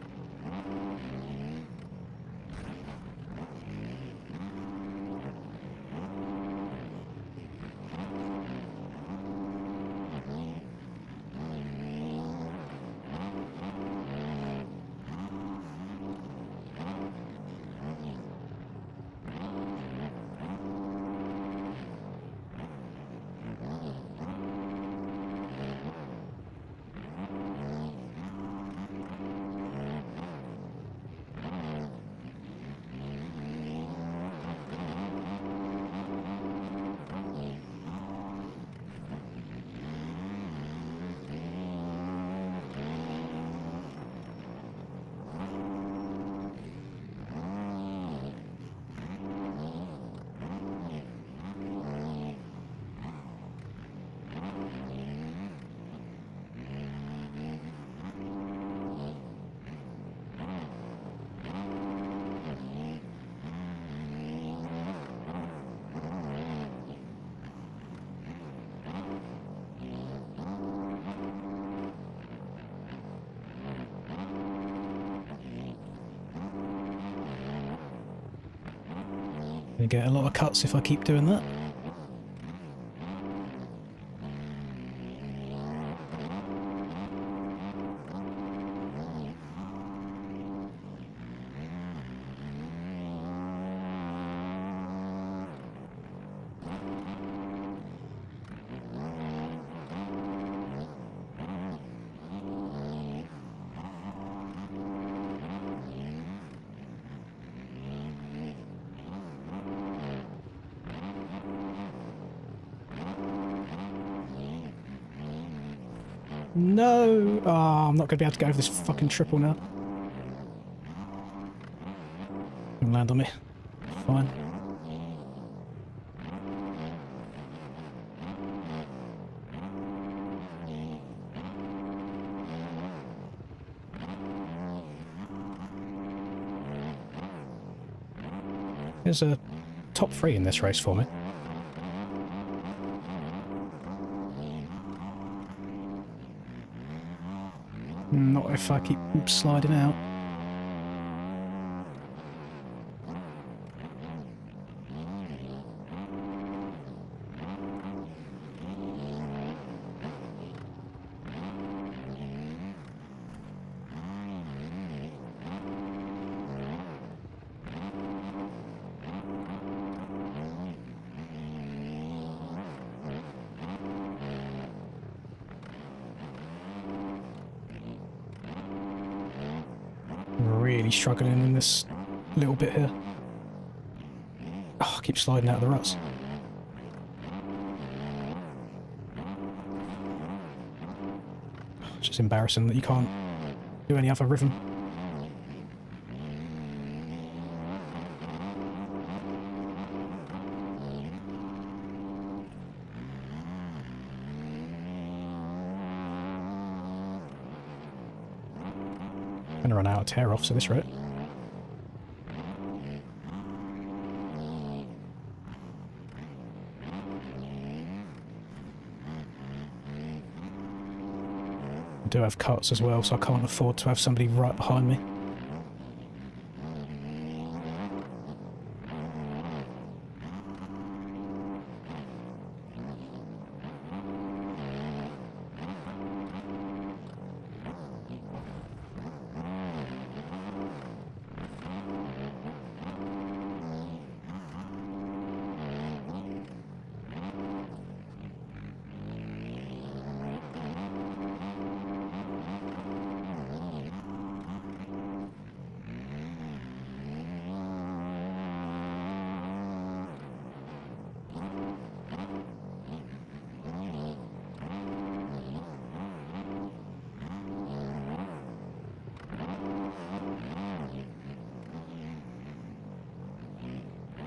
Gonna get a lot of cuts if I keep doing that. No! Oh, I'm not going to be able to get over this fucking triple now. It'll land on me. Fine. There's a top 3 in this race for me. Not if I keep sliding out. Really struggling in this little bit here. Oh, I keep sliding out of the ruts. It's just embarrassing that you can't do any other rhythm. I'm gonna run out of tear-offs at this rate. I do have cuts as well, so I can't afford to have somebody right behind me.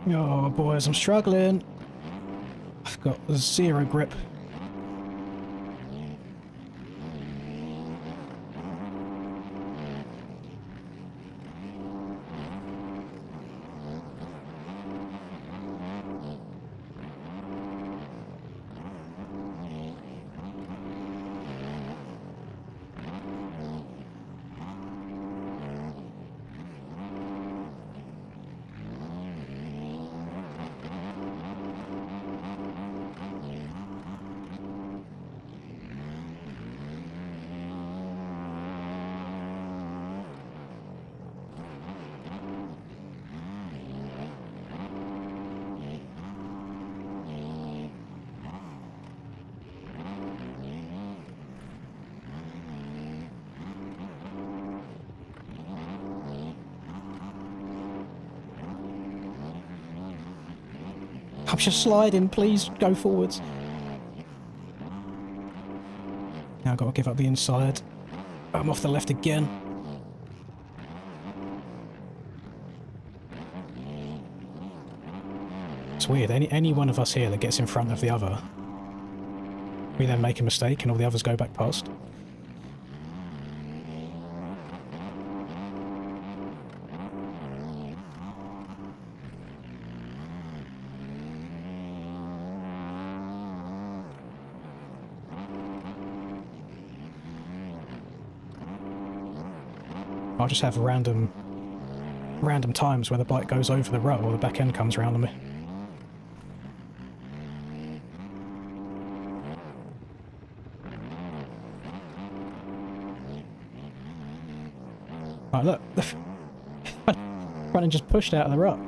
Oh, boys, I'm struggling. I've got zero grip. I'm just sliding, please go forwards. Now I've got to give up the inside. I'm off the left again. It's weird, any one of us here that gets in front of the other, we then make a mistake and all the others go back past. I'll just have random times where the bike goes over the rut or the back end comes round on me. Right, look, the front end just pushed out of the rut.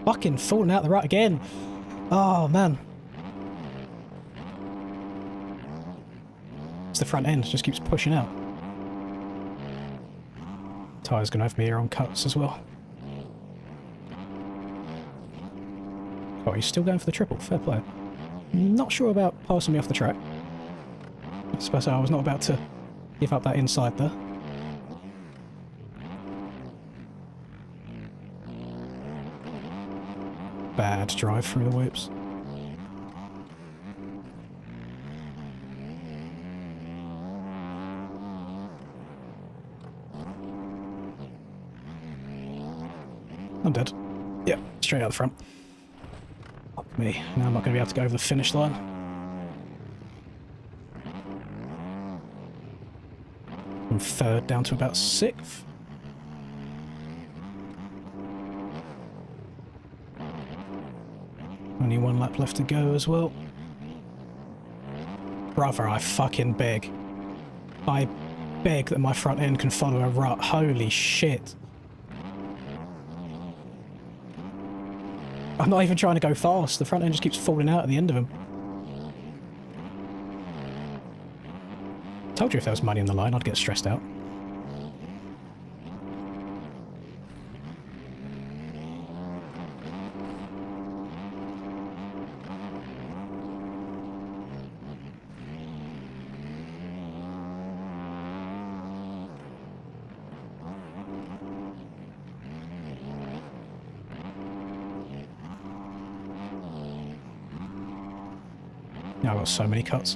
Fucking falling out the rut again. Oh, man. It's the front end, just keeps pushing out. Tyre's gonna have me here on cuts as well. Oh, he's still going for the triple. Fair play. Not sure about passing me off the track. I suppose I was not about to give up that inside there. Bad drive through the whips. I'm dead. Yep, straight out the front. Fuck me. Now I'm not going to be able to go over the finish line. From 3rd down to about 6th. Only 1 lap left to go as well. Brother, I fucking beg. I beg that my front end can follow a rut. Holy shit. I'm not even trying to go fast. The front end just keeps falling out at the end of them. Told you if there was money in the line, I'd get stressed out. I've got so many cuts.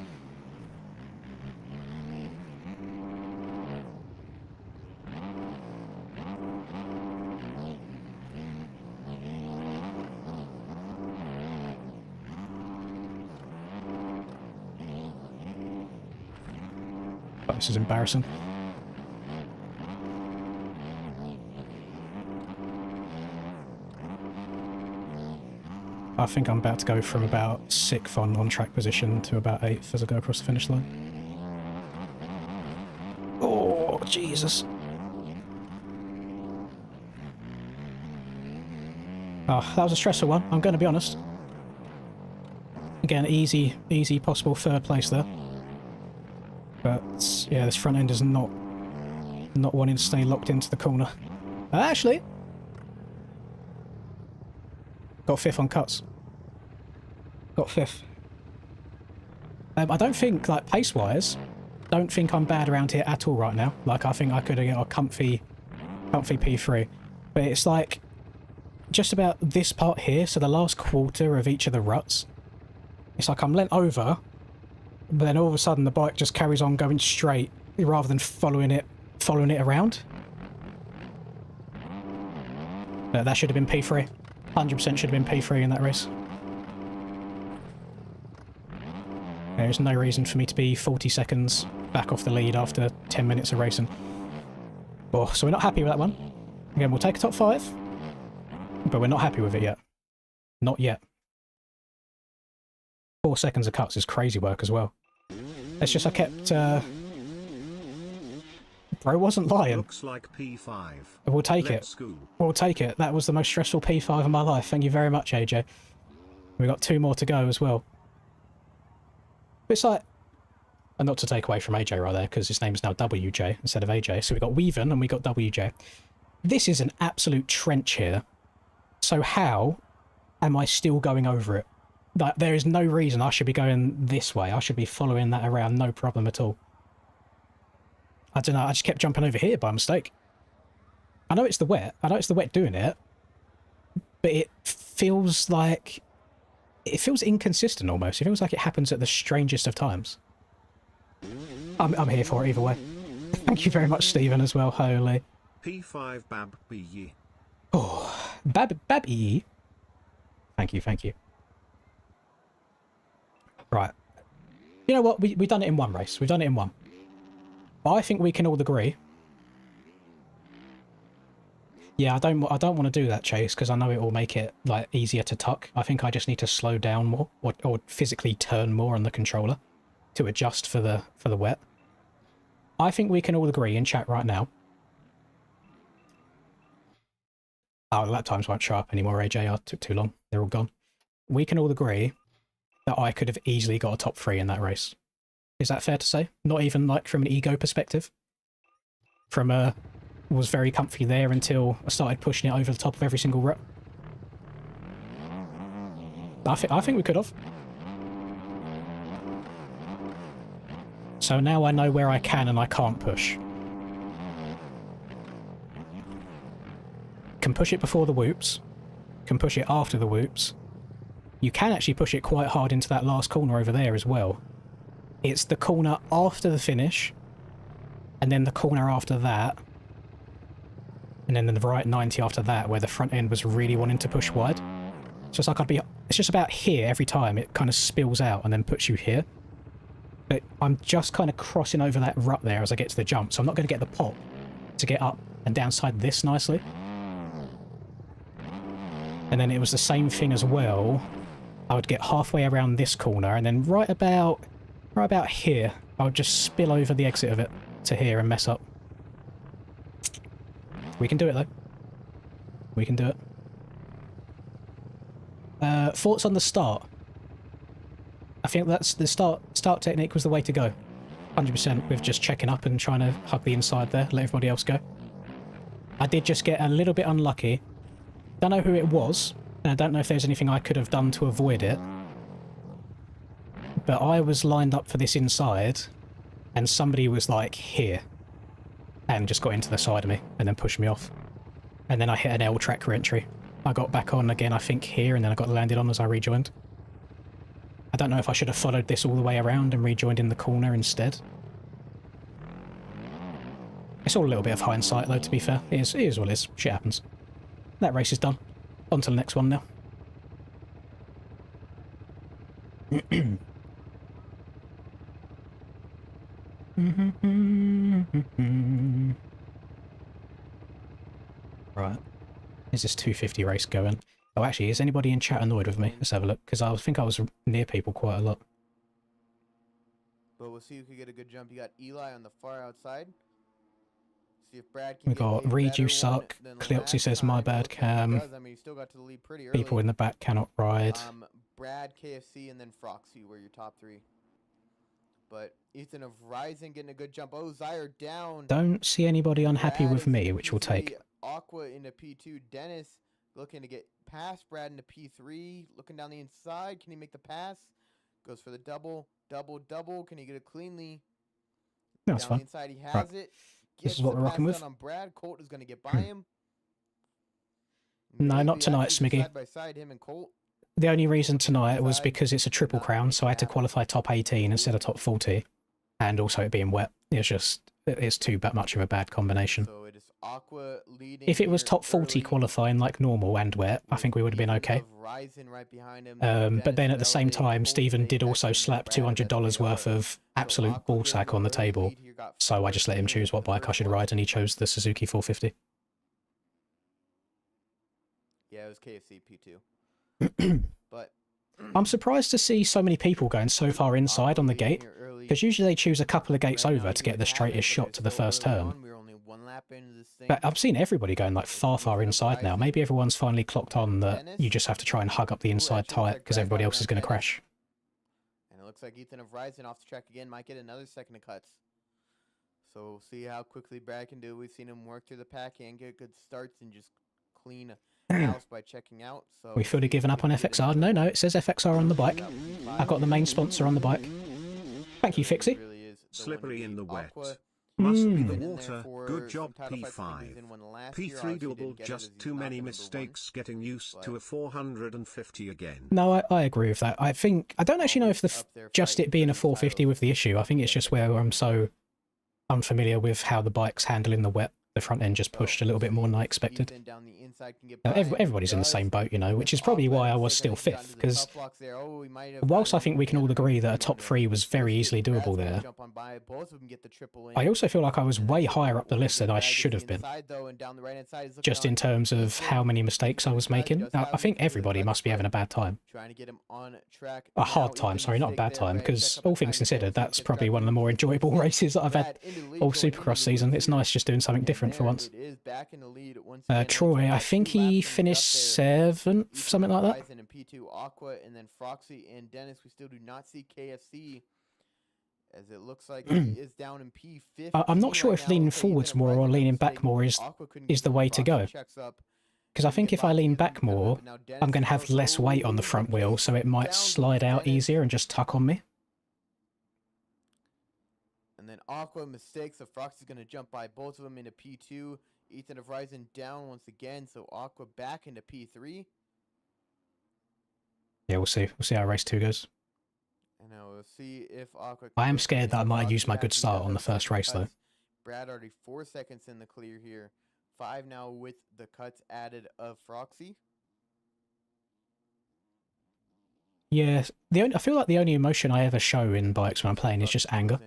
Oh, this is embarrassing. I think I'm about to go from about 6th on track position to about 8th as I go across the finish line. Oh, Jesus. Oh, that was a stressful one, I'm going to be honest. Again, easy possible 3rd place there. But, yeah, this front end is not wanting to stay locked into the corner. Actually, got 5th on cuts. Got 5th. I don't think, like, pace-wise, don't think I'm bad around here at all right now. Like, I think I could have got a comfy P3. But it's like, just about this part here, so the last quarter of each of the ruts, it's like I'm leant over, but then all of a sudden the bike just carries on going straight rather than following it around. That should have been P3. 100% should have been P3 in that race. There's no reason for me to be 40 seconds back off the lead after 10 minutes of racing. Oh, so we're not happy with that one. Again, we'll take a top 5, but we're not happy with it yet. Not yet. 4 seconds of cuts is crazy work as well. It's just I kept... Bro wasn't lying. Looks like P5. We'll take Let's it. go. We'll take it. That was the most stressful P5 of my life. Thank you very much, AJ. We've got 2 more to go as well. But it's like... And not to take away from AJ right there, because his name is now WJ instead of AJ. So we got Weaven and we got WJ. This is an absolute trench here. So how am I still going over it? Like, there is no reason I should be going this way. I should be following that around, no problem at all. I don't know, I just kept jumping over here by mistake. I know it's the wet. I know it's the wet doing it. But it feels like... It feels inconsistent almost. It feels like it happens at the strangest of times. I'm here for it either way. Thank you very much, Stephen, as well. Holy. P5 Bab B. Oh, Bab E. Thank you, thank you. Right. You know what? We've done it in one race. We've done it in one. But I think we can all agree. Yeah, I don't want to do that, Chase, because I know it will make it like easier to tuck. I think I just need to slow down more, or physically turn more on the controller to adjust for the wet. I think we can all agree in chat right now. Oh, the lap times won't show up anymore, AJ. Took too long. They're all gone. We can all agree that I could have easily got a top 3 in that race. Is that fair to say? Not even like from an ego perspective? From a... was very comfy there until I started pushing it over the top of every single rut. I think we could have. So now I know where I can and I can't push. Can push it before the whoops. Can push it after the whoops. You can actually push it quite hard into that last corner over there as well. It's the corner after the finish, and then the corner after that. and then the right 90 after that, where the front end was really wanting to push wide. So it's like it's just about here every time. It kind of spills out and then puts you here. But I'm just kind of crossing over that rut there as I get to the jump, so I'm not going to get the pop to get up and downside this nicely. And then it was the same thing as well. I would get halfway around this corner, and then right about here, I would just spill over the exit of it to here and mess up. We can do it though. We can do it. Thoughts on the start? I think that's the start technique was the way to go. 100% with just checking up and trying to hug the inside there, let everybody else go. I did just get a little bit unlucky. Don't know who it was, and I don't know if there's anything I could have done to avoid it. But I was lined up for this inside, and somebody was like here, and just got into the side of me, and then pushed me off. And then I hit an L track re-entry. I got back on again, I think here, and then I got landed on as I rejoined. I don't know if I should have followed this all the way around and rejoined in the corner instead. It's all a little bit of hindsight though, to be fair. It is what it is. Shit happens. That race is done. On to the next one now. Right. Is this 250 race going? Oh, actually, is anybody in chat annoyed with me? Let's have a look, because I think I was near people quite a lot. But we'll see who can get a good jump. You got Eli on the far outside. See if Brad can We got Reed, you suck. Cleoxy says, my bad, Cam. I mean, you still got to the lead pretty early. People in the back cannot ride. Brad, KFC, and then Froxy were your top three. But Ethan of Ryzen getting a good jump. Oh, Zyre down. Don't see anybody unhappy with me, which will take. Aqua into P2. Dennis looking to get past Brad into P3. Looking down the inside. Can he make the pass? Goes for the double. Can he get it cleanly? No, it's down fine. The inside, he has Right. it. This is what we're rocking with. On Brad. Colt is going to get by him. No, not Maybe tonight, actually Smiggy. Side by side, him and Colt. The only reason tonight was because it's a triple crown, so I had to qualify top 18 instead of top 40. And also it being wet. It's too much of a bad combination. So it is Aqua leading If it was here top 40 early. qualifying like normal and wet, I think we would have been okay. Ryzen right behind him. But then at the Dennis same elevated, time, Colt Stephen laid did back also in, slap Brad got $200 the worth of So absolute Aqua getting ballsack the on the early table. lead here, got So I just let him fourth choose what in the bike I should third ride, and he quarter. chose the Suzuki 450. Yeah, it was KFC P2. But I'm surprised to see so many people going so far inside on the gate, because usually they choose a couple of gates over to get the straightest shot to the first turn. But I've seen everybody going like far inside now. Maybe everyone's finally clocked on that you just have to try and hug up the inside tight because everybody else is going to crash. And it looks like Ethan of Ryzen off the track again might get another second of cuts. So we'll see how quickly Brad can do. We've seen him work through the pack and get good starts and just clean house by checking out. So We fully given up on FXR. No, it says FXR on the bike. I've got the main sponsor on the bike. Thank you, Fixie. Slippery in the wet. Must be the Been in there water. for Good some job, title fights P5. he's in one last P3 year. Obviously didn't double, get it as just he's too not many the number one. mistakes getting used to a 450 again. No, I agree with that. I don't actually know if just it being a 450 with the issue. I think it's just where I'm so unfamiliar with how the bike's handling the wet. The front end just pushed a little bit more than I expected. Now, everybody's in the same boat, you know, which is probably why I was still fifth, because whilst I think we can all agree that a top three was very easily doable there, I also feel like I was way higher up the list than I should have been, just in terms of how many mistakes I was making. Now, I think everybody must be having a bad time. A hard time, sorry, not a bad time, because all things considered, that's probably one of the more enjoyable races that I've had all Supercross season. It's nice just doing something different for once. Troy, I think he finished 7th, something like that. And P2 Aqua, and then Froxy and Dennis. We still do not see KFC, as it looks like he is down in P15. I'm not sure if leaning forwards more or leaning back more is the way to go. Because I think if I lean back more, I'm going to have less weight on the front wheel, so it might slide out easier and just tuck on me. And then Aqua mistakes, so Froxy's going to jump by both of them into P2. Ethan of Ryzen down once again, so Aqua back into P3. Yeah, we'll see. We'll see how race 2 goes. And now we'll see if Aqua... I am scared that I might have used my good start on the first race, though. Brad already 4 seconds in the clear here. 5 now with the cuts added of Froxy. Yeah, I feel like the only emotion I ever show in bikes when I'm playing is just anger.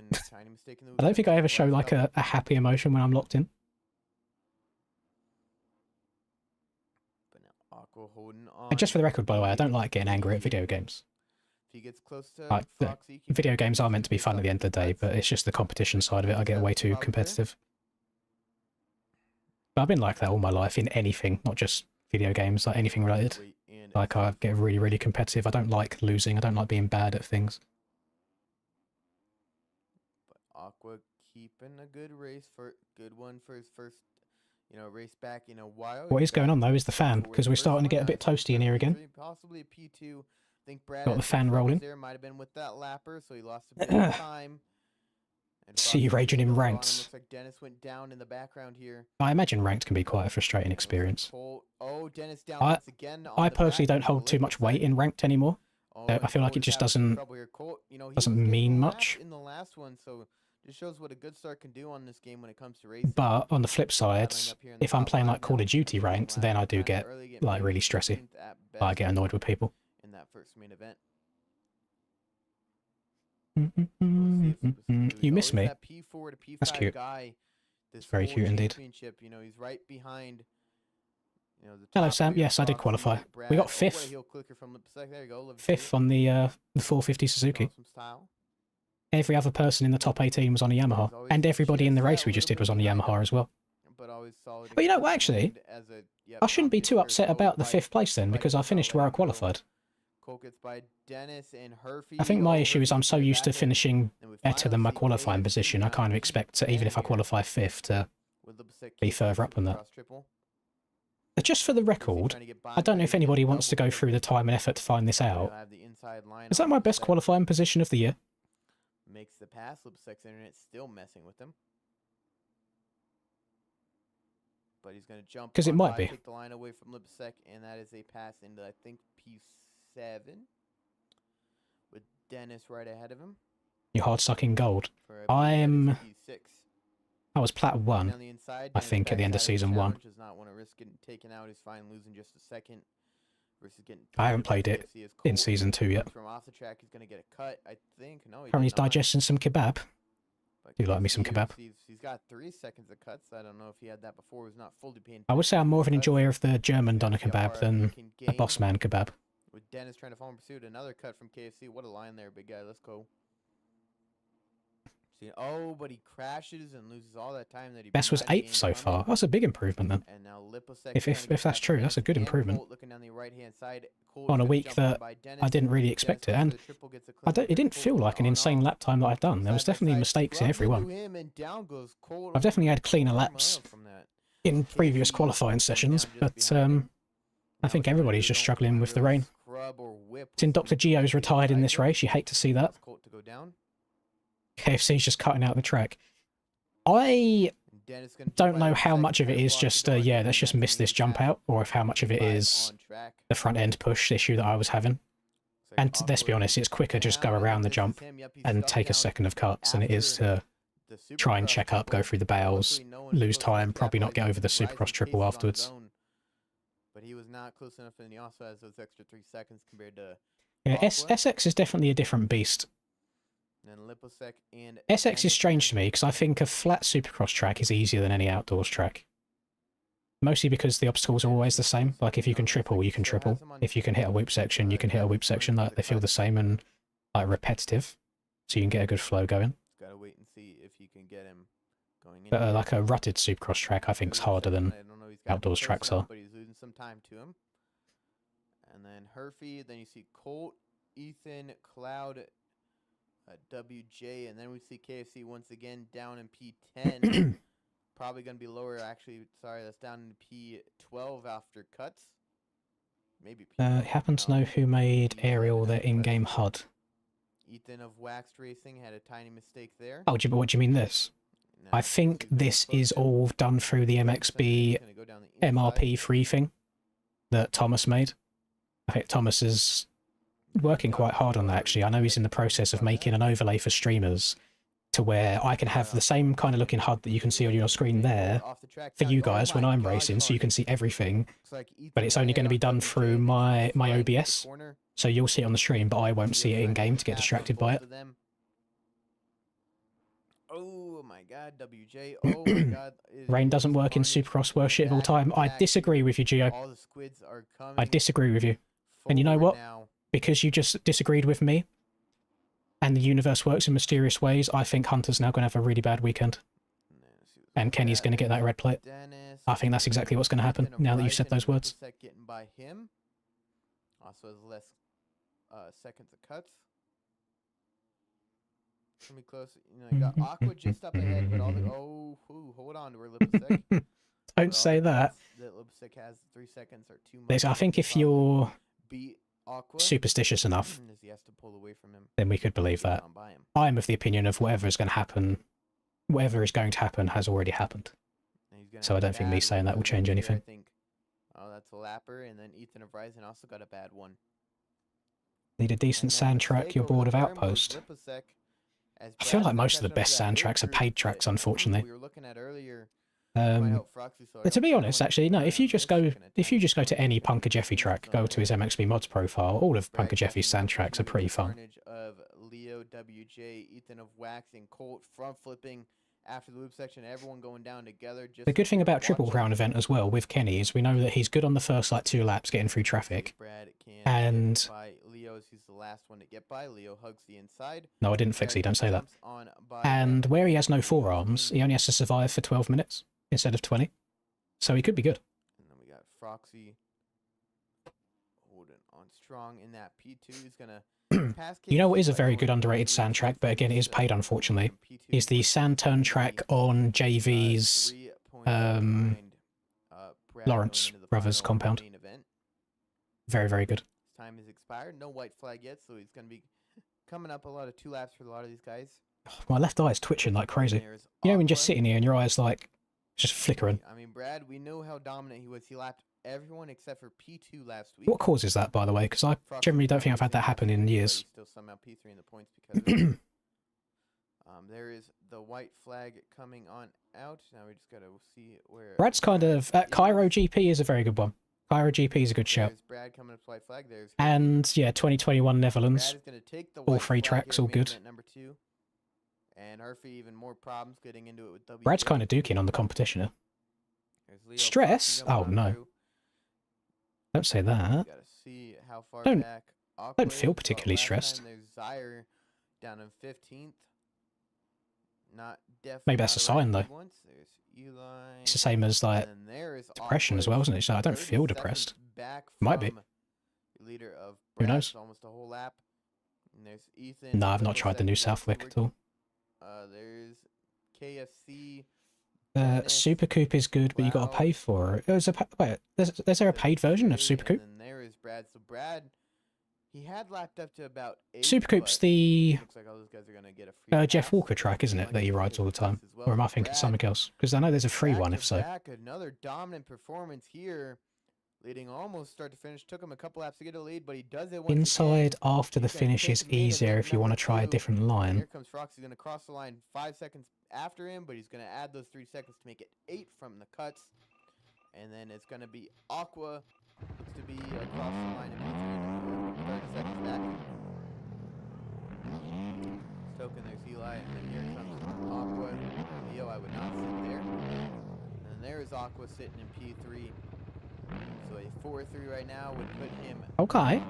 I don't think I ever show like a happy emotion when I'm locked in. But now Aqua holding on. And just for the record, by the way, I don't like getting angry at video games. If he gets close to Like, Froxy, video games are meant to be fun at the end of the day, but it's just the competition side of it. I get way too competitive. But I've been like that all my life in anything, not just video games, like anything related. Like, I get really, really competitive. I don't like losing. I don't like being bad at things. But Aqua keeping a good race for good one for his first, race back in a while. What is going on though is the fan, because we're starting to get a bit toasty in here again. Possibly a P2. I think Brad Got the fan rolling. There might have been with that lapper, so he lost a bit of time. See you raging in ranks. Looks like Dennis went down in the background here. I imagine ranked can be quite a frustrating experience. Oh, Dennis down once again. I personally don't hold too much weight in ranked anymore. I feel like it just doesn't mean much. In the last one, so it shows what a good start can do on this game when it comes to racing. But on the flip side, if I'm playing like Call of Duty ranked, then I do get like really stressy. I get annoyed with people. In that first main event. You miss me. That's cute. It's very cute indeed. He's right behind. Hello, Sam. Yes, I did qualify. We got fifth. Fifth on the 450 Suzuki. Every other person in the top 18 was on a Yamaha, and everybody in the race we just did was on a Yamaha as well. But you know what, actually, I shouldn't be too upset about the fifth place then, because I finished where I qualified. I think my issue is I'm so used to finishing better than my qualifying position, I kind of expect to, even if I qualify fifth, to be further up than that. Just for the record, I don't know if anybody wants to go through the time and effort to find this out. Is that my best qualifying position of the year? Makes the pass. Lipsec's internet still messing with him. But he's going to jump. Because it might be. Take the line away from Lipsec, and that is a pass into, I think, P7. With Dennis right ahead of him. You're hard sucking gold. I was plat 1, I think, at the end of season 1. Does not want to risk getting taken out. He's fine losing just a second. I haven't played it in season 2 yet. From off the track, he's going to get a cut, I think. No, Currently he's digesting some kebab. Do you like me some kebab? He's got 3 seconds of cuts. I don't know if he had that before. He was not fully paying. I would say I'm more of an enjoyer of the German doner kebab than a boss man kebab. With Dennis trying to follow in pursuit, another cut from KFC. What a line there, big guy. Let's go. Oh, but he crashes and loses all that time that he. Best was 8th so far. That's a big improvement then. And now if that's true, that's a good improvement. On a week that I didn't really expect it, and it didn't feel like an insane lap time that I've done. There was definitely mistakes in every one. I've definitely had cleaner laps in previous qualifying sessions, but I think everybody's just struggling with the rain. Since Dr. Gio's retired in this race, you hate to see that. KFC's just cutting out the track. I don't know how much of it is just, yeah, let's just miss this jump out, or if how much of it is the front end push issue that I was having. And let's be honest, it's quicker just go around the jump and take a second of cuts than it is to try and check up, go through the bales, lose time, probably not get over the Supercross triple afterwards. But he was not close enough, and he also has those extra 3 seconds compared to. Yeah, SX is definitely a different beast. SX is strange to me because I think a flat Supercross track is easier than any outdoors track. Mostly because the obstacles are always the same. Like if you can triple, you can triple. If you can hit a whip section, you can hit a whip section. Like they feel the same and like repetitive, so you can get a good flow going. Gotta wait and see if you can get him going in. But like a rutted Supercross track, I think is harder than outdoors tracks are. But he's losing some time to him. And then Herfy, then you see Colt, Ethan, Cloud. WJ, and then we see KFC once again down in P10. Probably going to be lower, actually. Sorry, that's down in P12 after cuts. Maybe P12. Happen to know who made Ariel their in-game HUD? Ethan of Waxed Racing had a tiny mistake there. Oh, what do you mean this? No, I think this is all done through the MXB MRP free thing that Thomas made. I think Thomas is working quite hard on that, actually. I know he's in the process of making an overlay for streamers to where I can have the same kind of looking HUD that you can see on your screen there for you guys when I'm racing, so you can see everything, but it's only going to be done through my OBS, so you'll see it on the stream, but I won't see it in-game to get distracted by it. Oh my god, WJ. Oh my god. Rain doesn't work in Supercross worst shit of all time. I disagree with you, Gio. All the squids are coming. I disagree with you. And you know what? Now. Because you just disagreed with me, and the universe works in mysterious ways, I think Hunter's now going to have a really bad weekend. And Kenny's going to get that red plate. I think that's exactly what's going to happen now that you've said those words. Getting by him. Also has less seconds of cuts. Coming close. You know, you got Aqua just up ahead, but all the hold on to her Lipstick. Don't say that. Lipstick has 3 seconds or 2 months. I think if you're beat Aqua, superstitious enough, he has to pull away from him, then we could believe that. I'm of the opinion of whatever is going to happen has already happened. So I don't think me saying that will change anything. Oh, that's a lapper, and then Ethan of Ryzen also got a bad one. Need a decent sand track, you're bored of Outpost. I feel like most of the best sand tracks are paid tracks, unfortunately. We were looking at earlier. To be honest, actually, no. If you just go to any Punker Jeffy track, go to his MXB mods profile. All of Punker Jeffy's sand tracks are pretty fun. Of Leo, WJ, Ethan of Wax, and Colt front flipping after the loop section. Everyone going down together. The good thing about Triple Crown event as well with Kenny is we know that he's good on the first like 2 laps getting through traffic. And he's the last one to get by. Leo hugs the inside. No, I didn't fix it. Don't say that. And where he has no forearms, he only has to survive for 12 minutes. Instead of 20. So he could be good. And then we got Froxy holding on strong in that P2. He's going to pass. You know what is a very good underrated sand track, but again, it is paid, unfortunately, is the sand turn track on JV's Lawrence Brothers compound. Very, very good. Time is expired. No white flag yet, so he's going to be coming up a lot of 2 laps for a lot of these guys. My left eye is twitching like crazy. You know when you're sitting here and your eye's like just flickering. I mean, Brad, we know how dominant he was. He lapped everyone except for P2 last week. What causes that, by the way? Because I generally don't think I've had that happen in years. Still somehow P3 in the points because there is the white flag coming on out. Now we just got to see where... Brad's kind of... Cairo GP is a very good one. Cairo GP is a good shout. There's Brad coming up to white flag. And, yeah, 2021 Netherlands. Brad is gonna take the all 3 tracks, all good. Number 2. And Murphy even more problems getting into it with W. Brad's kind of duking on the competition here. Stress? Oh no! Don't say that. See how far don't feel particularly stressed. There's Zaire down in 15th. Not maybe that's a sign though. There's Eli. It's the same as like depression as well, isn't it? So I don't feel depressed. Might be. Leader of who knows? Almost a whole lap. And there's Ethan. No, I've not tried the new Southwick at all. There's KFC. Super Coupe is good, but you got to pay for it. Wait, is there a paid version of Super Coupe? And there is Brad. So Brad, he had lapped up to about 8. Super Coupe's the looks like all those guys are gonna get a free Jeff Walker track, isn't it? That he rides all the time. Or am I thinking of something else? Because I know there's a free one. If so, another dominant performance here. Leading almost start to finish. Took him a couple laps to get a lead, but he does it once inside again. After the finish is easier if you want to try a different line. Here comes Frox. He's going to cross the line 5 seconds after him, but he's going to add those 3 seconds to make it 8 from the cuts. And then it's going to be Aqua. Looks to be across the line in 30 seconds back. Stoken, there's Eli, and then here comes Aqua. Leo, I would not sit there. And then there is Aqua sitting in P3. So a 4-3 right now would put him. Okay.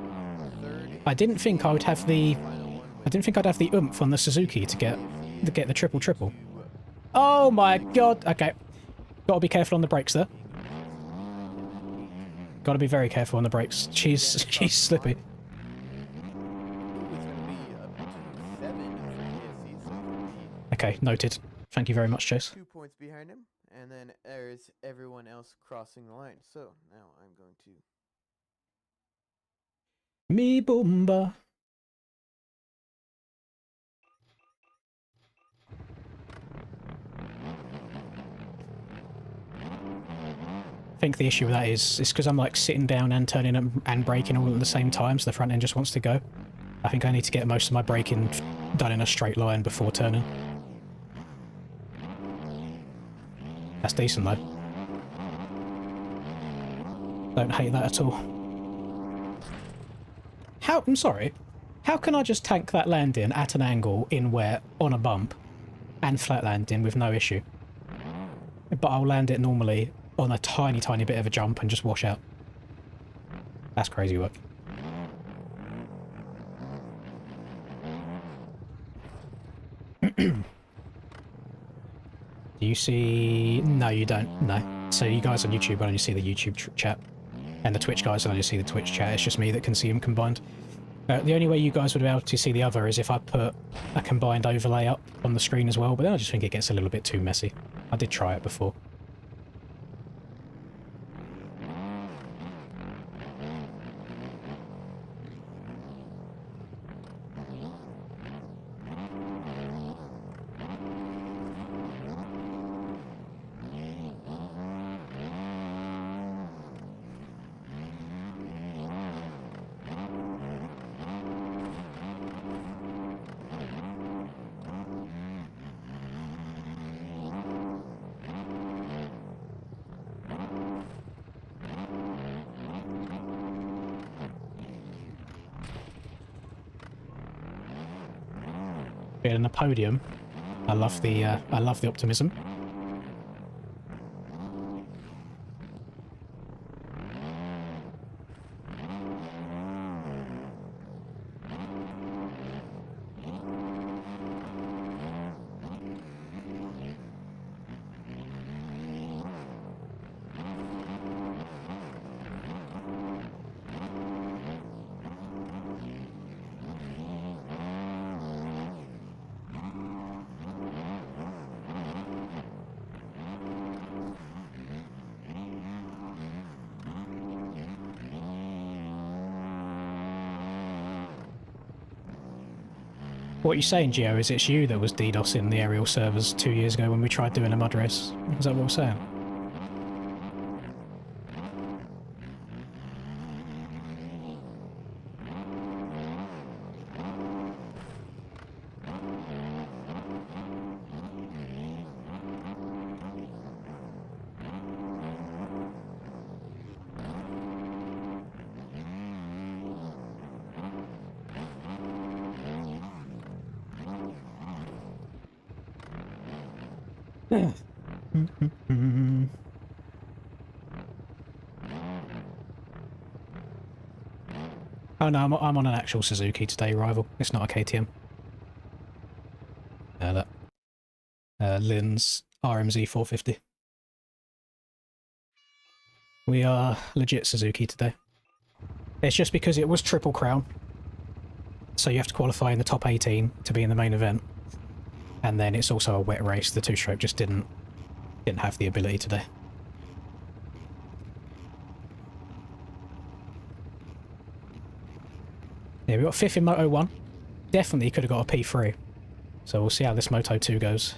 I didn't think I would have the. I didn't think I'd have the oomph on the Suzuki to get the triple. Oh my god. Okay. Got to be careful on the brakes there. Got to be very careful on the brakes. She's slippy. Okay, noted. Thank you very much, Chase. 2 points behind him. And then there's everyone else crossing the line. So now I'm going to... Me Boomba. I think the issue with that is because I'm like sitting down and turning and braking all at the same time, so the front end just wants to go. I think I need to get most of my braking done in a straight line before turning. That's decent though. Don't hate that at all. I'm sorry. How can I just tank that landing at an angle in wet on a bump and flat landing with no issue? But I'll land it normally on a tiny, tiny bit of a jump and just wash out. That's crazy work. Do you see... No, you don't. No. So you guys on YouTube only see the YouTube chat. And the Twitch guys only see the Twitch chat. It's just me that can see them combined. The only way you guys would be able to see the other is if I put a combined overlay up on the screen as well, but then I just think it gets a little bit too messy. I did try it before. Feeling a podium. I love the optimism. What you're saying, Gio, is it's you that was DDoSing the aerial servers 2 years ago when we tried doing a mud race. Is that what we're saying? Oh no, I'm on an actual Suzuki today, rival. It's not a KTM. That Lynn's RMZ 450. We are legit Suzuki today. It's just because it was Triple Crown, so you have to qualify in the top 18 to be in the main event, and then it's also a wet race. The two-stroke just didn't have the ability today. Yeah, we got 5th in Moto 1. Definitely could have got a P3. So we'll see how this Moto 2 goes.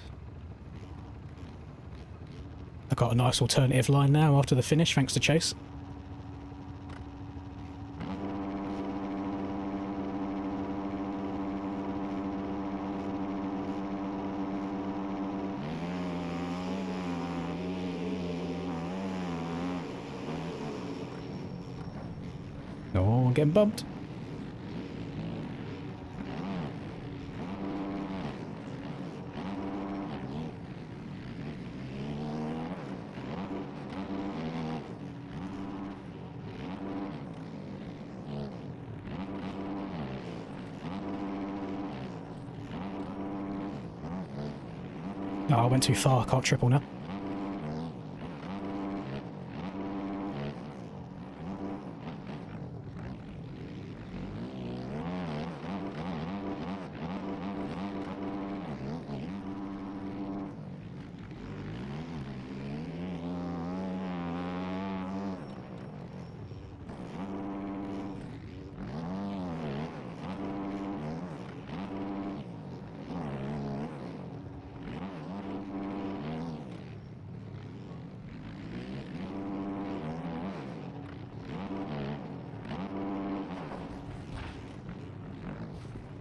I've got a nice alternative line now after the finish, thanks to Chase. Oh, getting bumped. Oh, I went too far. I can't triple now.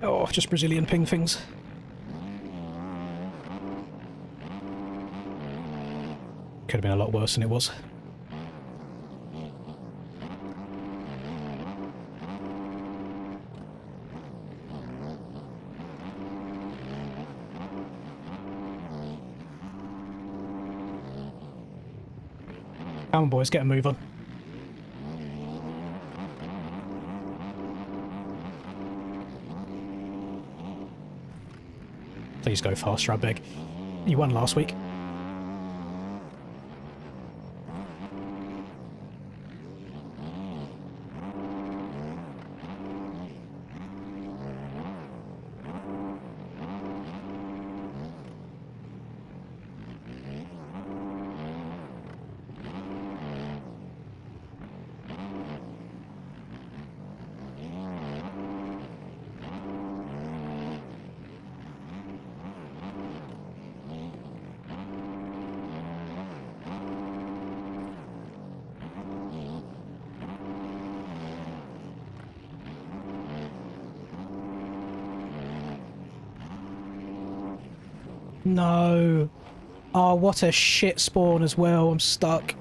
Oh, just Brazilian ping things. could have been a lot worse than it was. Come on, boys, get a move on. Please go faster, I beg. You won last week. No. Oh, what a shit spawn as well. I'm stuck.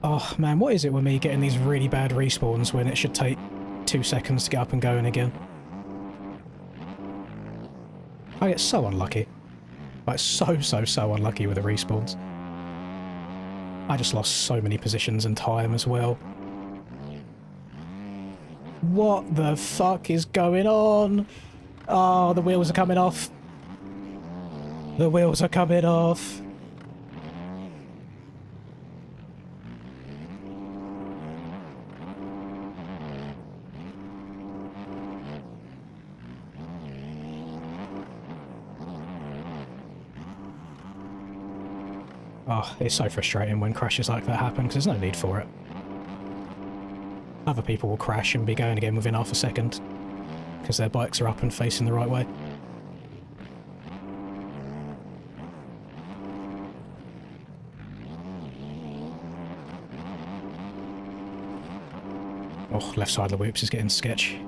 Oh, man, what is it with me getting these really bad respawns when it should take 2 seconds to get up and going again? I get so unlucky. Like, so unlucky with the respawns. I just lost so many positions and time as well. What the fuck is going on? Oh, the wheels are coming off. The wheels are coming off. Oh, it's so frustrating when crashes like that happen because there's no need for it. Other people will crash and be going again within half a second because their bikes are up and facing the right way. Oh, left side of the whoops is getting sketch.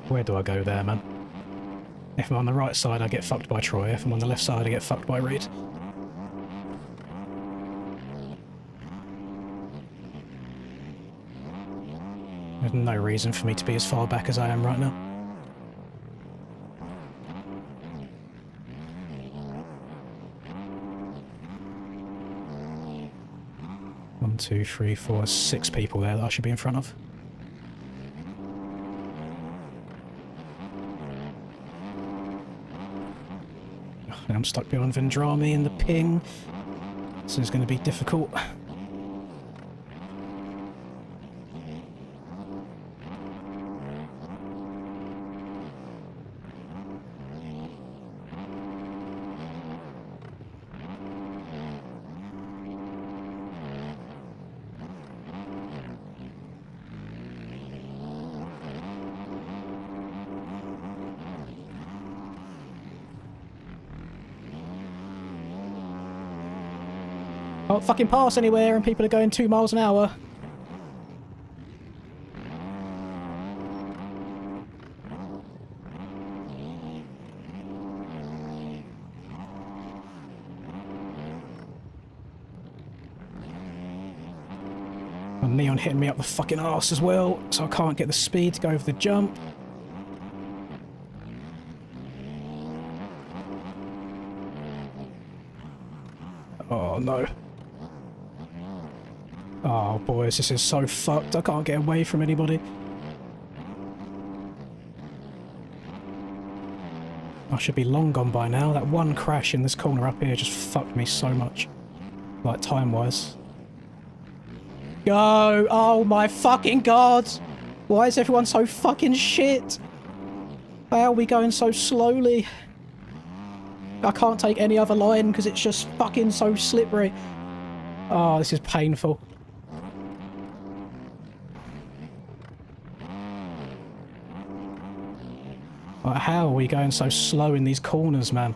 Where do I go there, man? If I'm on the right side, I get fucked by Troy. If I'm on the left side, I get fucked by Reed. There's no reason for me to be as far back as I am right now. One, two, three, four, 6 people there that I should be in front of. I'm stuck behind Vendrami in the ping. This is going to be difficult. Can't fucking pass anywhere and people are going 2 miles an hour. And Neon hitting me up the fucking arse as well, so I can't get the speed to go over the jump. Oh no. Oh boys, this is so fucked. I can't get away from anybody. I should be long gone by now. That one crash in this corner up here just fucked me so much. Like, time-wise. Go! Oh my fucking god! Why is everyone so fucking shit? How are we going so slowly? I can't take any other line because it's just fucking so slippery. Oh, this is painful. Like, how are we going so slow in these corners, man?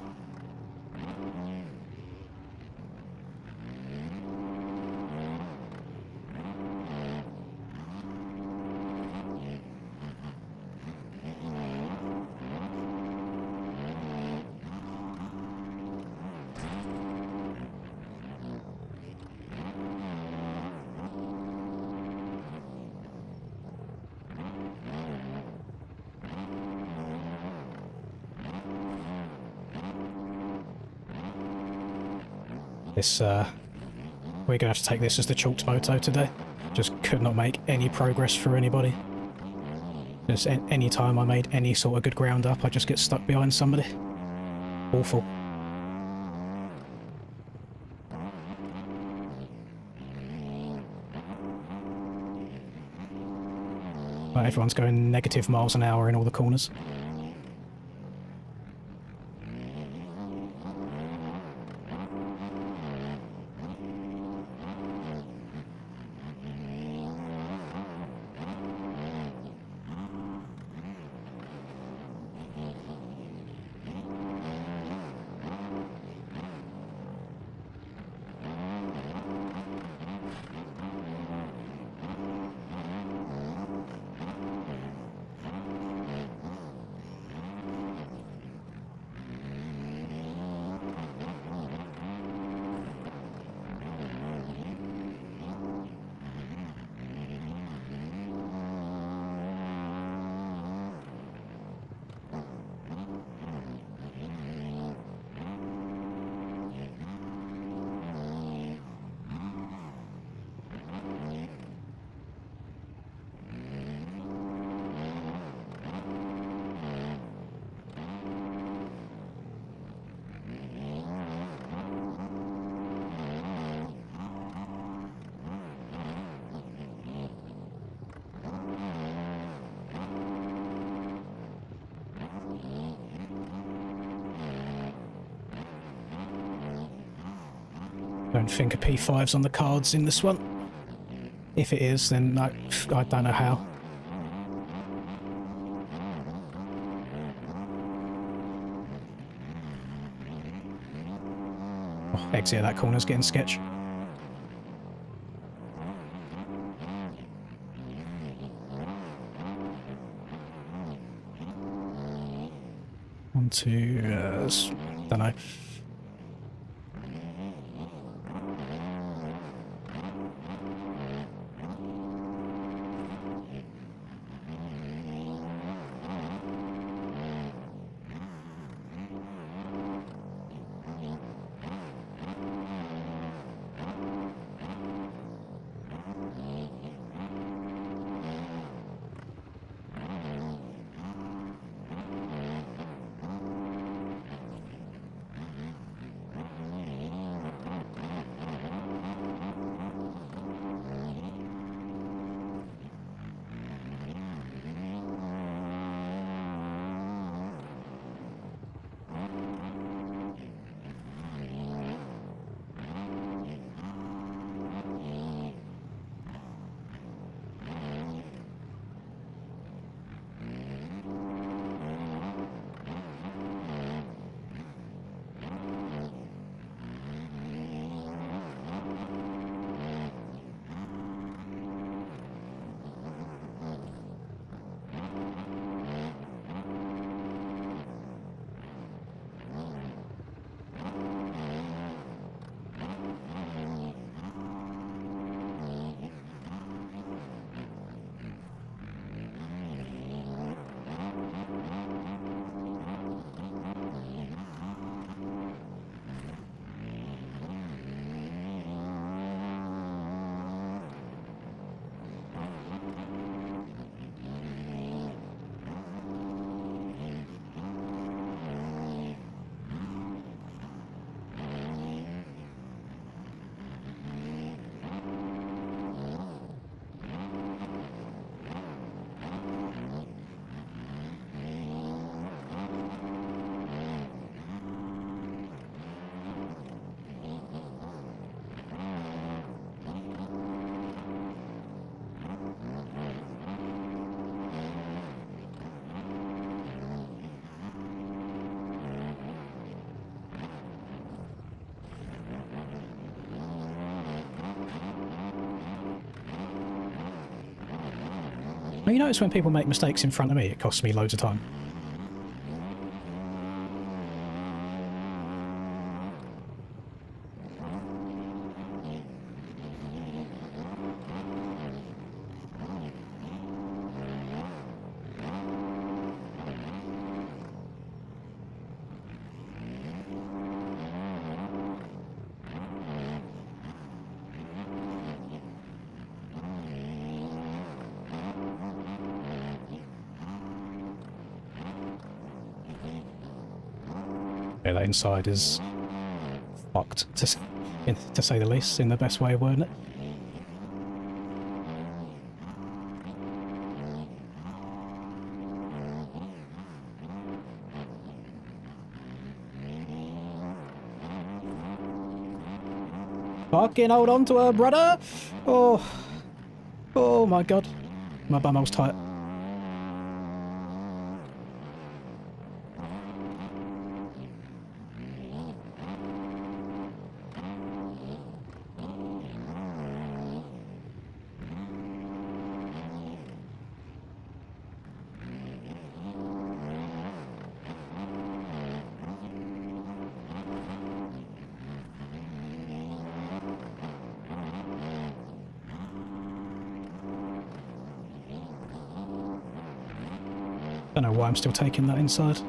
This, we're gonna have to take this as the chalked moto today. Just could not make any progress for anybody. Just any time I made any sort of good ground up, I just get stuck behind somebody. Awful. Right, everyone's going negative miles an hour in all the corners. Don't think a P5's on the cards in this one. If it is, then I don't know how. Oh, exit that corner's getting sketch. On to, don't know. Well, you notice when people make mistakes in front of me, it costs me loads of time. Yeah, that inside is fucked, to say the least, in the best way of wording it. Fucking hold on to her, brother! Oh. Oh my god. My bumhole's tight. Don't know why I'm still taking that inside.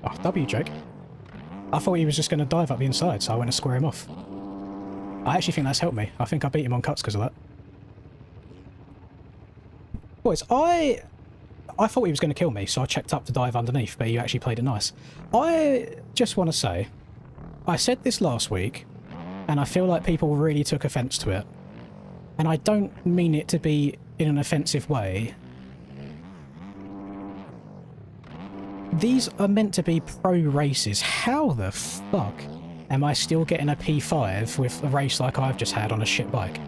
Oh, W joke. I thought he was just going to dive up the inside, so I went to square him off. I actually think that's helped me. I think I beat him on cuts because of that. Boys, I thought he was going to kill me, so I checked up to dive underneath, but he actually played it nice. I just want to say, I said this last week, and I feel like people really took offence to it. And I don't mean it to be in an offensive way. These are meant to be pro races. How the fuck am I still getting a P5 with a race like I've just had on a shit bike?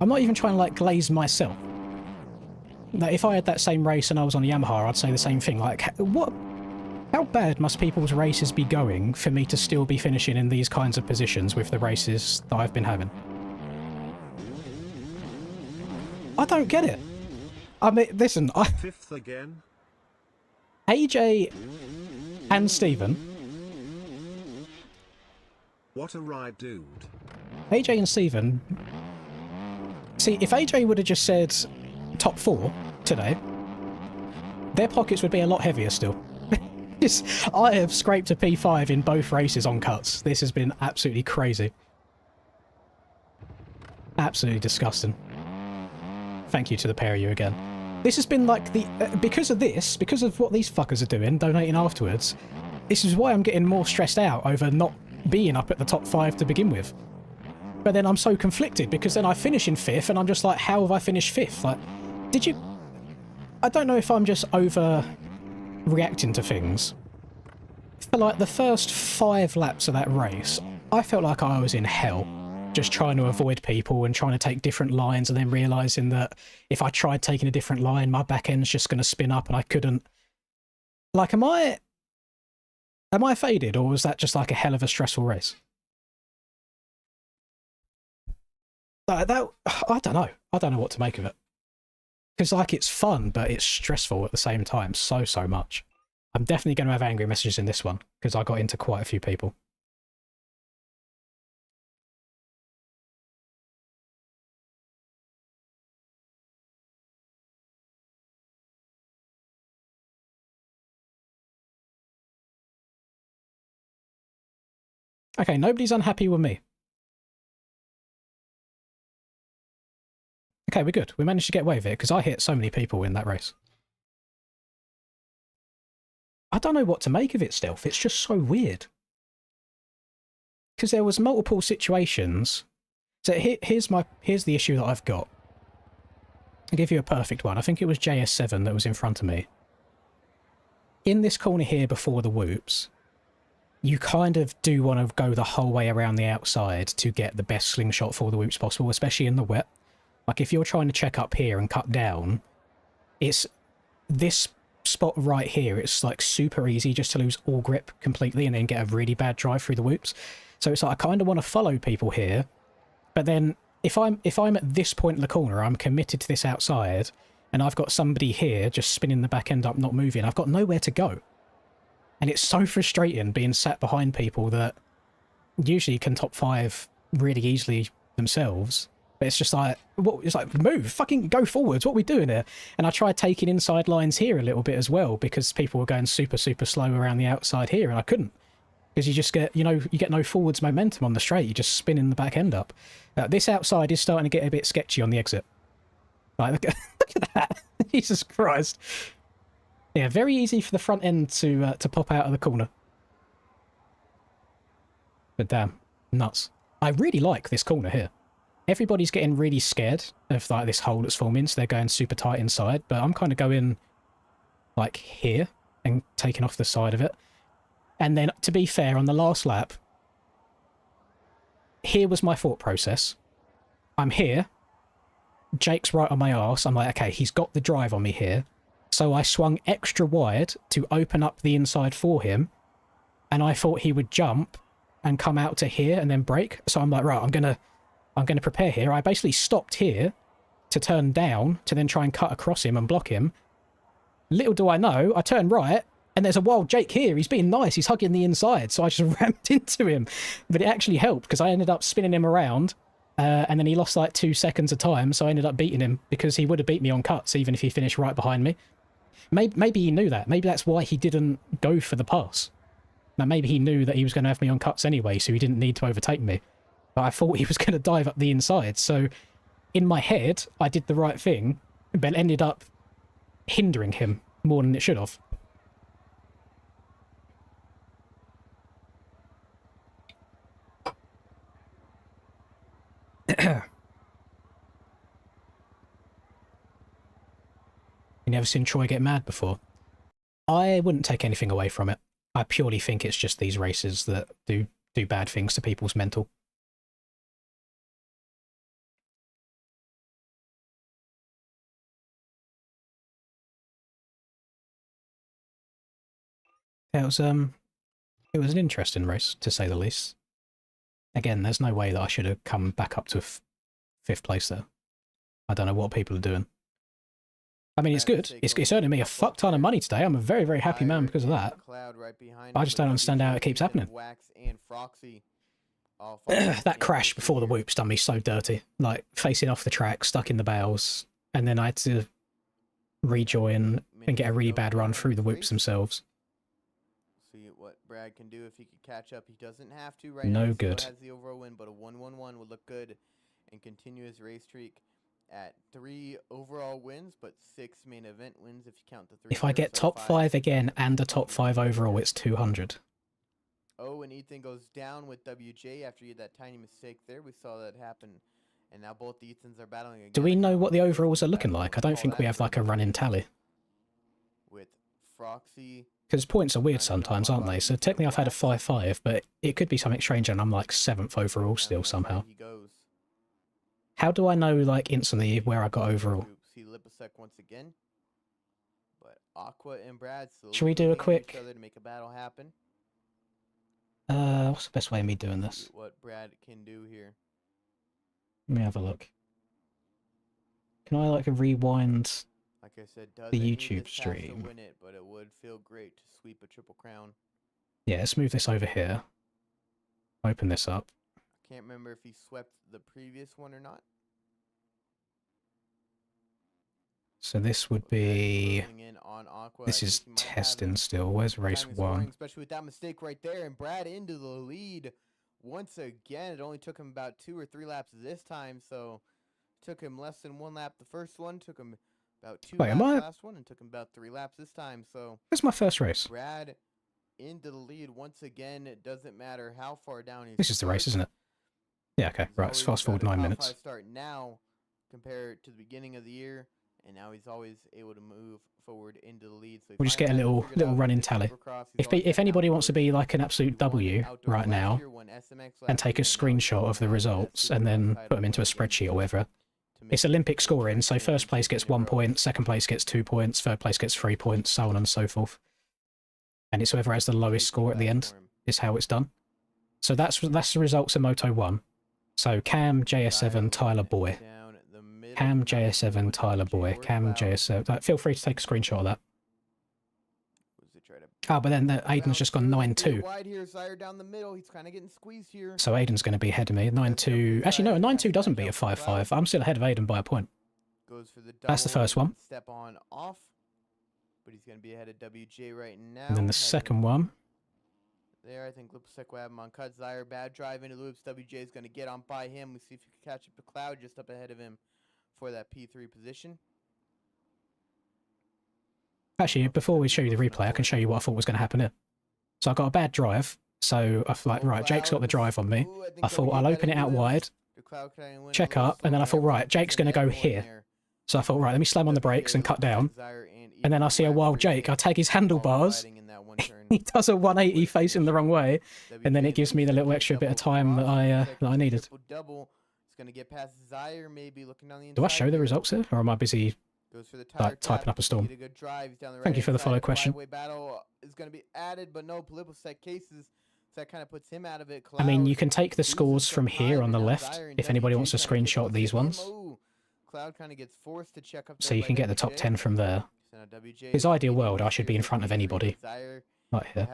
I'm not even trying to, like, glaze myself. Like, if I had that same race and I was on a Yamaha, I'd say the same thing. Like, what? How bad must people's races be going for me to still be finishing in these kinds of positions with the races that I've been having? I don't get it. I mean, listen, Fifth again? AJ and Stephen. What a ride, dude. AJ and Stephen. See, if AJ would have just said top 4 today, their pockets would be a lot heavier still. I have scraped a P5 in both races on cuts. This has been absolutely crazy. Absolutely disgusting. Thank you to the pair of you again. This has been like the... because of this, because of what these fuckers are doing, donating afterwards, this is why I'm getting more stressed out over not being up at the top 5 to begin with. But then I'm so conflicted, because then I finish in 5th, and I'm just like, how have I finished 5th? Like, did you... I don't know if I'm just overreacting to things. For like the first 5 laps of that race, I felt like I was in hell. Just trying to avoid people and trying to take different lines, and then realising that if I tried taking a different line, my back end's just going to spin up and I couldn't. Like, am I faded, or was that just like a hell of a stressful race? I don't know. I don't know what to make of it. Because, like, it's fun, but it's stressful at the same time so much. I'm definitely going to have angry messages in this one, because I got into quite a few people. Okay, nobody's unhappy with me. Okay, we're good. We managed to get away with it, because I hit so many people in that race. I don't know what to make of it, Stealth. It's just so weird. Because there was multiple situations. So here's the issue that I've got. I'll give you a perfect one. I think it was JS7 that was in front of me. in this corner here before the whoops, you kind of do want to go the whole way around the outside to get the best slingshot for the whoops possible, especially in the wet. Like if you're trying to check up here and cut down, it's this spot right here. It's like super easy just to lose all grip completely and then get a really bad drive through the whoops. So it's like I kind of want to follow people here, but then if I'm at this point in the corner, I'm committed to this outside, and I've got somebody here just spinning the back end up, not moving. I've got nowhere to go. And it's so frustrating being sat behind people that usually can top 5 really easily themselves. But it's just like, what? It's like, move, fucking go forwards. What are we doing here? And I tried taking inside lines here a little bit as well because people were going super, super slow around the outside here, and I couldn't. Because you just get, you get no forwards momentum on the straight. You just spinning the back end up. This outside is starting to get a bit sketchy on the exit. Like, look at that. Jesus Christ. Yeah, very easy for the front end to pop out of the corner. But damn, nuts. I really like this corner here. Everybody's getting really scared of like this hole that's forming, so they're going super tight inside. But I'm kind of going like here and taking off the side of it. And then, to be fair, on the last lap, here was my thought process. I'm here. Jake's right on my arse. I'm like, okay, he's got the drive on me here. So I swung extra wide to open up the inside for him. And I thought he would jump and come out to here and then brake. So I'm like, right, I'm gonna prepare here. I basically stopped here to turn down to then try and cut across him and block him. Little do I know, I turn right, and there's a wild Jake here. He's being nice. He's hugging the inside. So I just ramped into him. But it actually helped because I ended up spinning him around. And then he lost like 2 seconds of time. So I ended up beating him because he would have beat me on cuts even if he finished right behind me. Maybe he knew that. Maybe that's why he didn't go for the pass. Now, maybe he knew that he was going to have me on cuts anyway, so he didn't need to overtake me. But I thought he was going to dive up the inside. So in my head, I did the right thing, but ended up hindering him more than it should have. You never seen Troy get mad before? I wouldn't take anything away from it. I purely think it's just these races that do bad things to people's mental. It was an interesting race, to say the least. Again, there's no way that I should have come back up to 5th place there. I don't know what people are doing. I mean, it's good. It's earning me a fuck ton of money today. I'm a very, very happy man because of that. I just don't understand how it keeps happening. That crash before the whoops done me so dirty. Like, facing off the track, stuck in the bales, and then I had to rejoin and get a really bad run through the whoops themselves. See what Brad can do if he can catch up. He doesn't have to right now. No good. Has the overall win, but a 1-1-1 would look good and continue his race streak at 3 overall wins, but 6 main event wins if you count the 3. If I get top 5 again and a top 5 overall, it's 200. Oh, and Ethan goes down with WJ after he had that tiny mistake there. We saw that happen, and now both the Ethans are battling again. Do we know what the overalls are looking like? I don't think we have like a running tally. With Froxy. Because points are weird sometimes, aren't they? So technically I've had a 5-5, but it could be something strange and I'm like 7th overall still somehow. How do I know, like, instantly where I got overall? See Lipasek once again. But Aqua and Brad should we do a quick... to make a battle happen. What's the best way of me doing this? What Brad can do here. Let me have a look. Can I, like, rewind like I said, the YouTube stream? To win it, but it would feel great to sweep a triple crown. Yeah, let's move this over here. Open this up. Can't remember if he swept the previous one or not. So this would be... This is testing still. Where's race 1? Especially with that mistake right there. And Brad into the lead once again. It only took him about 2 or 3 laps this time. So it took him less than 1 lap the first one. Took him about 2 laps last one. And took him about 3 laps this time. So this is my first race. Brad into the lead once again. It doesn't matter how far down he's... This is the race, isn't it? Yeah, okay. Right, let's fast forward 9 minutes. Start now compared to the beginning of the year. and now he's always able to move forward into the lead. So We'll just get a little running tally. If anybody wants to be like an absolute W right now and take a screenshot of the results and then put them into a spreadsheet or whatever, it's Olympic scoring, so first place gets 1 point, second place gets 2 points, third place gets 3 points, so on and so forth. And it's whoever has the lowest score at the end is how it's done. So that's the results of Moto 1. So Cam, JS7, Tyler Boy. Cam, JS7, Tyler Boy. Cam, JS7. Feel free to take a screenshot of that. Oh, but then Aiden's just gone 9-2. So Aiden's going to be ahead of me. 9-2. Actually, no, a 9-2 doesn't beat a 5-5. I'm still ahead of Aiden by a point. That's the first one. Step on off. But he's going to be ahead of WJ right now. And then the second one. There, I think Lipsec will have him on cut. Zaire, bad drive into loops. WJ is going to get on by him. We see if he can catch up to Cloud just up ahead of him for that P3 position. Actually, before we show you the replay, I can show you what I thought was going to happen here. So I got a bad drive. So I thought, right, Jake's got the drive on me. I thought I'll open it out wide, check up, and then I thought, right, Jake's going to go here. So I thought, right, let me slam on the brakes and cut down. And then I see a wild Jake. I tag his handlebars. He does a 180 facing the wrong way, and then it gives me the little extra bit of time that I needed. Do I show the results here, or am I busy like typing up a storm? Thank you for the follow question. I mean, you can take the scores from here on the left if anybody wants to screenshot these ones. So you can get the top 10 from there. His ideal world, I should be in front of anybody. Right here.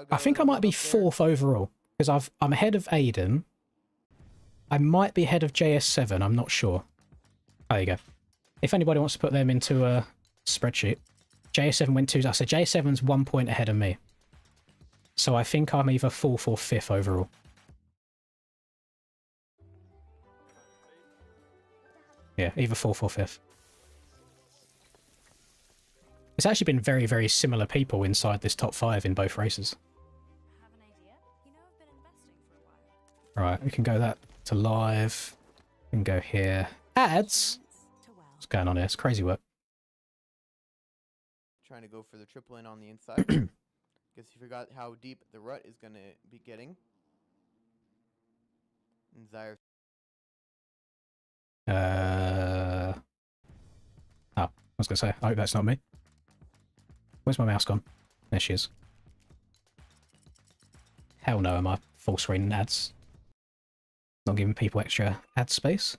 I think I might be 4th overall, because I'm ahead of Aiden. I might be ahead of JS7, I'm not sure. There you go. If anybody wants to put them into a spreadsheet. JS7 went 2, so JS7's 1 point ahead of me. So I think I'm either 4th or 5th overall. Yeah, either 4th or 5th. It's actually been very, very similar people inside this top 5 in both races. Right, we can go that to live. We can go here. Ads? What's going on here? It's crazy work. Trying to go for the triple in on the inside. Guess you forgot how deep the rut is going to be getting. And Zaire. Oh, I was going to say, I hope that's not me. Where's my mouse gone? There she is. Hell no, am I full screen ads? Not giving people extra ad space.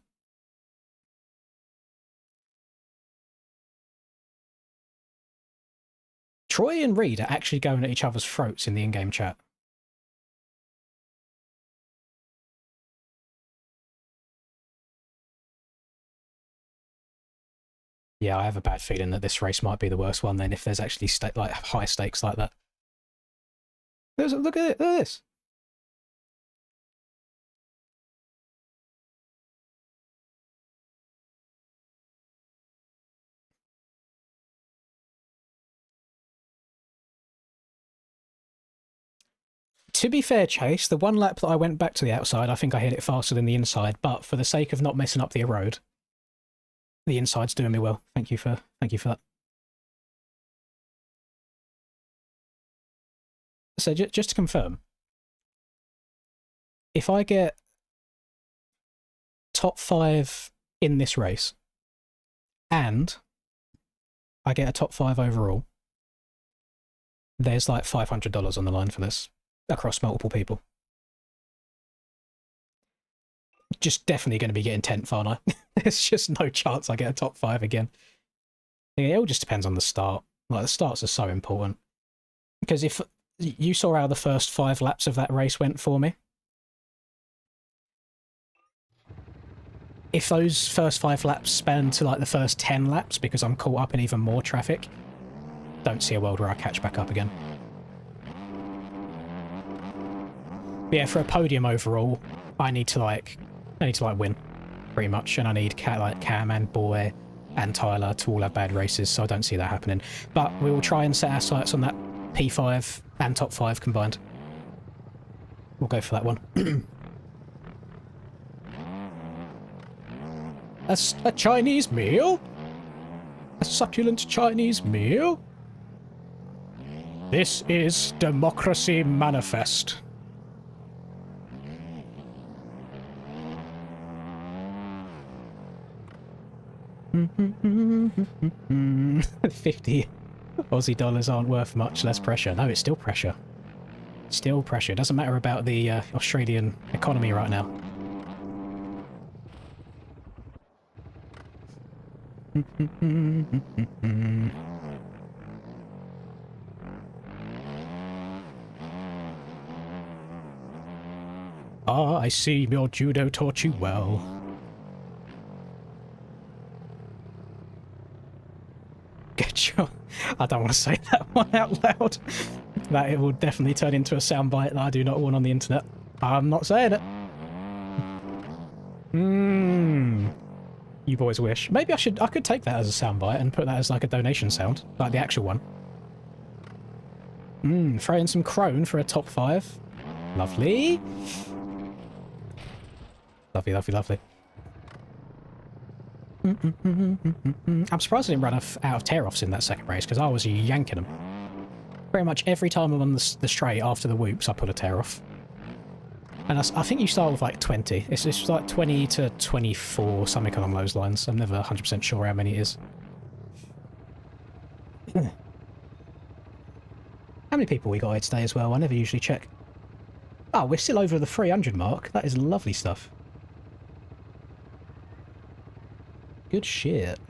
Troy and Reed are actually going at each other's throats in the in-game chat. Yeah, I have a bad feeling that this race might be the worst one then if there's actually like high stakes like that. Look at it, look at this. To be fair, Chase, the one lap that I went back to the outside, I think I hit it faster than the inside, but for the sake of not messing up the road, the inside's doing me well. Thank you for that. So just to confirm, if I get top 5 in this race and I get a top 5 overall, there's like $500 on the line for this across multiple people. Just definitely going to be getting 10th, aren't I? There's just no chance I get a top 5 again. Yeah, it all just depends on the start. Like, the starts are so important. Because if you saw how the first 5 laps of that race went for me, if those first 5 laps span to like the first 10 laps because I'm caught up in even more traffic, don't see a world where I catch back up again. But yeah, for a podium overall, I need to win, pretty much, and I need Cam and Boy and Tyler to all have bad races, so I don't see that happening. But we will try and set our sights on that P5 and top 5 combined. We'll go for that one. A Chinese meal? A succulent Chinese meal? This is Democracy Manifest. $50 Aussie dollars aren't worth much less pressure. No, it's still pressure. Still pressure. Doesn't matter about the Australian economy right now. Ah, I see your judo taught you well. Get your... I don't want to say that one out loud. That it will definitely turn into a soundbite that I do not want on the internet. I'm not saying it. You boys wish. Maybe I could take that as a soundbite and put that as like a donation sound, like the actual one. Throw in some crone for a top 5. Lovely. Lovely, lovely, lovely. I'm surprised I didn't run out of tear-offs in that second race, because I was yanking them. Pretty much every time I'm on the straight after the whoops, I put a tear-off. And I think you start with like 20. It's just like 20 to 24, something along those lines. I'm never 100% sure how many it is. How many people we got here today as well? I never usually check. Oh, we're still over the 300 mark. That is lovely stuff. Good shit.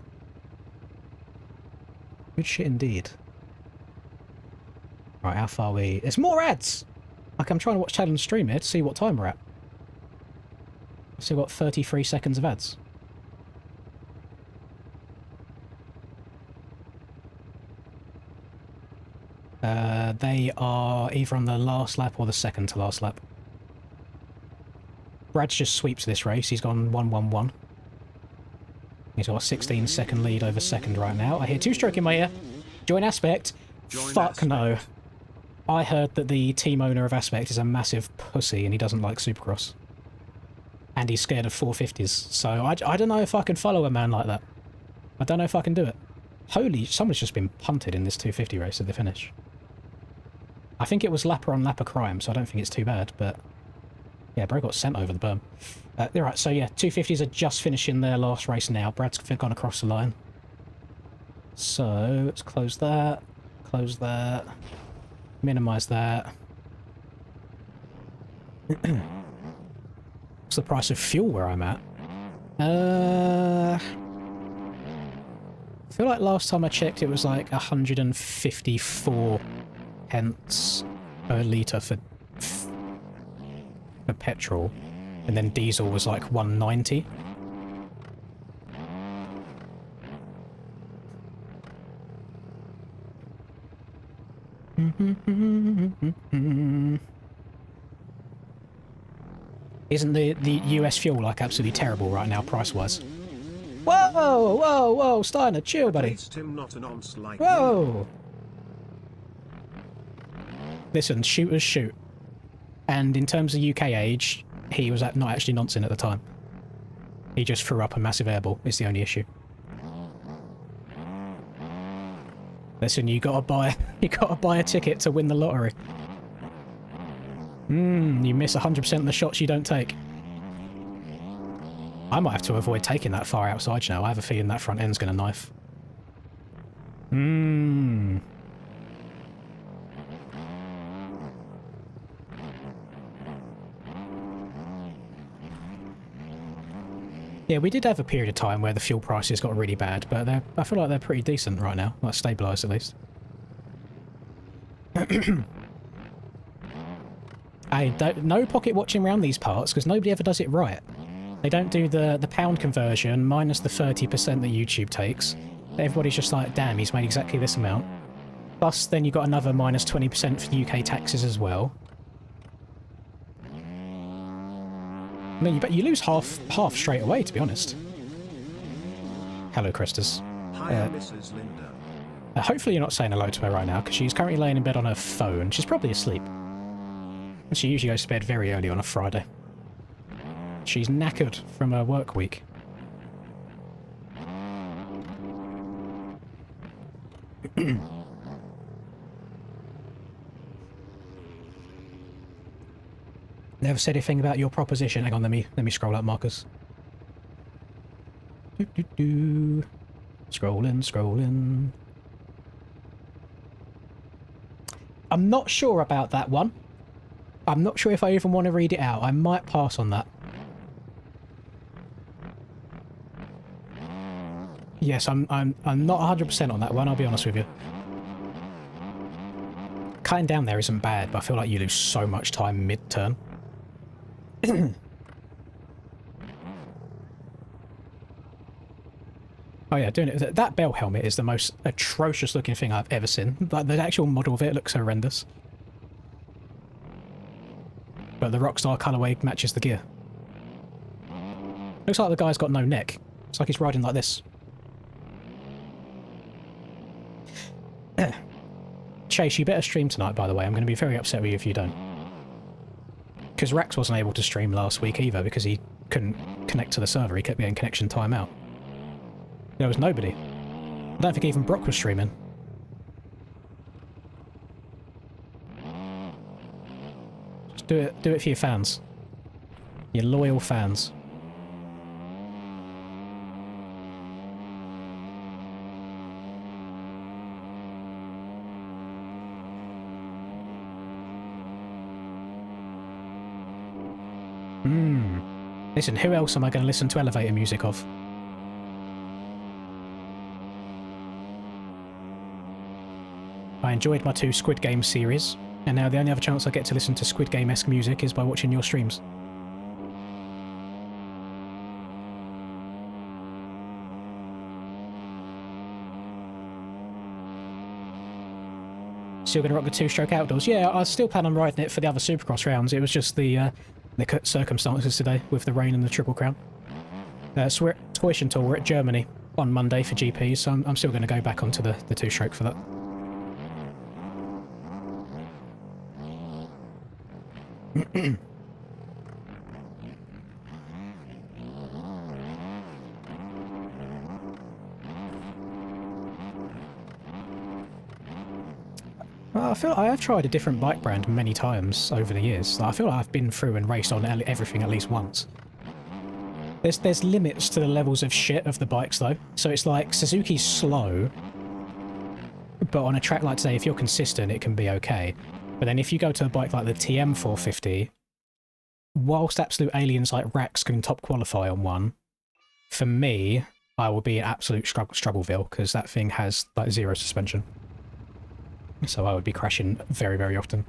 Good shit indeed. Right, how far are we? There's more ads! Like, I'm trying to watch Talon's stream here to see what time we're at. I've still got 33 seconds of ads. They are either on the last lap or the second to last lap. Brad's just sweeps this race. He's gone 1-1-1. He's got a 16-second lead over second right now. I hear two-stroke in my ear. Join Aspect. Fuck no. I heard that the team owner of Aspect is a massive pussy and he doesn't like Supercross. And he's scared of 450s. So I don't know if I can follow a man like that. I don't know if I can do it. Holy, someone's just been punted in this 250 race at the finish. I think it was lapper on lapper crime, so I don't think it's too bad, but... Yeah, bro got sent over the berm. Right, so yeah, 250s are just finishing their last race now. Brad's gone across the line. So, let's close that. Close that. Minimise that. What's the price of fuel where I'm at? I feel like last time I checked it was like 154 pence per litre for petrol, and then diesel was like 190. Isn't the US fuel like absolutely terrible right now price wise? Whoa, whoa, whoa, Steiner, chill, buddy. Him not an once like whoa. Listen, shooters shoot. And in terms of UK age, he was not actually noncing at the time. He just threw up a massive airball, is the only issue. Listen, you gotta buy a ticket to win the lottery. You miss 100% of the shots you don't take. I might have to avoid taking that far outside now. I have a feeling that front end's gonna knife. Yeah, we did have a period of time where the fuel prices got really bad, but I feel like they're pretty decent right now. Like, stabilised at least. No pocket watching around these parts, because nobody ever does it right. They don't do the pound conversion minus the 30% that YouTube takes. Everybody's just like, damn, he's made exactly this amount. Plus, then you've got another minus 20% for UK taxes as well. I mean, you lose half straight away, to be honest. Hello, Christus. Hi, Mrs. Linda. Hopefully you're not saying hello to her right now, because she's currently laying in bed on her phone. She's probably asleep. And she usually goes to bed very early on a Friday. She's knackered from her work week. Never said anything about your proposition. Hang on, let me scroll up, Marcus. Scrolling. I'm not sure about that one. I'm not sure if I even want to read it out. I might pass on that. Yes, I'm not 100% on that one, I'll be honest with you. Cutting down there isn't bad, but I feel like you lose so much time mid-turn. Oh yeah, doing it. That bell helmet is the most atrocious looking thing I've ever seen. Like, the actual model of it looks horrendous. But the Rockstar colourway matches the gear. Looks like the guy's got no neck. It's like he's riding like this. Chase, you better stream tonight, by the way. I'm going to be very upset with you if you don't. Because Rax wasn't able to stream last week either because he couldn't connect to the server. He kept getting connection timeout. There was nobody. I don't think even Brock was streaming. Just do it for your fans. Your loyal fans. Listen, who else am I going to listen to elevator music of? I enjoyed my 2 Squid Game series, and now the only other chance I get to listen to Squid Game-esque music is by watching your streams. Still going to rock the 2-stroke outdoors? Yeah, I still plan on riding it for the other Supercross rounds. It was just the circumstances today with the rain and the Triple Crown. So we're at Tuition Tour, we're at Germany on Monday for GPs, so I'm still going to go back onto the 2-stroke for that. I feel I have tried a different bike brand many times over the years. I feel like I've been through and raced on everything at least once. There's limits to the levels of shit of the bikes though. So it's like Suzuki's slow, but on a track like today, if you're consistent, it can be okay. But then if you go to a bike like the TM450, whilst absolute aliens like Rax can top qualify on one, for me, I will be an absolute struggleville because that thing has like 0 suspension. So I would be crashing very, very often.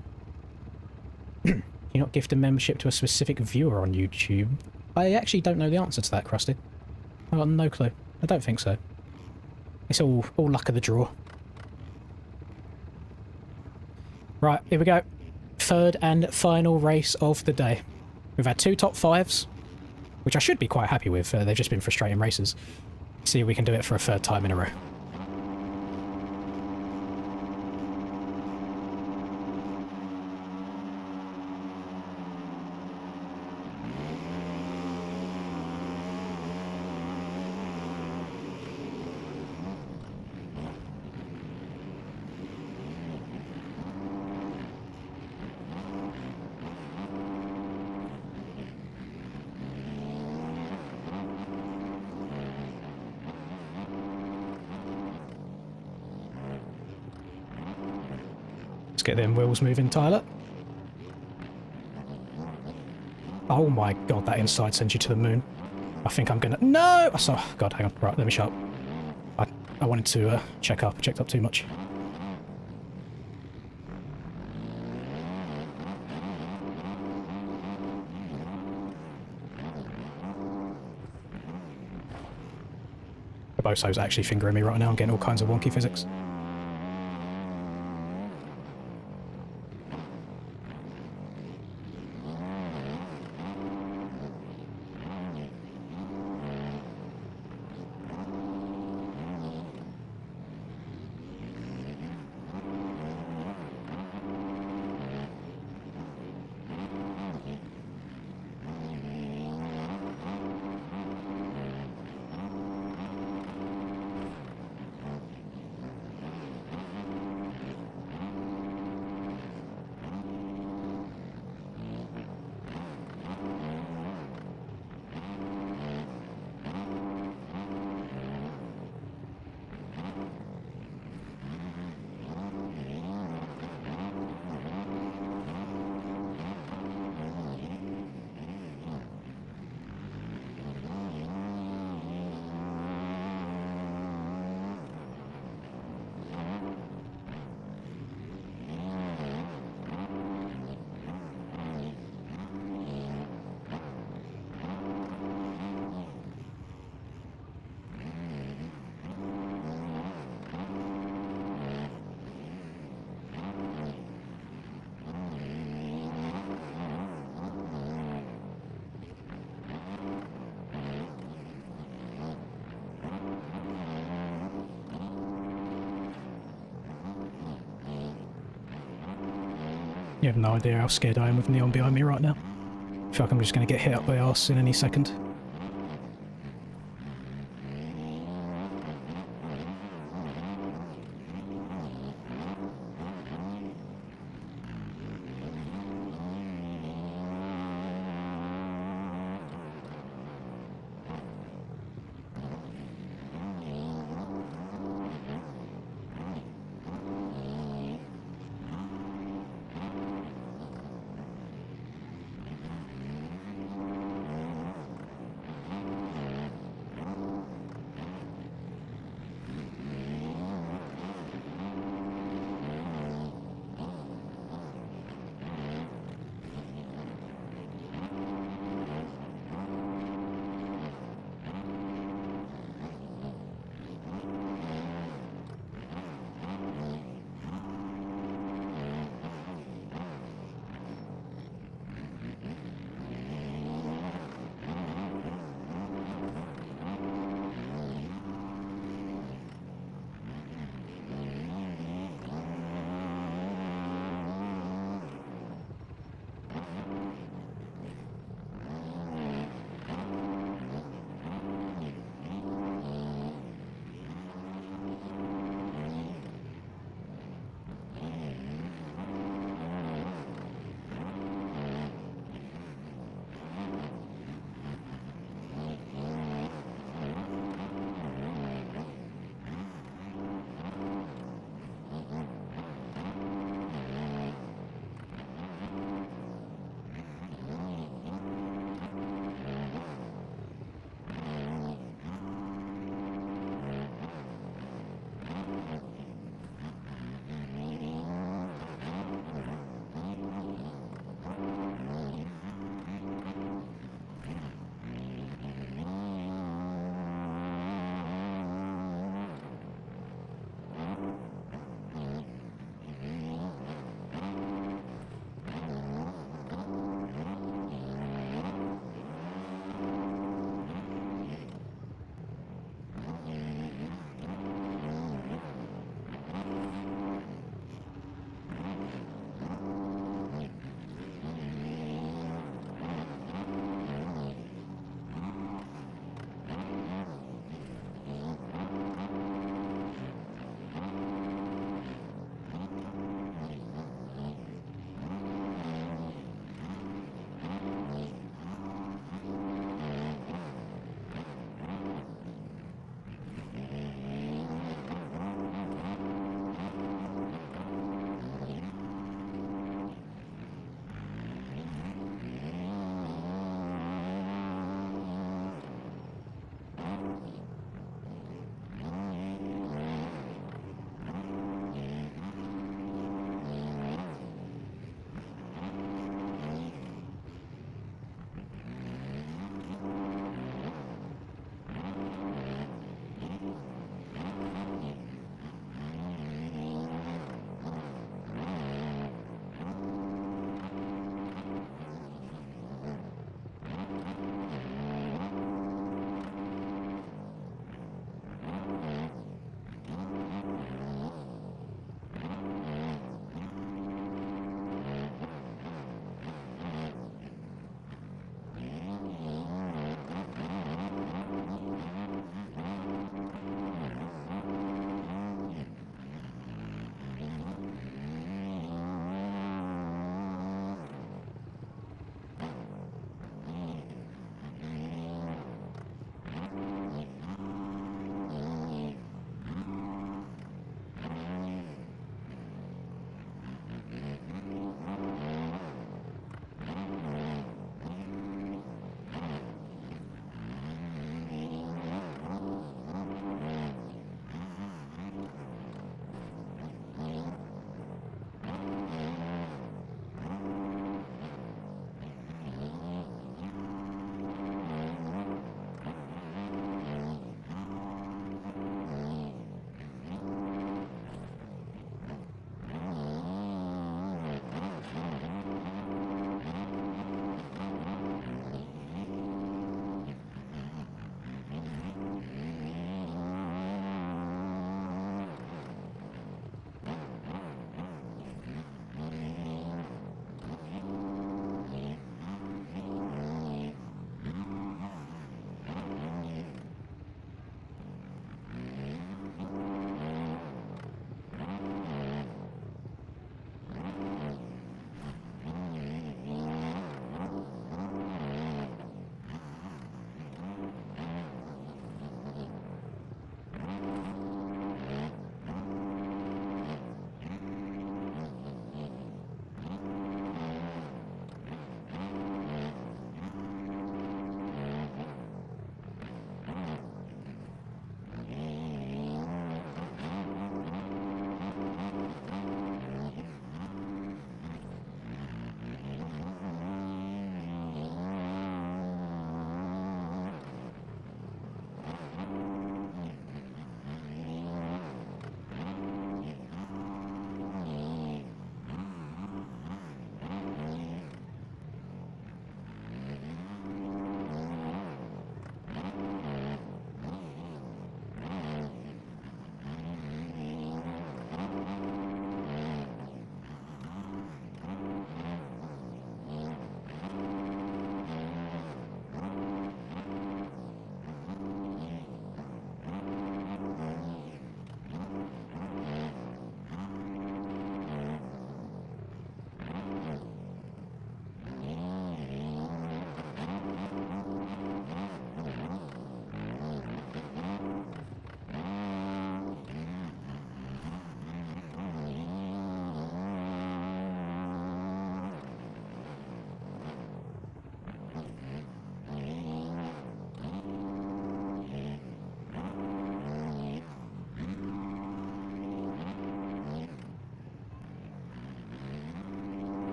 You not gift a membership to a specific viewer on YouTube? I actually don't know the answer to that, Krusty. I've got no clue. I don't think so. It's all luck of the draw. Right, here we go. 3rd and final race of the day. We've had 2 top 5s, which I should be quite happy with. They've just been frustrating races. See if we can do it for a 3rd time in a row. Let's get them wheels moving, Tyler. Oh my god, that inside sends you to the moon. I think I'm gonna... No! Oh, god, hang on. Right, let me shut up. I wanted to check up. I checked up too much. Boso's actually fingering me right now. I'm getting all kinds of wonky physics. You have no idea how scared I am with Neon behind me right now. I feel like I'm just going to get hit up by arse in any second.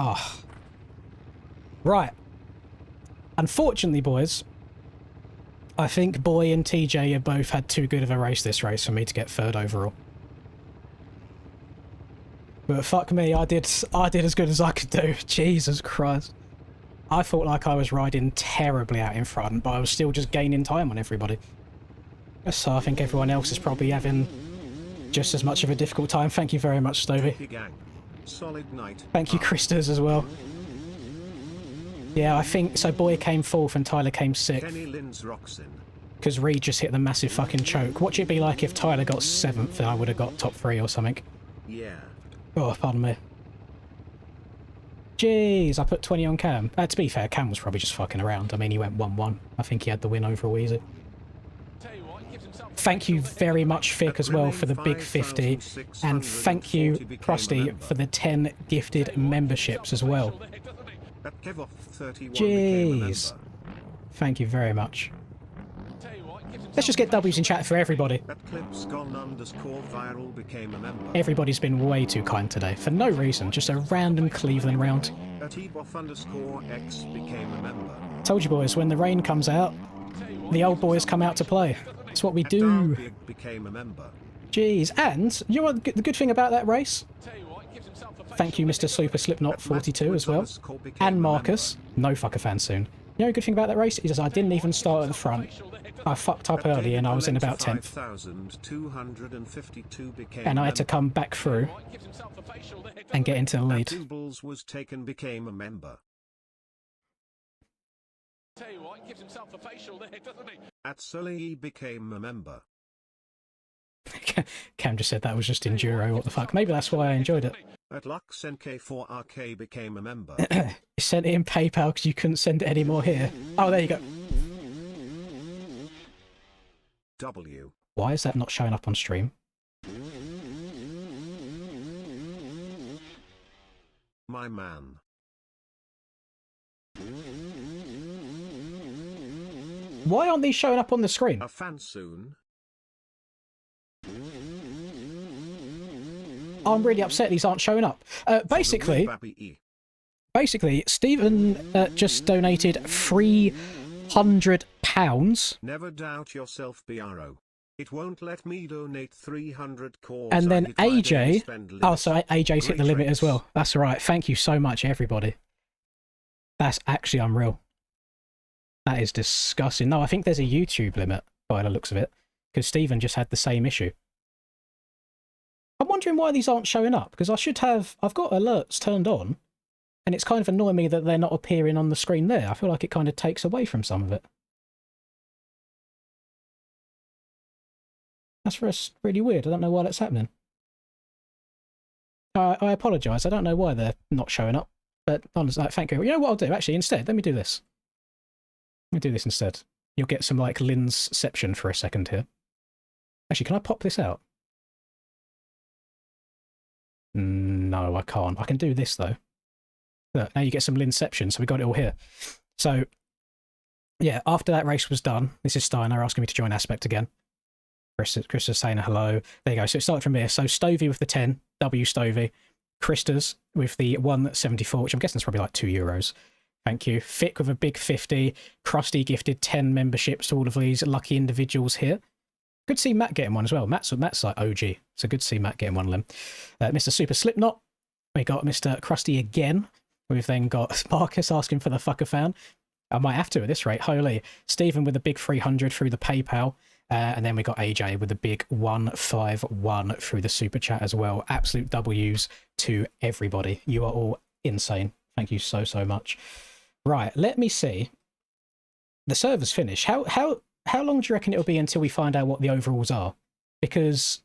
Ah. Right. Unfortunately, boys, I think Boy and TJ have both had too good of a race this race for me to get third overall. But fuck me, I did as good as I could do. Jesus Christ. I felt like I was riding terribly out in front, but I was still just gaining time on everybody. So I think everyone else is probably having just as much of a difficult time. Thank you very much, Stovey. Solid night. Thank you, Christas, as well. Yeah, I think so. Boy came fourth and Tyler came sixth. Because Reed just hit the massive fucking choke. What'd it be like if Tyler got seventh and I would have got top 3 or something? Yeah. Oh, pardon me. Jeez, I put 20 on Cam. To be fair, Cam was probably just fucking around. I mean, he went 1-1. I think he had the win over Weezy. Thank you very much, Fick, as well, for the big 50. And thank you, Krusty, for the 10 gifted memberships as well. Jeez. Thank you very much. Let's just get W's in chat for everybody. Everybody's been way too kind today, for no reason, just a random Cleveland round. Told you boys, when the rain comes out, the old boys come out to play. That's what we do. Jeez, and you know what the good thing about that race? Thank you, Mr. Super Slipknot 42 as well. And Marcus. No fucker fan soon. You know the good thing about that race is I didn't even start at the front. I fucked up early and I was in about 10th. And I had to come back through and get into the lead. At Sully he became a member. Cam just said that was just enduro, what the fuck. Maybe that's why I enjoyed it. At Lux NK4RK became a member. You sent it in PayPal because you couldn't send it anymore here. Oh, there you go. W. Why is that not showing up on stream? My man. Why aren't these showing up on the screen? A fan soon. I'm really upset these aren't showing up. Basically, Stephen just donated £300. Never doubt yourself, BRO. It won't let me donate 300 cores. And then AJ... Oh, so AJ's hit the limit as well. That's all right. Thank you so much, everybody. That's actually unreal. That is disgusting. No, I think there's a YouTube limit by the looks of it. Because Stephen just had the same issue. I'm wondering why these aren't showing up. Because I've got alerts turned on. And it's kind of annoying me that they're not appearing on the screen there. I feel like it kind of takes away from some of it. That's really weird. I don't know why that's happening. I apologise. I don't know why they're not showing up. But honestly, thank you. You know what I'll do? Actually, instead, let me do this. Let me do this instead. You'll get some, like, Linsception for a second here. Actually, can I pop this out? No, I can't. I can do this, though. Look, now you get some Linsception, so we got it all here. So, yeah, after that race was done, this is Steiner asking me to join Aspect again. Chris is saying hello. There you go. So it started from here. So Stovey with the 10, W Stovey. Christas with the 174, which I'm guessing is probably like €2. Thank you. Fick with a big 50. Krusty gifted 10 memberships to all of these lucky individuals here. Good to see Matt getting one as well. Matt's like OG. So good to see Matt getting one of them. Mr. Super Slipknot. We got Mr. Krusty again. We've then got Marcus asking for the fucker fan. I might have to at this rate. Holy. Stephen with a big 300 through the PayPal. And then we got AJ with a big 151 through the super chat as well. Absolute W's to everybody. You are all insane. Thank you so, so much. Right, let me see. The server's finished. How long do you reckon it'll be until we find out what the overalls are? Because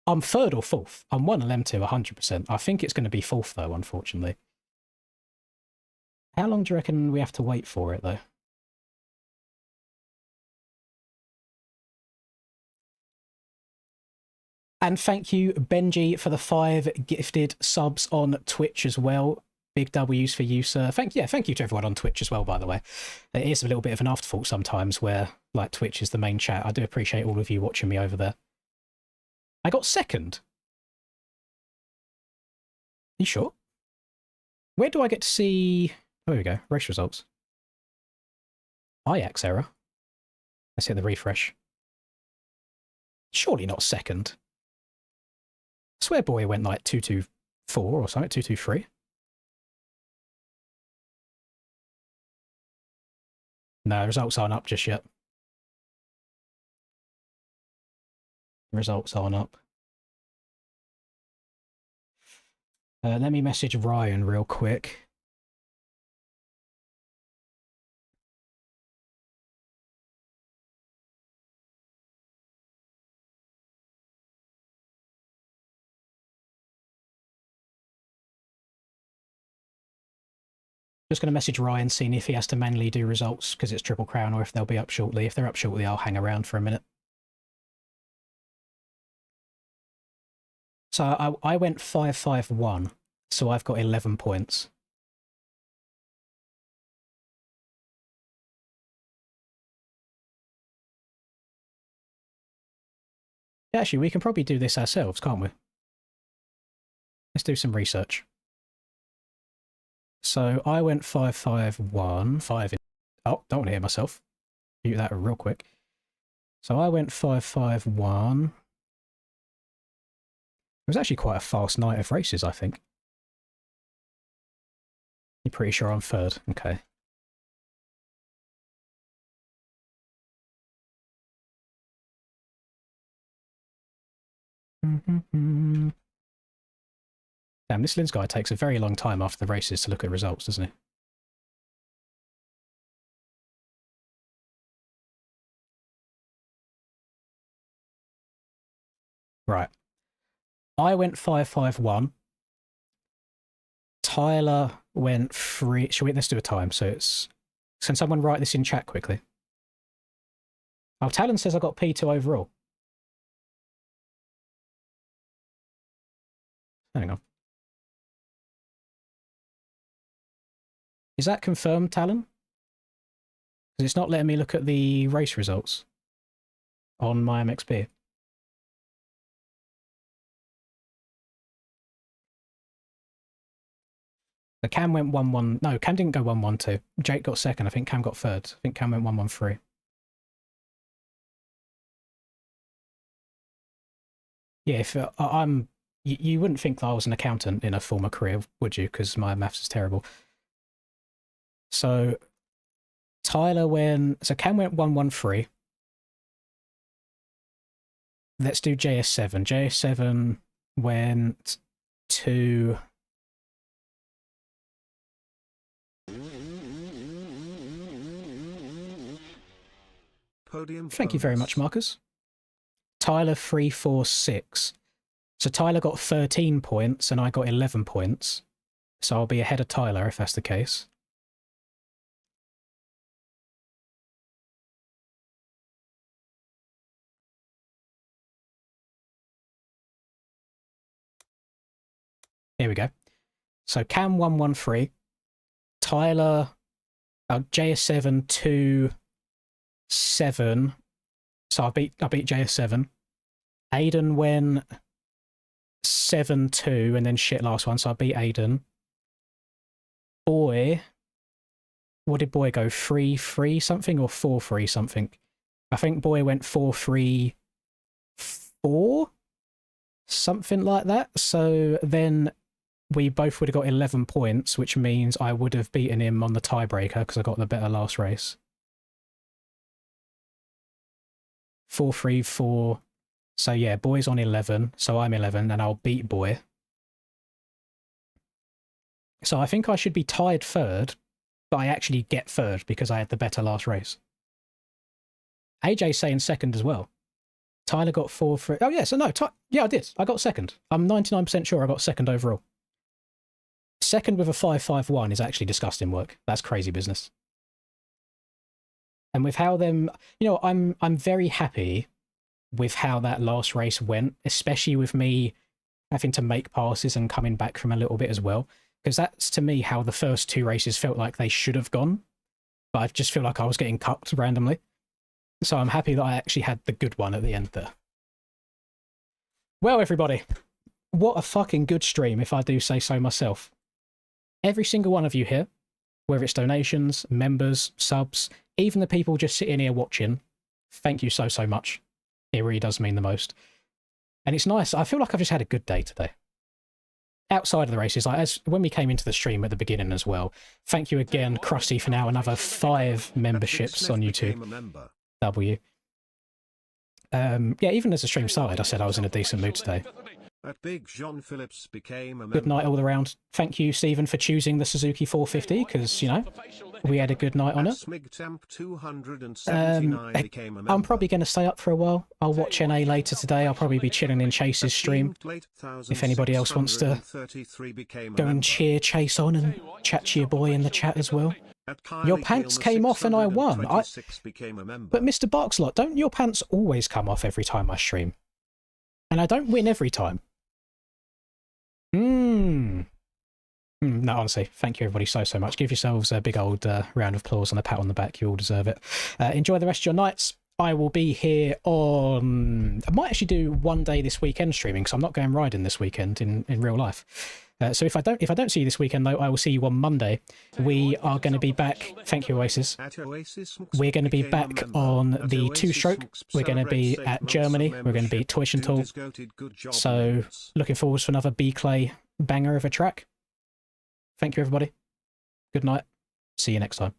I'm third or fourth. I'm one of them two, 100%. I think it's going to be fourth, though, unfortunately. How long do you reckon we have to wait for it, though? And thank you, Benji, for the 5 gifted subs on Twitch as well. Big W's for you, sir. Thank you to everyone on Twitch as well, by the way. It is a little bit of an afterthought sometimes where, like, Twitch is the main chat. I do appreciate all of you watching me over there. I got second. You sure? Where do I get to see... Oh, here we go. Race results. Ajax error. Let's hit the refresh. Surely not second. I swear Boy went like 224 or something, 223. No, results aren't up just yet. Results aren't up. Let me message Ryan real quick. Just going to message Ryan, seeing if he has to manually do results because it's Triple Crown, or if they'll be up shortly. If they're up shortly, I'll hang around for a minute. So I went 5-5-1, so I've got 11 points. Actually, we can probably do this ourselves, can't we? Let's do some research. So I went 5-5-1, 5 in... Oh, don't want to hear myself. Mute that real quick. So I went 5-5-1. It was actually quite a fast night of races, I think. You're pretty sure I'm third? Okay. Damn, this Linz guy takes a very long time after the races to look at results, doesn't he? Right. I went 5-5-1. Tyler went 3... Let's do a time. So it's... Can someone write this in chat quickly? Oh, Talon says I got P2 overall. Hang on. Is that confirmed, Talon? Because it's not letting me look at the race results on my MXP. The Cam went 1-1. No, Cam didn't go 1-1-2. Jake got second. I think Cam got third. I think Cam went 1-1-3. Yeah, if I'm... You wouldn't think that I was an accountant in a former career, would you? Because my maths is terrible. So Tyler went... So Cam went 1-1-3. Let's do JS7. JS7 went to... Podium. Thank you very much, Marcus. Tyler 3-4-6. So Tyler got 13 points and I got 11 points. So I'll be ahead of Tyler if that's the case. Here we go. So Cam 1-1-3. Tyler JS7 2-7. So I beat JS7. Aiden went 7-2 and then shit last one, so I beat Aiden. Boy, what did Boy go? 3-3 something or 4-3 something? I think Boy went 4-3-4, something like that. So then we both would have got 11 points, which means I would have beaten him on the tiebreaker because I got the better last race. 4-3-4. So yeah, Boy's on 11, so I'm 11, and I'll beat Boy. So I think I should be tied third, but I actually get third because I had the better last race. AJ's saying second as well. Tyler got 4-3. Oh yeah, so no, yeah, I did. I got second. I'm 99% sure I got second overall. Second with a 5-5-1 is actually disgusting work. That's crazy business. And with how them, you know, I'm very happy with how that last race went, especially with me having to make passes and coming back from a little bit as well, because that's to me how the first two races felt like they should have gone, but I just feel like I was getting cucked randomly. So I'm happy that I actually had the good one at the end there. Well, everybody, what a fucking good stream, if I do say so myself. Every single one of you here, whether it's donations, members, subs, even the people just sitting here watching, thank you so, so much. It really does mean the most. And it's nice. I feel like I've just had a good day today. Outside of the races, like as when we came into the stream at the beginning as well, thank you again, Krusty, for now another 5 memberships on YouTube. W. Yeah, even as the stream started, I said I was in a decent mood today. That Big John Phillips became a Good night all around. Thank you, Stephen, for choosing the Suzuki 450, because, you know, we had a good night on it. I'm probably going to stay up for a while. I'll watch NA later today. I'll probably be chilling in Chase's stream. If anybody else wants to go and cheer Chase on and chat to your boy in the chat as well. Your pants came off and I won. But Mr. Boxlot, don't your pants always come off every time I stream? And I don't win every time. No, honestly, thank you everybody so, so much. Give yourselves a big old round of applause and a pat on the back. You all deserve it. Enjoy the rest of your nights. I will be here on... I might actually do one day this weekend streaming, because I'm not going riding this weekend in real life. So if I don't see you this weekend, though, I will see you on Monday. We are going to be back. Thank you, Oasis. We're going to be back on the 2-stroke. We're going to be at Germany. We're going to be Tuition Tool. So looking forward to another B-Clay banger of a track. Thank you, everybody. Good night. See you next time.